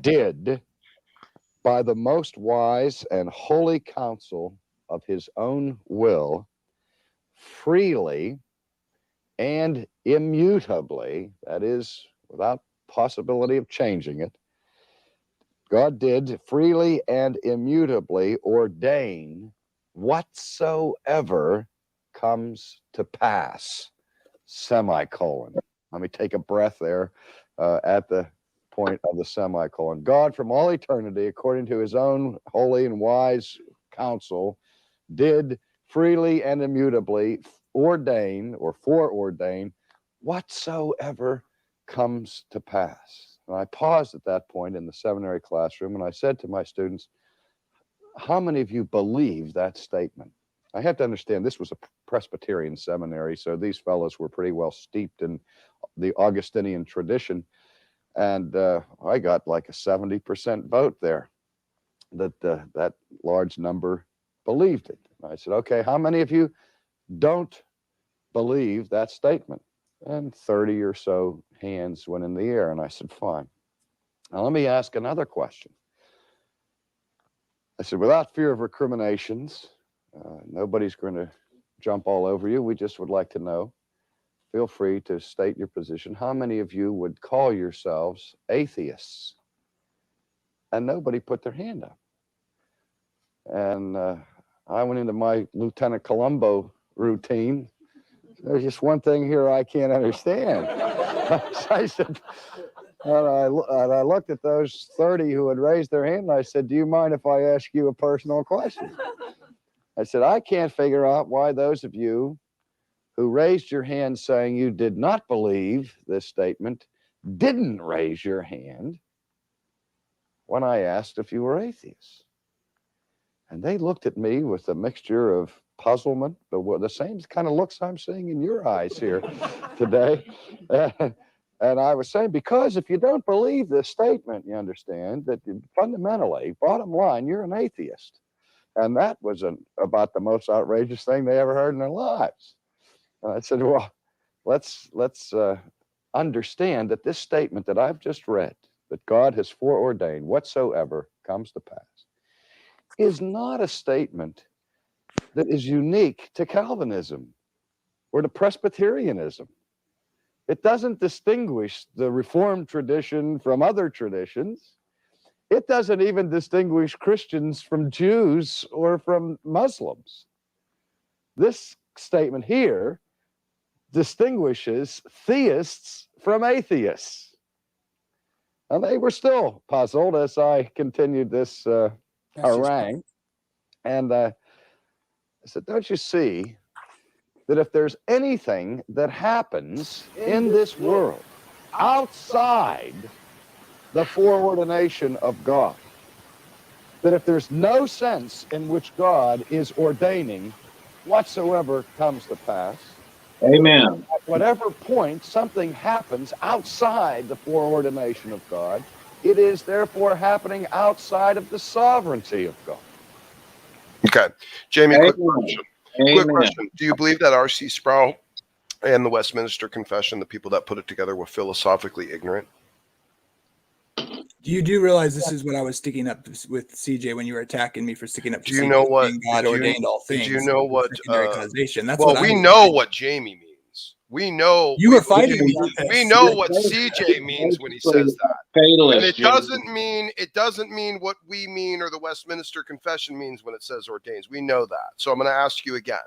S9: did, by the most wise and holy counsel of his own will, freely and immutably, that is, without possibility of changing it, God did freely and immutably ordain whatsoever comes to pass, semicolon. Let me take a breath there at the point of the semicolon. God from all eternity, according to his own holy and wise counsel, did freely and immutably ordain or foreordain whatsoever comes to pass. And I paused at that point in the seminary classroom and I said to my students, how many of you believe that statement? I have to understand this was a Presbyterian seminary, so these fellows were pretty well steeped in the Augustinian tradition. And I got like a 70% vote there that that large number believed it. And I said, okay, how many of you don't believe that statement? And 30 or so hands went in the air. And I said, fine. Now let me ask another question. I said, without fear of recriminations, nobody's going to jump all over you. We just would like to know. Feel free to state your position. How many of you would call yourselves atheists? And nobody put their hand up. And I went into my Lieutenant Columbo routine. There's just one thing here I can't understand. I said, and I looked at those 30 who had raised their hand, and I said, do you mind if I ask you a personal question? I said, I can't figure out why those of you who raised your hand saying you did not believe this statement didn't raise your hand when I asked if you were atheists. And they looked at me with a mixture of puzzlement, the same kind of looks I'm seeing in your eyes here today. And I was saying, because if you don't believe this statement, you understand that fundamentally, bottom line, you're an atheist. And that was about the most outrageous thing they ever heard in their lives. And I said, well, let's understand that this statement that I've just read, that God has foreordained whatsoever comes to pass, is not a statement that is unique to Calvinism or to Presbyterianism. It doesn't distinguish the Reformed tradition from other traditions. It doesn't even distinguish Christians from Jews or from Muslims. This statement here distinguishes theists from atheists. And they were still puzzled as I continued this harangue. And I said, don't you see that if there's anything that happens in this world outside the foreordination of God, that if there's no sense in which God is ordaining whatsoever comes to pass,
S4: Amen.
S9: at whatever point something happens outside the foreordination of God, it is therefore happening outside of the sovereignty of God.
S8: Okay. Jamie,
S4: Amen.
S8: quick question.
S4: Amen.
S8: Quick question. Do you believe that R.C. Sproul and the Westminster Confession, the people that put it together, were philosophically ignorant?
S3: You do realize this is what I was sticking up with CJ when you were attacking me for sticking up to
S8: Do you
S3: CJ
S8: know what
S3: God ordained all things?
S8: Do you know what
S3: secondary causation. That's
S8: well,
S3: what
S8: we
S3: I'm
S8: know what Jamie means. We know
S3: You were fighting me on this.
S8: we know what CJ means when he says that.
S4: Fatalist,
S8: And it doesn't mean what we mean or the Westminster Confession means when it says ordains. We know that. So I'm going to ask you again.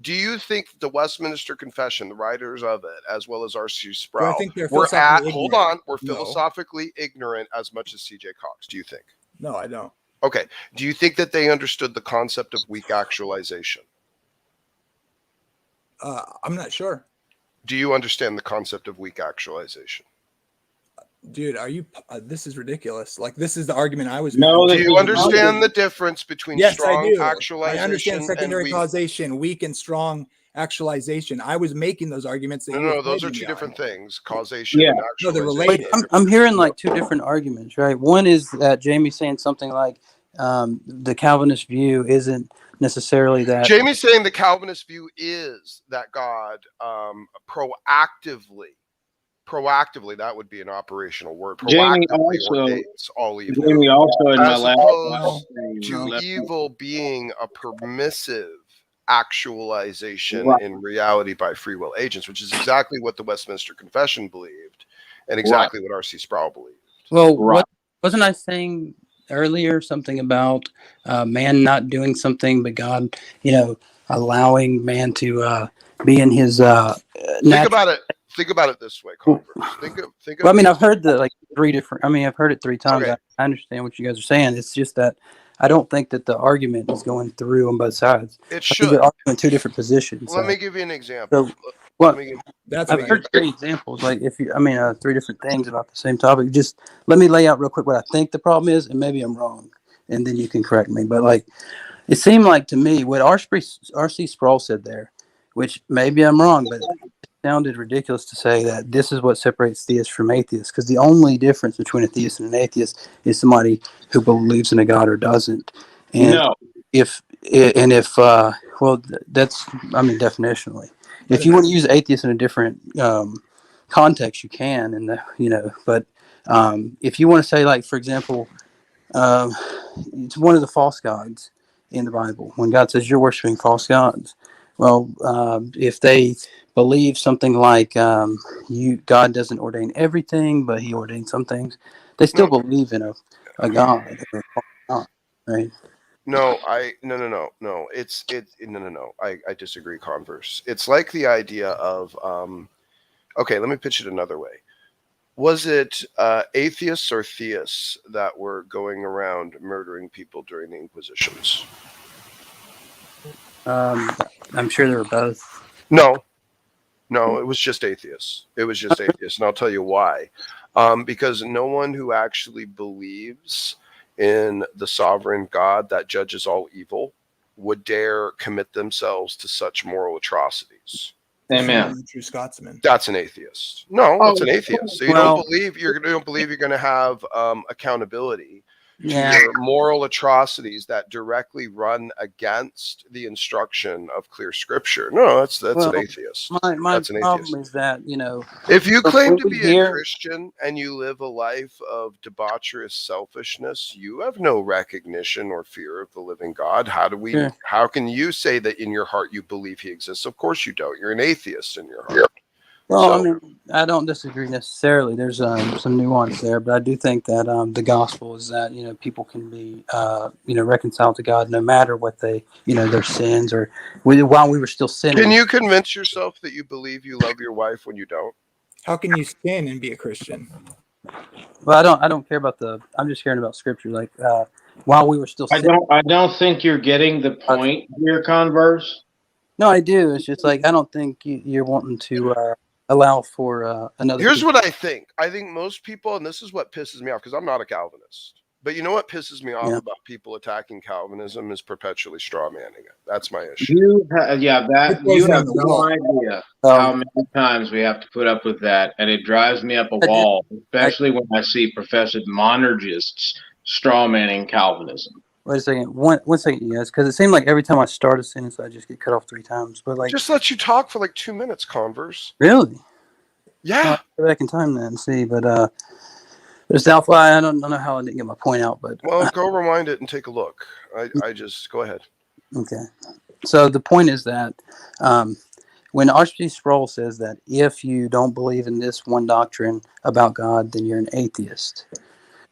S8: Do you think the Westminster Confession, the writers of it, as well as R.C. Sproul,
S3: I think they're philosophically
S8: we're philosophically ignorant as much as C.J. Cox, do you think?
S3: No, I don't.
S8: Okay. Do you think that they understood the concept of weak actualization?
S3: I'm not sure.
S8: Do you understand the concept of weak actualization?
S3: Dude, are you? This is ridiculous. Like, this is the argument I was.
S8: No. Do you understand the difference between strong
S3: I do.
S8: actualization?
S3: I understand secondary
S8: and weak
S3: causation, weak and strong actualization. I was making those arguments. That
S8: no, those are two different things. Causation and actualization.
S3: No, they're related.
S20: I'm hearing like two different arguments, right? One is that Jamie's saying something like the Calvinist view isn't necessarily that.
S8: Jamie's saying the Calvinist view is that God proactively, that would be an operational word.
S4: Jamie
S8: ordains all evil.
S4: Jamie also in my last
S8: to evil being a permissive actualization in reality by free will agents, which is exactly what the Westminster Confession believed, and exactly what R.C. Sproul believed.
S20: Well, wasn't I saying earlier something about man not doing something, but God, allowing man to be in his
S8: Think about it this way, Converse.
S20: Well, I mean, I've heard I've heard it 3 times. Okay. I understand what you guys are saying. It's just that I don't think that the argument is going through on both sides.
S8: It should.
S20: They're arguing 2 different positions.
S8: Let me give you an example.
S20: I've heard 3 examples. Like 3 different things about the same topic. Just let me lay out real quick what I think the problem is, and maybe I'm wrong, and then you can correct me. But it seemed like to me what R.C. Sproul said there, which maybe I'm wrong, but sounded ridiculous to say that this is what separates theists from atheists, because the only difference between a theist and an atheist is somebody who believes in a God or doesn't. And that's definitionally. If you want to use atheist in a different context, you can, but if you want to say, like, for example, it's one of the false gods in the Bible. When God says you're worshiping false gods, well, if they believe something like God doesn't ordain everything, but He ordains some things, they still believe in a God, right?
S8: No. I disagree, Converse. It's like the idea of okay, let me pitch it another way. Was it atheists or theists that were going around murdering people during the Inquisitions?
S20: I'm sure there were both.
S8: No, it was just atheists. And I'll tell you why. Because no one who actually believes in the sovereign God that judges all evil would dare commit themselves to such moral atrocities.
S3: Amen. True Scotsman.
S8: That's an atheist. No, that's an atheist. So you don't believe you're going to have accountability to your moral atrocities that directly run against the instruction of clear scripture. No, that's an atheist.
S20: My problem is that,
S8: if you claim to be a Christian and you live a life of debaucherous selfishness, you have no recognition or fear of the living God. How can you say that in your heart you believe He exists? Of course you don't. You're an atheist in your heart.
S20: Well, I don't disagree necessarily. There's some nuance there, but I do think that the gospel is that people can be reconciled to God no matter what they their sins or while we were still sinning.
S8: Can you convince yourself that you believe you love your wife when you don't?
S3: How can you sin and be a Christian?
S20: Well, I don't care about I'm just caring about scripture. Like while we were still sinning.
S4: I don't think you're getting the point here, Converse.
S20: No, I do. It's just like I don't think you're wanting to allow for another.
S8: Here's what I think. I think most people, and this is what pisses me off, because I'm not a Calvinist, but you know what pisses me off about people attacking Calvinism is perpetually strawmanning it. That's my issue.
S4: You have no idea how many times we have to put up with that, and it drives me up a wall, especially when I see professed monergists strawmanning Calvinism.
S20: Wait a second. One second, you guys, because it seemed like every time I start a sentence, I just get cut off 3 times. But
S8: just let you talk for like 2 minutes, Converse.
S20: Really?
S8: Yeah.
S20: Go back in time then and see. But it's Alpha. I don't know how I didn't get my point out. But
S8: go rewind it and take a look. I just go ahead.
S20: Okay. So the point is that when R.C. Sproul says that if you don't believe in this one doctrine about God, then you're an atheist.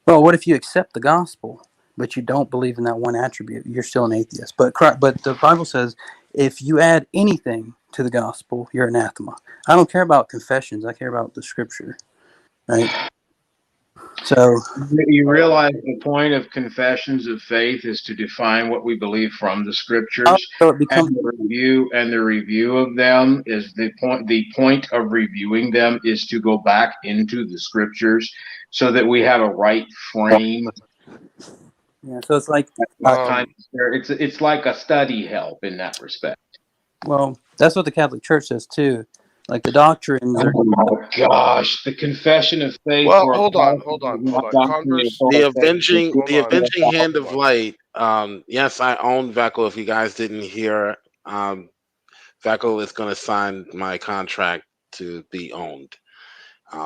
S20: Well, what if you accept the gospel, but you don't believe in that one attribute? You're still an atheist. But the Bible says if you add anything to the gospel, you're anathema. I don't care about confessions. I care about the scripture, right? So
S4: you realize the point of confessions of faith is to define what we believe from the scriptures,
S20: so it becomes
S4: and the review of them is the point. The point of reviewing them is to go back into the scriptures so that we have a right frame.
S20: Yeah, so it's like
S4: it's like a study help in that respect.
S20: Well, that's what the Catholic Church says too. Like the doctrines are.
S4: Oh my gosh, the confession of faith.
S8: Well, hold on. Converse,
S2: the avenging hand of light. Yes, I own Veckel. If you guys didn't hear, Veckel is going to sign my contract to be owned,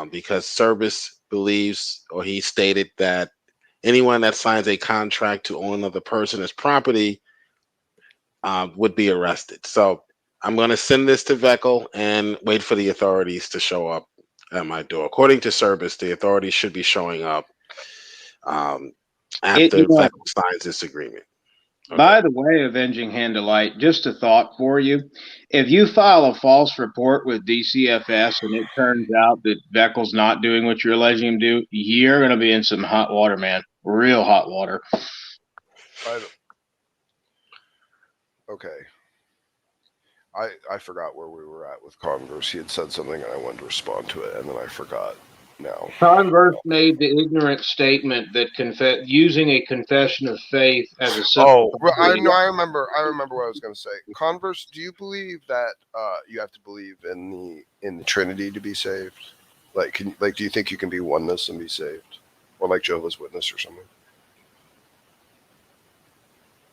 S2: because Service believes, or he stated that anyone that signs a contract to own another person as property would be arrested. So I'm going to send this to Veckel and wait for the authorities to show up at my door. According to Service, the authorities should be showing up after Veckel signs this agreement.
S4: Okay. By the way, Avenging Hand of Light, just a thought for you. If you file a false report with DCFS and it turns out that Veckel's not doing what you're alleging him to do, you're going to be in some hot water, man. Real hot water.
S8: Okay. I forgot where we were at with Converse. He had said something and I wanted to respond to it, and then I forgot now.
S4: Converse made the ignorant statement that using a confession of faith as a
S8: I remember what I was going to say. Converse, do you believe that you have to believe in the Trinity to be saved? Do you think you can be oneness and be saved, or like Jehovah's Witness or something?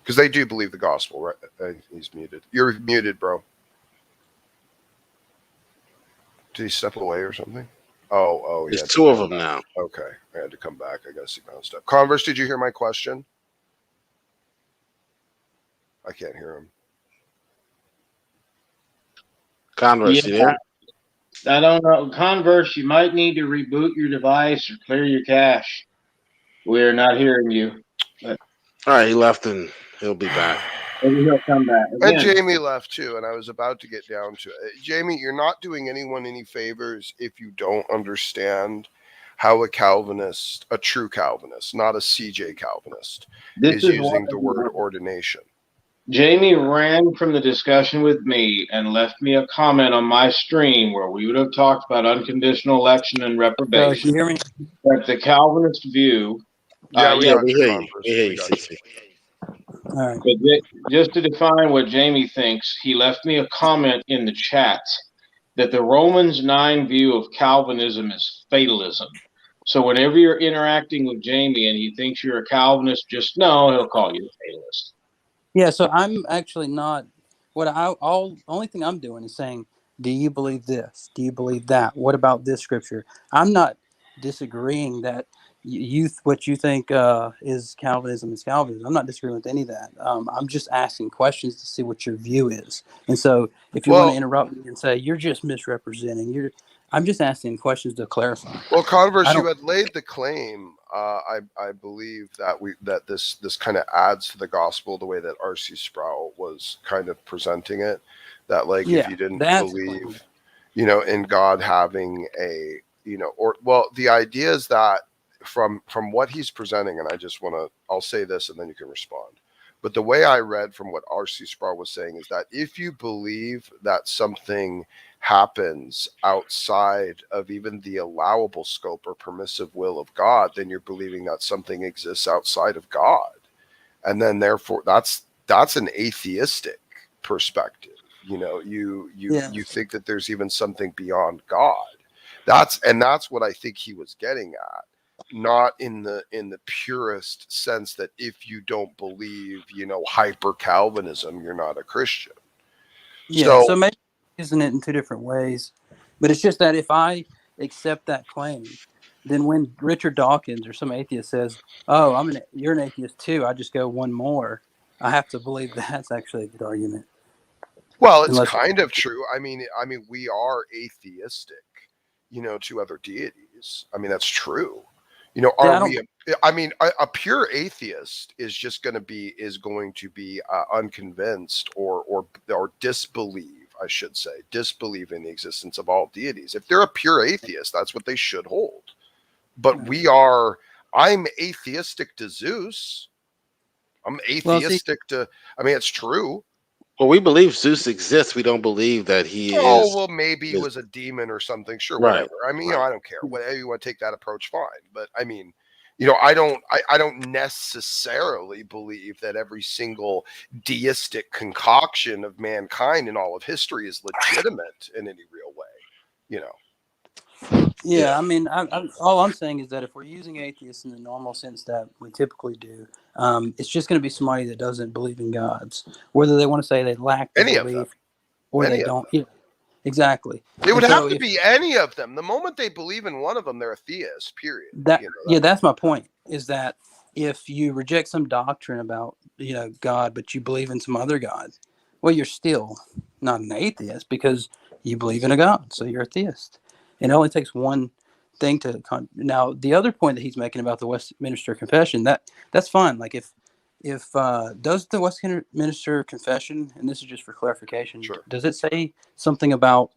S8: Because they do believe the gospel, right? He's muted. You're muted, bro. Did he step away or something? Oh, yeah.
S2: There's two of them now.
S8: Okay, I had to come back. I guess he bounced up. Converse, did you hear my question? I can't hear him.
S2: Converse, you there?
S4: I don't know. Converse, you might need to reboot your device or clear your cache. We're not hearing you.
S2: All right, he left and he'll be back.
S4: Maybe he'll come back. Again.
S8: And Jamie left too, and I was about to get down to it. Jamie, you're not doing anyone any favors if you don't understand how a Calvinist, a true Calvinist, not a CJ Calvinist, is using the word ordination.
S4: Jamie ran from the discussion with me and left me a comment on my stream where we would have talked about unconditional election and reprobation.
S20: Can you hear me?
S4: But the Calvinist view.
S2: We hear you.
S20: All right.
S4: But just to define what Jamie thinks, he left me a comment in the chat that the Romans 9 view of Calvinism is fatalism. So whenever you're interacting with Jamie and he thinks you're a Calvinist, just know he'll call you a fatalist.
S20: Yeah, so I'm actually not. Only thing I'm doing is saying, do you believe this? Do you believe that? What about this scripture? I'm not disagreeing that what you think is Calvinism is Calvinism. I'm not disagreeing with any of that. I'm just asking questions to see what your view is. And so if you want to interrupt me and say you're just misrepresenting, I'm just asking questions to clarify.
S8: Well, Converse, you had laid the claim. I believe that this kind of adds to the gospel the way that R.C. Sproul was kind of presenting it. That if you didn't believe, in God having the idea is that from what he's presenting, and I'll say this and then you can respond. But the way I read from what R.C. Sproul was saying is that if you believe that something happens outside of even the allowable scope or permissive will of God, then you're believing that something exists outside of God. And then therefore that's an atheistic perspective. You think that there's even something beyond God. That's what I think he was getting at. Not in the purest sense that if you don't believe, hyper Calvinism, you're not a Christian.
S20: Yeah, so maybe using it in two different ways, but it's just that if I accept that claim, then when Richard Dawkins or some atheist says, "Oh, you're an atheist too," I just go one more. I have to believe that's actually a good argument.
S8: Well, it's
S20: Unless,
S8: kind of true. I mean, we are atheistic, to other deities. I mean, that's true.
S20: yeah,
S8: Are we? I mean, a pure atheist is going to be unconvinced or disbelieve. I should say, disbelieve in the existence of all deities. If they're a pure atheist, that's what they should hold. But we are. I'm atheistic to Zeus. I'm atheistic to. I mean, it's true.
S2: Well, we believe Zeus exists. We don't believe that he is.
S8: Oh, well, maybe he was a demon or something. Sure,
S2: Right,
S8: whatever. I mean, I don't care. Whatever you want to take that approach, fine. But I mean, I don't necessarily believe that every single deistic concoction of mankind in all of history is legitimate in any real way.
S20: Yeah, I mean, all I'm saying is that if we're using atheists in the normal sense that we typically do, it's just going to be somebody that doesn't believe in gods, whether they want to say they lack the belief or they don't. Yeah, exactly.
S8: They would have to be any of them. The moment they believe in one of them, they're a theist. Period.
S20: That's my point. Is that if you reject some doctrine about God, but you believe in some other God, well, you're still not an atheist because you believe in a God, so you're a theist. And it only takes one thing to now the other point that he's making about the Westminster Confession, that's fine. Like if does the Westminster Confession, and this is just for clarification, does it say something about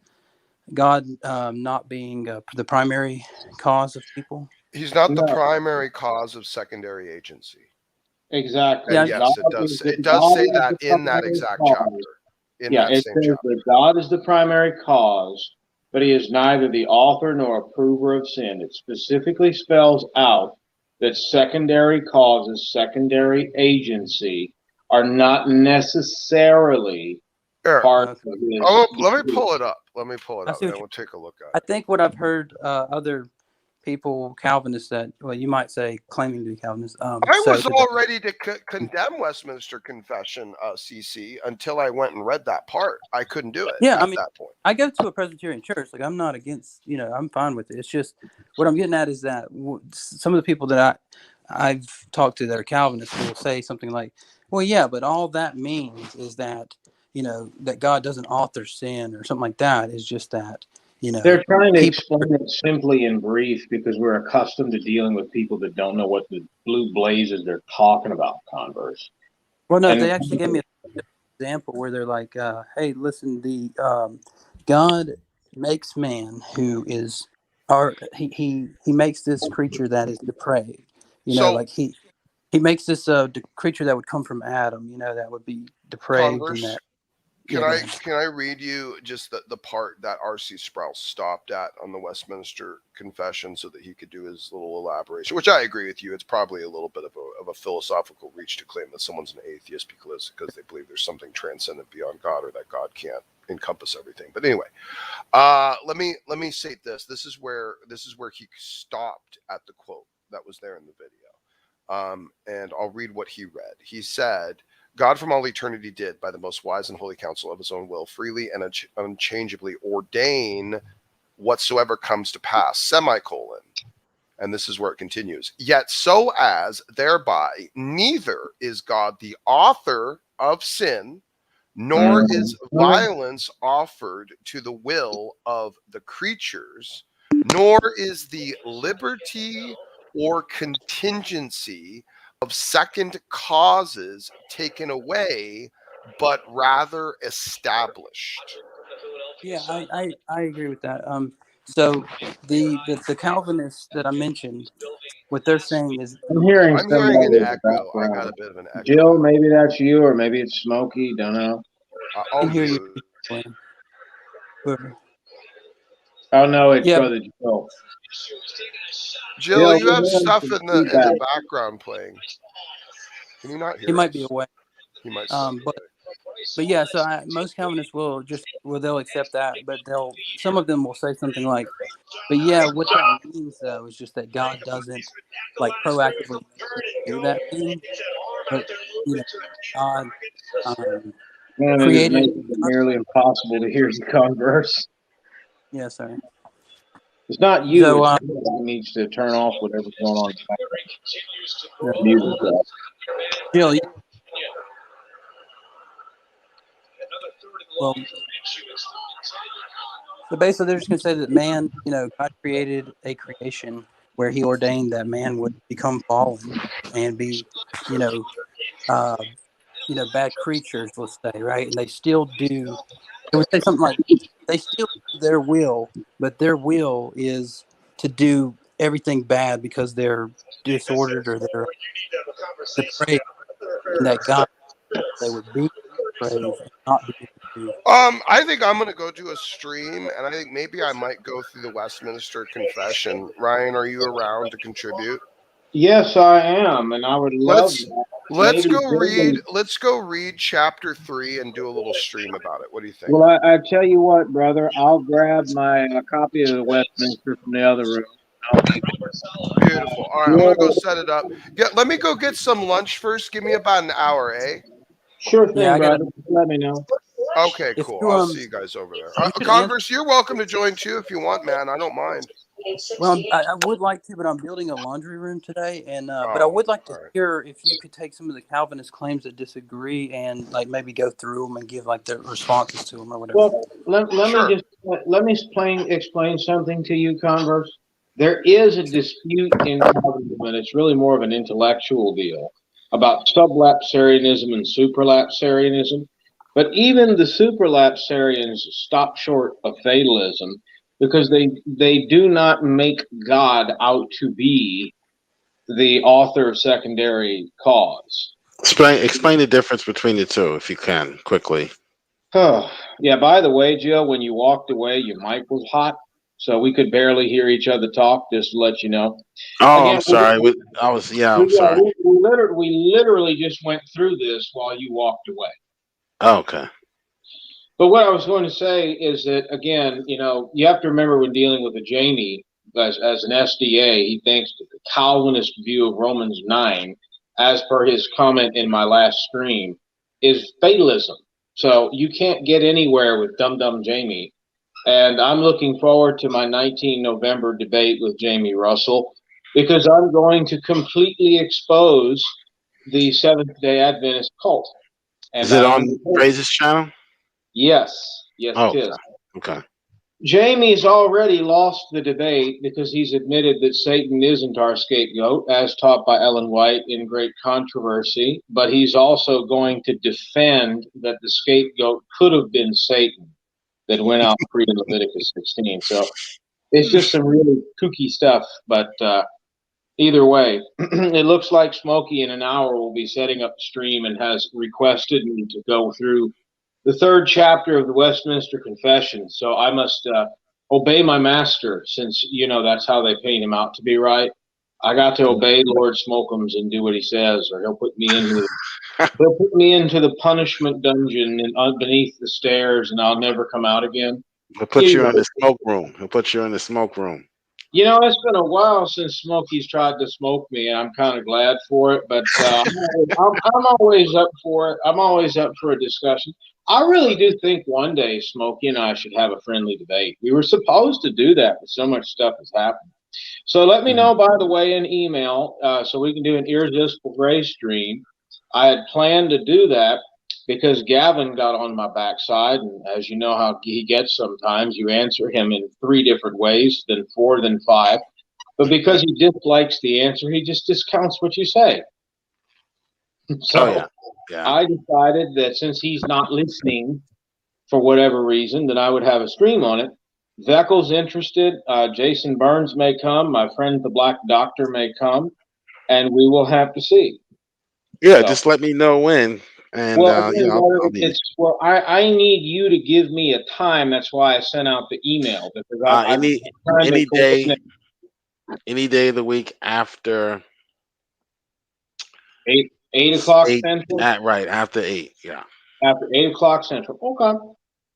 S20: God not being the primary cause of people?
S8: He's not the primary cause of secondary agency.
S4: Exactly.
S8: And yes, it does. It does say that in that exact chapter.
S4: It says that God is the primary cause, but he is neither the author nor approver of sin. It specifically spells out that secondary causes, secondary agency, are not necessarily part of his.
S8: Oh, let me pull it up. And then we'll take a look at it.
S20: I think what I've heard other people, Calvinists, that, well, you might say claiming to be Calvinists.
S8: I was all ready to condemn Westminster Confession, CC, until I went and read that part. I couldn't do it at that point.
S20: I go to a Presbyterian church. Like, I'm not against, I'm fine with it. It's just what I'm getting at is that some of the people that I've talked to that are Calvinists will say something like, well, yeah, but all that means is that, that God doesn't author sin or something like that. Is just that,
S4: they're trying to explain it simply in brief because we're accustomed to dealing with people that don't know what the blue blazes they're talking about, converse.
S20: Well, no, they actually gave me an example where they're like, hey, listen, the God makes man who is, he makes this creature that is depraved. Like he makes this creature that would come from Adam, that would be depraved.
S8: Converse.
S20: And that.
S8: Can I read you just the part that R.C. Sproul stopped at on the Westminster Confession so that he could do his little elaboration, which I agree with you. It's probably a little bit of a philosophical reach to claim that someone's an atheist because they believe there's something transcendent beyond God or that God can't encompass everything. But anyway, let me say this. This is where he stopped at the quote that was there in the video. And I'll read what he read. He said, God from all eternity did, by the most wise and holy counsel of his own will, freely and unchangeably ordain whatsoever comes to pass, semicolon. And this is where it continues. Yet so as thereby neither is God the author of sin, nor is violence offered to the will of the creatures, nor is the liberty or contingency of second causes taken away, but rather established.
S20: Yeah, I agree with that. So the Calvinists that I mentioned, what they're saying is,
S4: I'm hearing
S8: an echo. I got a bit of an echo.
S4: Jill, maybe that's you, or maybe it's Smokey. Don't know.
S20: I can hear you.
S4: Oh no, it's Brother Jill.
S8: Jill, you have stuff in the background playing. Can you not hear?
S20: He might be away.
S8: He might.
S20: But yeah, so most Calvinists they'll accept that, but some of them will say something like, but yeah, what that means though is just that God doesn't like proactively do that thing, but God created.
S4: It nearly impossible to hear you converse.
S20: Yeah, sorry.
S4: It's not you. So, it needs to turn off whatever's going on.
S20: Jill, Well, so basically, they're just going to say that man, God created a creation where He ordained that man would become fallen and be, you know, uh, bad creatures, let's say, right? And they still do. It would say something like, they still do their will, but their will is to do everything bad because they're disordered or they're depraved, and that God, they would be depraved and not be depraved.
S8: I think I'm gonna go do a stream, and I think maybe I might go through the Westminster Confession. Ryan, are you around to contribute?
S4: Yes, I am, and I would love that.
S8: Let's
S4: Maybe
S8: go read. Let's go read chapter 3 and do a little stream about it. What do you think?
S4: Well, I tell you what, brother, I'll grab my copy of the Westminster from the other room.
S8: Beautiful. All right, I'm gonna go set it up. Let me go get some lunch first. Give me about an hour, eh?
S4: Sure thing,
S20: Yeah, I gotta.
S4: brother. Let me know.
S8: Okay,
S20: If
S8: cool.
S20: you,
S8: I'll see you guys over there.
S20: you could
S8: Converse, you're welcome to join too if you want, man. I don't mind.
S20: Well, I would like to, but I'm building a laundry room today, and but I would like to hear if you could take some of the Calvinist claims that disagree and like maybe go through them and give like the responses to them or whatever.
S4: Well, let me explain something to you, Converse. There is a dispute in Calvinism, and it's really more of an intellectual deal about sublapsarianism and supralapsarianism. But even the supralapsarians stop short of fatalism because they do not make God out to be the author of secondary cause.
S2: Explain the difference between the two, if you can, quickly.
S4: Yeah, by the way, Jill, when you walked away, your mic was hot, so we could barely hear each other talk, just to let you know.
S2: Oh,
S4: Again,
S2: I'm sorry. I'm sorry.
S4: We literally just went through this while you walked away.
S2: Oh, okay.
S4: But what I was going to say is that, again, you have to remember when dealing with a Jamie as an SDA, he thinks that the Calvinist view of Romans 9, as per his comment in my last stream, is fatalism. So you can't get anywhere with Dum Jamie. And I'm looking forward to my 19 November debate with Jamie Russell because I'm going to completely expose the Seventh-day Adventist cult. And
S2: Is it on Praise's channel?
S4: Yes, it is.
S2: Okay.
S4: Jamie's already lost the debate because he's admitted that Satan isn't our scapegoat, as taught by Ellen White in Great Controversy, but he's also going to defend that the scapegoat could have been Satan that went out free in Leviticus 16. So it's just some really kooky stuff, but either way, it looks like Smokey in an hour will be setting up the stream and has requested me to go through the third chapter of the Westminster Confession. So I must obey my master, since that's how they paint him out to be, right? I got to obey Lord Smokums and do what he says, or he'll put me into the punishment dungeon and beneath the stairs, and I'll never come out again.
S2: He'll put you in the smoke room.
S4: It's been a while since Smokey's tried to smoke me, and I'm kind of glad for it. But I'm always up for it. I'm always up for a discussion. I really do think one day Smokey and I should have a friendly debate. We were supposed to do that, but so much stuff has happened. So let me know, by the way, in email, so we can do an irresistible grace stream. I had planned to do that because Gavin got on my backside, and as you know how he gets sometimes, you answer him in 3 different ways, then 4, then 5. But because he dislikes the answer, he just discounts what you say. So I decided that since he's not listening for whatever reason, that I would have a stream on it. Veckel's interested. Jason Burns may come. My friend the Black Doctor may come, and we will have to see.
S2: Yeah, just let me know when. And
S4: I need you to give me a time. That's why I sent out the email, because
S2: any day of the week after
S4: 8 o'clock Central.
S2: Right after 8. Yeah.
S4: After 8 o'clock Central. Okay,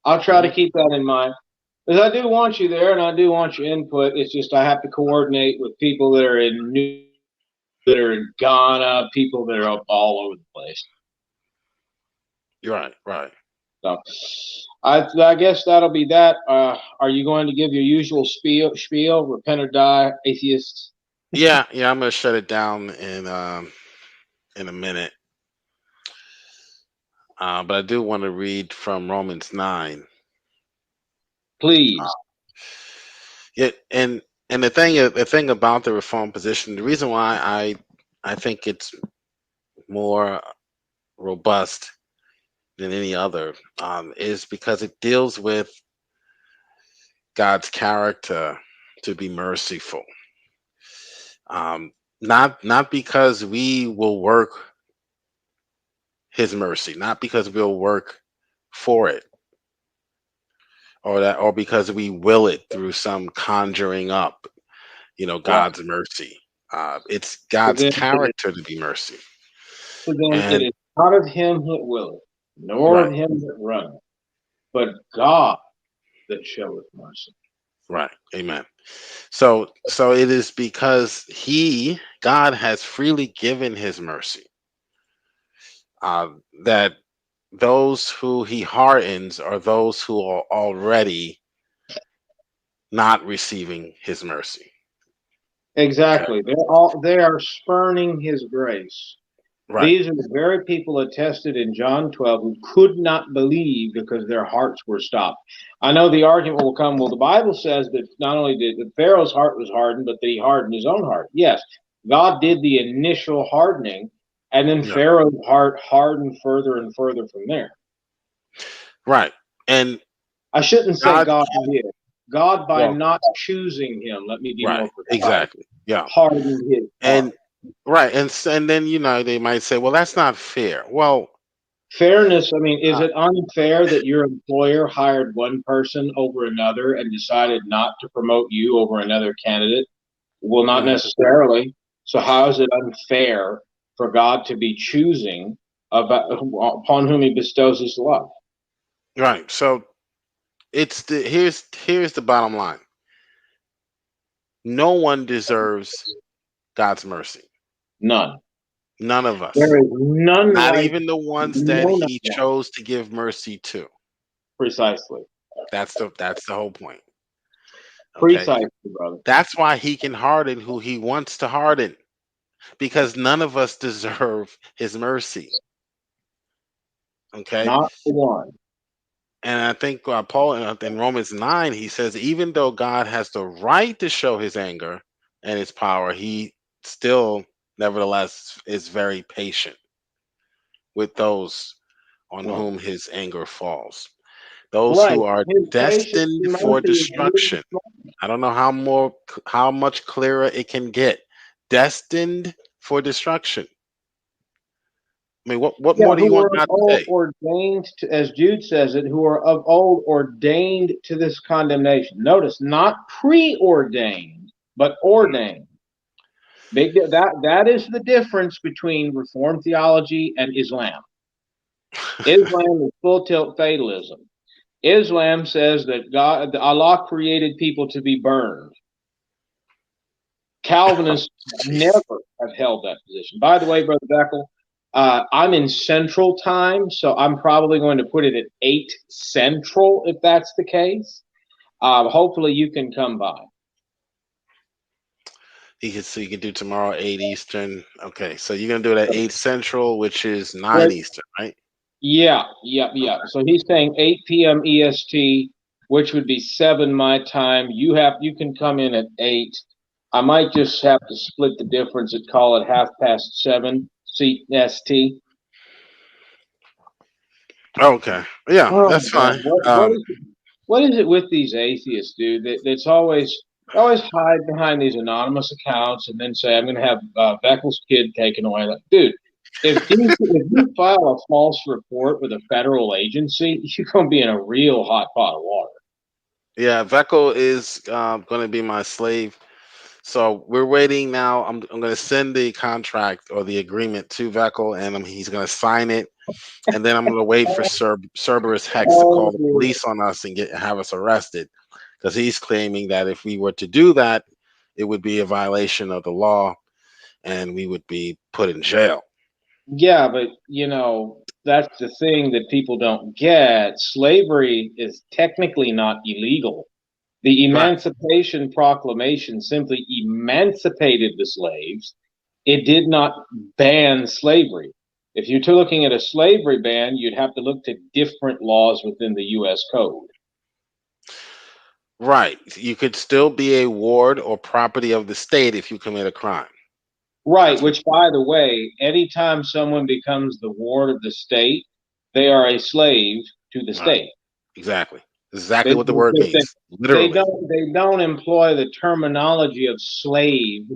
S4: I'll try to keep that in mind, because I do want you there, and I do want your input. It's just I have to coordinate with people that are in Ghana, people that are up all over the place.
S2: Right.
S4: So I guess that'll be that. Are you going to give your usual spiel? Repent or die, atheists?
S2: Yeah. I'm gonna shut it down in a minute. but I do want to read from Romans 9.
S4: Please.
S2: Yeah, and the thing about the Reformed position, the reason why I think it's more robust than any other is because it deals with God's character to be merciful. Not because we will work His mercy, not because we'll work for it, or because we will it through some conjuring up, God's mercy. It's God's character to be mercy.
S4: So then
S2: And
S4: it is not of him that willeth, nor of him that runneth, but God that showeth mercy.
S2: Right. Amen. So it is because God has freely given His mercy, that those who He hardens are those who are already not receiving His mercy.
S4: Exactly. They are spurning His grace.
S2: Right.
S4: These are the very people attested in John 12 who could not believe because their hearts were stopped. I know the argument will come, well, the Bible says that not only did Pharaoh's heart was hardened, but that he hardened his own heart. Yes, God did the initial hardening, and then Pharaoh's heart hardened further and further from there.
S2: Right. And
S4: I shouldn't say God did. God, by not choosing him, let me be more precise.
S2: Exactly. Yeah.
S4: Hardened his heart.
S2: And then they might say, well, that's not fair. Well,
S4: fairness, I mean, is it unfair that your employer hired one person over another and decided not to promote you over another candidate? Well, not necessarily. So how is it unfair for God to be choosing upon whom He bestows His love?
S2: Right. So here's the bottom line. No one deserves God's mercy.
S4: None.
S2: None of us.
S4: There is none.
S2: Not
S4: like
S2: even the ones that He chose to give mercy to.
S4: Precisely.
S2: That's the whole point.
S4: Okay? Precisely, brother.
S2: That's why He can harden who He wants to harden, because none of us deserve His mercy. Okay.
S4: Not one.
S2: And I think Paul in Romans 9, he says, even though God has the right to show His anger and His power, He still, nevertheless, is very patient with those on whom His anger falls. Those who are destined for destruction. I don't know how much clearer it can get. Destined for destruction. I mean, what more do you want God to say?
S4: Ordained to, as Jude says it, who are of old ordained to this condemnation. Notice, not preordained, but ordained. That is the difference between Reformed theology and Islam. Islam is full tilt fatalism. Islam says that Allah created people to be burned. Calvinists never have held that position. By the way, Brother Beckel, I'm in Central Time, so I'm probably going to put it at 8 Central, if that's the case. Hopefully you can come by.
S2: You can do tomorrow 8 Eastern. Okay, so you're going to do it at 8 Central, which is 9 Eastern, right?
S4: Yeah. So he's saying 8 p.m. EST, which would be 7 my time. You can come in at 8. I might just have to split the difference and call it 7:30 CST.
S2: Okay. Yeah, that's fine.
S4: What is it with these atheists, dude? That's always hide behind these anonymous accounts and then say, I'm going to have Beckel's kid taken away. Like, dude, if you file a false report with a federal agency, you're going to be in a real hot pot of water.
S2: Yeah, Beckel is going to be my slave. So we're waiting now. I'm going to send the contract or the agreement to Beckel, and he's going to sign it. And then I'm going to wait for Cerberus Hex to call the police on us and have us arrested, because he's claiming that if we were to do that, it would be a violation of the law, and we would be put in jail.
S4: Yeah, but that's the thing that people don't get. Slavery is technically not illegal. The Emancipation Proclamation simply emancipated the slaves. It did not ban slavery. If you're looking at a slavery ban, you'd have to look to different laws within the U.S. Code.
S2: Right. You could still be a ward or property of the state if you commit a crime.
S4: Right, which, by the way, anytime someone becomes the ward of the state, they are a slave to the state.
S2: Exactly. Exactly what the word means.
S4: They
S2: Literally.
S4: don't employ the terminology of slave,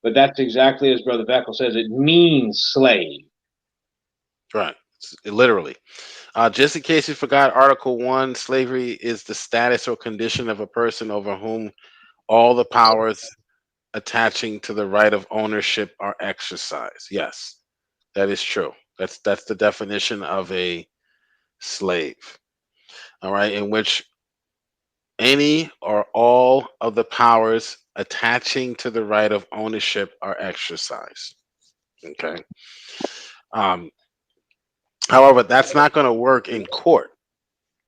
S4: but that's exactly as Brother Beckel says. It means slave.
S2: Right. Literally. Just in case you forgot, Article 1, slavery is the status or condition of a person over whom all the powers attaching to the right of ownership are exercised. Yes, that is true. That's the definition of a slave. All right, in which any or all of the powers attaching to the right of ownership are exercised. Okay. However, that's not going to work in court.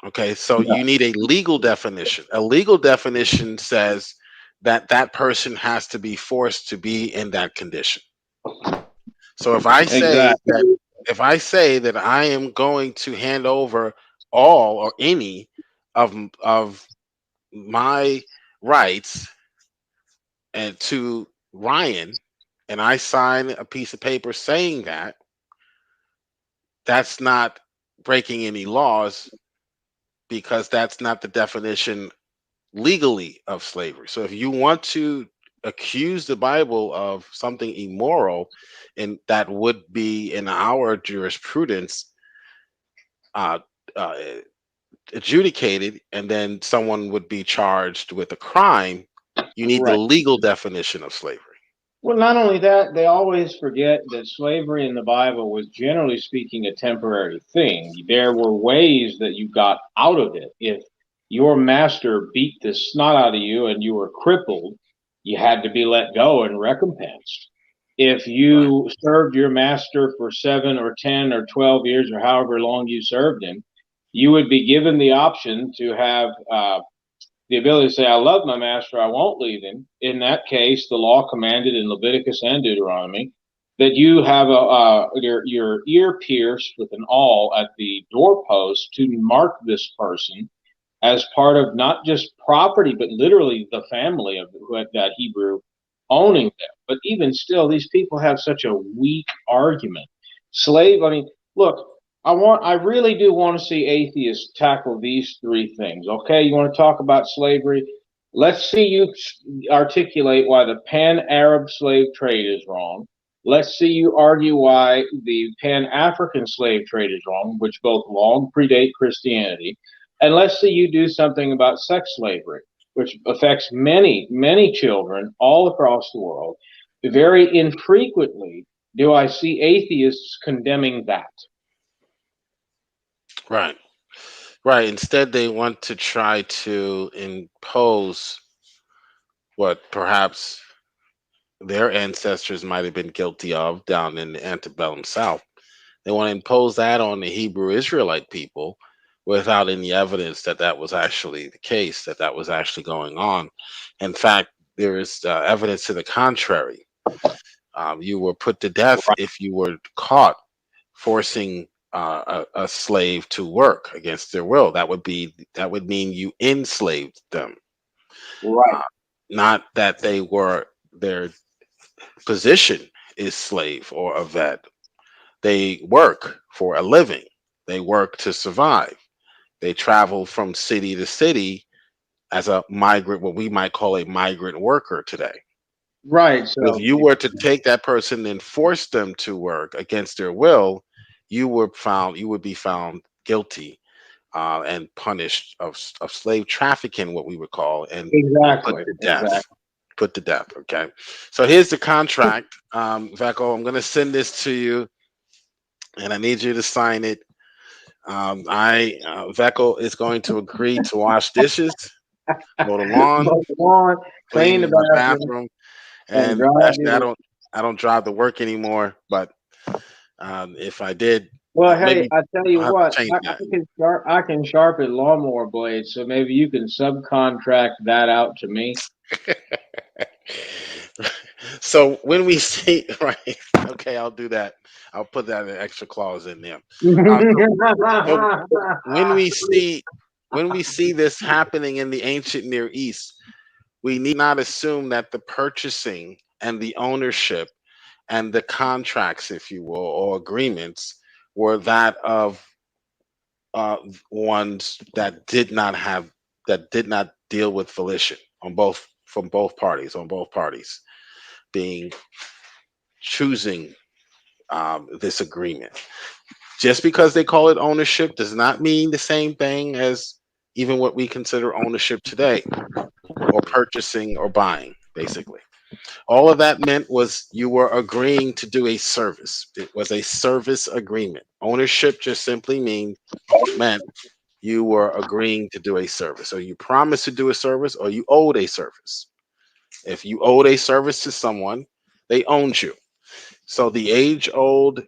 S2: Okay, so you need a legal definition. A legal definition says that that person has to be forced to be in that condition. So if I say that I am going to hand over all or any of my rights and to Ryan, and I sign a piece of paper saying that, that's not breaking any laws, because that's not the definition legally of slavery. So if you want to accuse the Bible of something immoral, and that would be in our jurisprudence adjudicated, and then someone would be charged with a crime, you need the legal definition of slavery.
S4: Well, not only that, they always forget that slavery in the Bible was, generally speaking, a temporary thing. There were ways that you got out of it. If your master beat the snot out of you and you were crippled, you had to be let go and recompensed. If you served your master for 7 or 10 or 12 years or however long you served him, you would be given the option to have the ability to say, I love my master, I won't leave him. In that case, the law commanded in Leviticus and Deuteronomy that you have your ear pierced with an awl at the doorpost to mark this person as part of not just property, but literally the family of that Hebrew owning them. But even still, these people have such a weak argument. Slave, I mean, look, I really do want to see atheists tackle these 3 things. Okay, you want to talk about slavery? Let's see you articulate why the pan-Arab slave trade is wrong. Let's see you argue why the pan-African slave trade is wrong, which both long predate Christianity. And let's see you do something about sex slavery, which affects many, many children all across the world. Very infrequently do I see atheists condemning that.
S2: Right. Right. Instead, they want to try to impose what perhaps their ancestors might have been guilty of down in the antebellum South. They want to impose that on the Hebrew Israelite people without any evidence that that was actually the case, that that was actually going on. In fact, there is evidence to the contrary. You were put to death if you were caught forcing a slave to work against their will. That would mean you enslaved them.
S4: Right.
S2: Not that their position is slave or a vet. They work for a living. They work to survive. They travel from city to city as a migrant, what we might call a migrant worker today.
S4: Right. So
S2: if you were to take that person and force them to work against their will, you would be found guilty and punished of slave trafficking, what we would call, and
S4: exactly
S2: put to death. Okay, so here's the contract. Vecco, I'm going to send this to you, and I need you to sign it. Vecco is going to agree to wash dishes, mow the lawn, clean the bathroom, and actually, I don't drive to work anymore, but if I did,
S4: well, hey, I tell you what, I can sharpen lawnmower blades, so maybe you can subcontract that out to me.
S2: So when we see, right? Okay, I'll do that. I'll put that an extra clause in there. So when we see this happening in the ancient Near East, we need not assume that the purchasing and the ownership and the contracts, if you will, or agreements, were that of ones that did not deal with volition on both parties being choosing this agreement. Just because they call it ownership does not mean the same thing as even what we consider ownership today, or purchasing or buying, basically. All of that meant was you were agreeing to do a service. It was a service agreement. Ownership just simply meant you were agreeing to do a service. Or you promised to do a service, or you owed a service. If you owed a service to someone, they owned you. So the age-old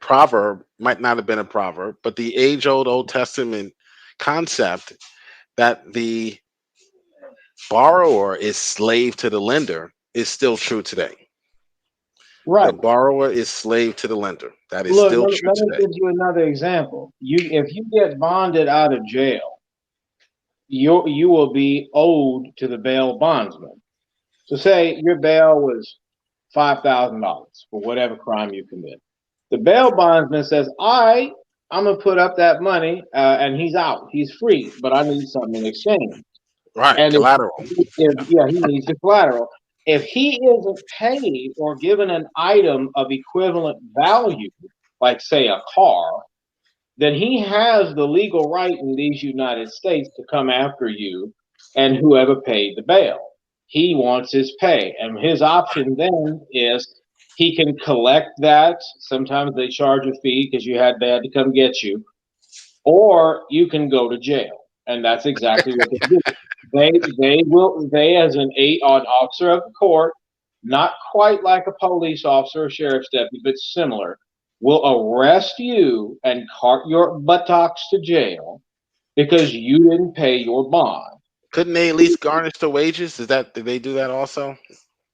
S2: proverb might not have been a proverb, but the age-old Old Testament concept that the borrower is slave to the lender is still true today.
S10: Right.
S2: The borrower is slave to the lender. That is
S10: Look,
S2: still
S10: let
S2: true
S10: me
S2: today.
S10: give you another example. If you get bonded out of jail, you will be owed to the bail bondsman. So say your bail was $5,000 for whatever crime you commit. The bail bondsman says, I'm gonna put up that money, and he's out, he's free, but I need something in exchange.
S2: Right,
S10: And
S2: collateral.
S10: he needs the collateral. If he isn't paid or given an item of equivalent value, like say a car, then he has the legal right in these United States to come after you and whoever paid the bail. He wants his pay. And his option then is he can collect that. Sometimes they charge a fee because you had bad to come get you. Or you can go to jail. And that's exactly what they do. They as an officer of the court, not quite like a police officer or sheriff's deputy, but similar, will arrest you and cart your buttocks to jail because you didn't pay your bond.
S2: Couldn't they at least garnish the wages? Did they do that also?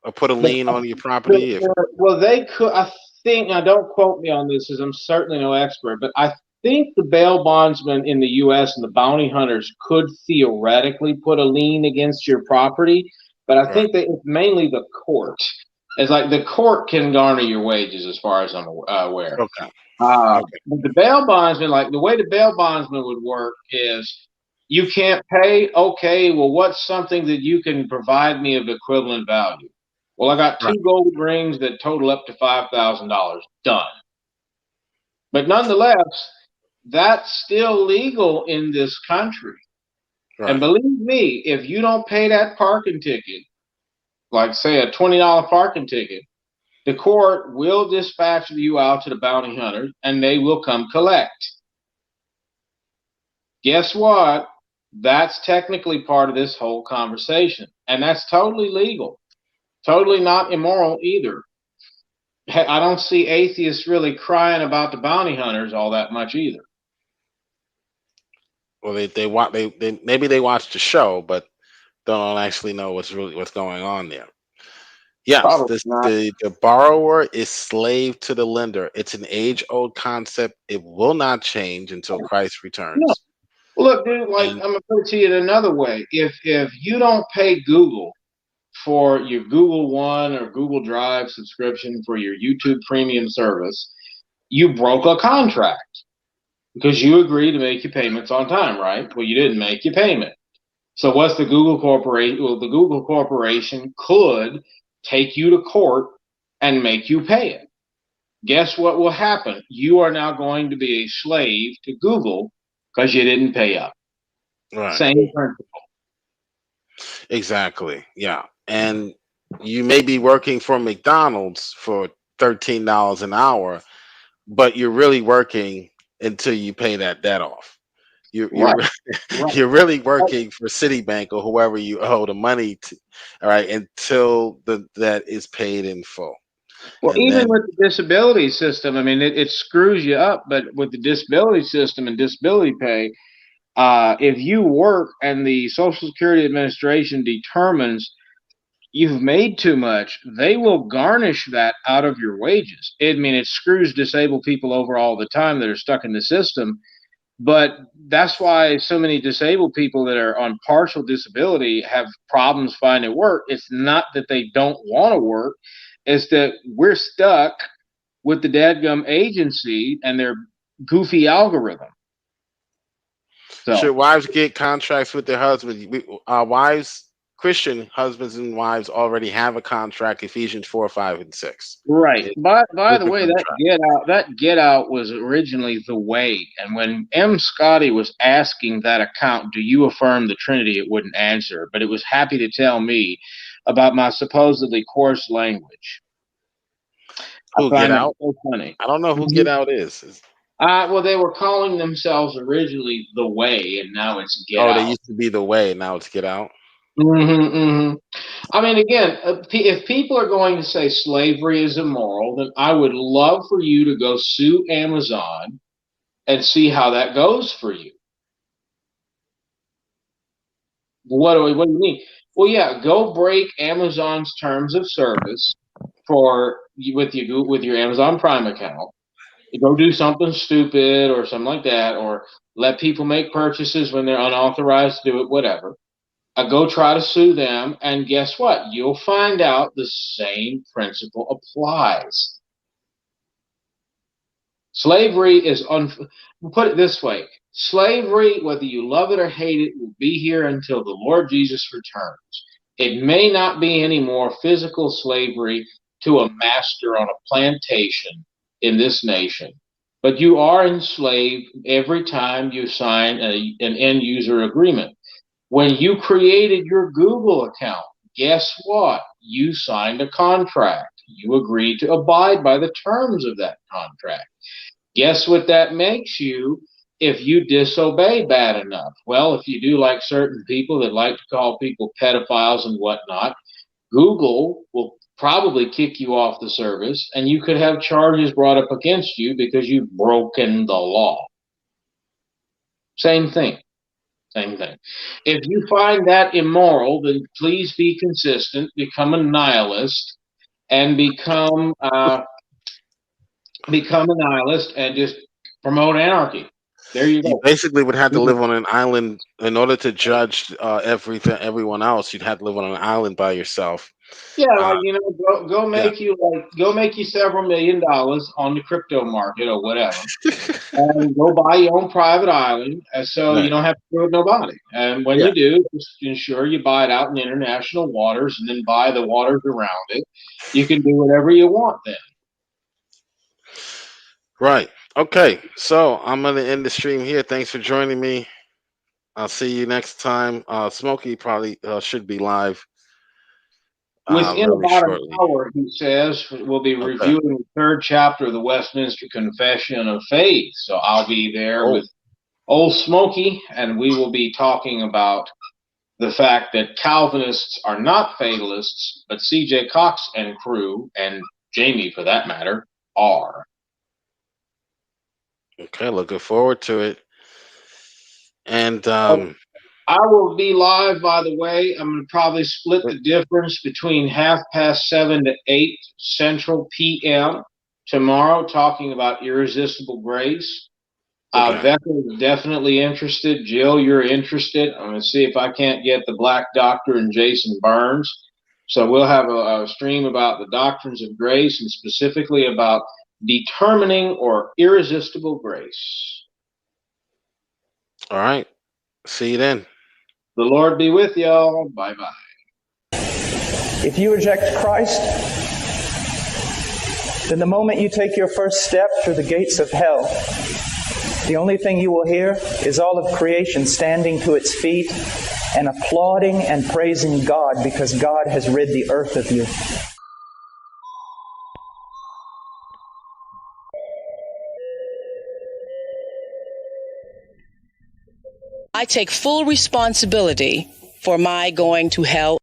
S2: Or put a lien on your property?
S10: Well, they could. I think. Now, don't quote me on this, as I'm certainly no expert, but I think the bail bondsman in the U.S. and the bounty hunters could theoretically put a lien against your property, but I think that it's mainly the court. It's like the court can garner your wages, as far as I'm aware.
S2: Okay.
S10: But the bail bondsman, like the way the bail bondsman would work is, you can't pay. Okay, well, what's something that you can provide me of equivalent value? Well, I got two gold rings that total up to $5,000. Done. But nonetheless, that's still legal in this country. Right. And believe me, if you don't pay that parking ticket, like say a $20 parking ticket, the court will dispatch you out to the bounty hunters and they will come collect. Guess what? That's technically part of this whole conversation. And that's totally legal. Totally not immoral either. I don't see atheists really crying about the bounty hunters all that much either.
S2: Well, they maybe they watch the show, but don't actually know what's going on there. Yes, the borrower is slave to the lender. It's an age-old concept. It will not change until Christ returns.
S10: No. Look, dude, I'm gonna put it to you in another way. If you don't pay Google for your Google One or Google Drive subscription for your YouTube Premium service, you broke a contract because you agreed to make your payments on time, right? Well, you didn't make your payment. So what's the Google Corporation? Well, the Google Corporation could take you to court and make you pay it. Guess what will happen? You are now going to be a slave to Google because you didn't pay up.
S2: Right.
S10: Same principle.
S2: Exactly. Yeah. And you may be working for McDonald's for $13 an hour, but you're really working until you pay that debt off. You're really working for Citibank or whoever you owe the money to, all right, until the debt is paid in full.
S10: Well, and even with the disability system, I mean, it screws you up. But with the disability system and disability pay, if you work and the Social Security Administration determines you've made too much, they will garnish that out of your wages. I mean, it screws disabled people over all the time that are stuck in the system. But that's why so many disabled people that are on partial disability have problems finding work. It's not that they don't want to work. It's that we're stuck with the dadgum agency and their goofy algorithm. So,
S2: should wives get contracts with their husbands? Wives, Christian husbands and wives already have a contract, Ephesians 4, 5, and 6.
S10: Right. By the way, that get out was originally the way. And when M. Scotty was asking that account, do you affirm the Trinity, it wouldn't answer, but it was happy to tell me about my supposedly coarse language.
S2: Who Get Out?
S10: So funny.
S2: I don't know who Get Out is.
S10: Well, they were calling themselves originally The Way, and now it's Get Out.
S2: Oh, they used to be The Way, now it's Get Out.
S10: I mean, again, if people are going to say slavery is immoral, then I would love for you to go sue Amazon and see how that goes for you. What do you mean? Well, yeah, go break Amazon's terms of service with your Amazon Prime account. Go do something stupid or something like that, or let people make purchases when they're unauthorized to do it, whatever. Go try to sue them, and guess what? You'll find out the same principle applies. Slavery is put it this way. Slavery, whether you love it or hate it, will be here until the Lord Jesus returns. It may not be any more physical slavery to a master on a plantation in this nation, but you are enslaved every time you sign an end user agreement. When you created your Google account, guess what? You signed a contract. You agreed to abide by the terms of that contract. Guess what that makes you if you disobey bad enough? Well, if you do like certain people that like to call people pedophiles and whatnot, Google will probably kick you off the service, and you could have charges brought up against you because you've broken the law. Same thing. If you find that immoral, then please be consistent, become a nihilist, and become a nihilist and just promote anarchy. There you go.
S2: You basically would have to live on an island in order to judge everyone else. You'd have to live on an island by yourself.
S10: Yeah, go make you several $1 million on the crypto market or whatever, and go buy your own private island, so you don't have to deal with nobody. And when you do, just ensure you buy it out in international waters, and then buy the waters around it. You can do whatever you want then.
S2: Right. Okay. So I'm going to end the stream here. Thanks for joining me. I'll see you next time. Smokey probably should be live.
S10: Within about an hour, he says, we'll be reviewing the 3rd chapter of the Westminster Confession of Faith. So I'll be there with old Smokey, and we will be talking about the fact that Calvinists are not fatalists, but C.J. Cox and crew, and Jamie for that matter, are.
S2: Okay, looking forward to it. And
S10: I will be live, by the way. I'm going to probably split the difference between 7:30 to 8 Central PM tomorrow, talking about irresistible grace. Becca is definitely interested. Jill, you're interested. I'm going to see if I can't get the Black Doctor and Jason Burns. So we'll have a stream about the doctrines of grace and specifically about determining or irresistible grace.
S2: All right. See you then.
S10: The Lord be with y'all. Bye-bye.
S11: If you reject Christ, then the moment you take your first step through the gates of hell, the only thing you will hear is all of creation standing to its feet and applauding and praising God because God has rid the earth of you.
S13: I take full responsibility for my going to hell.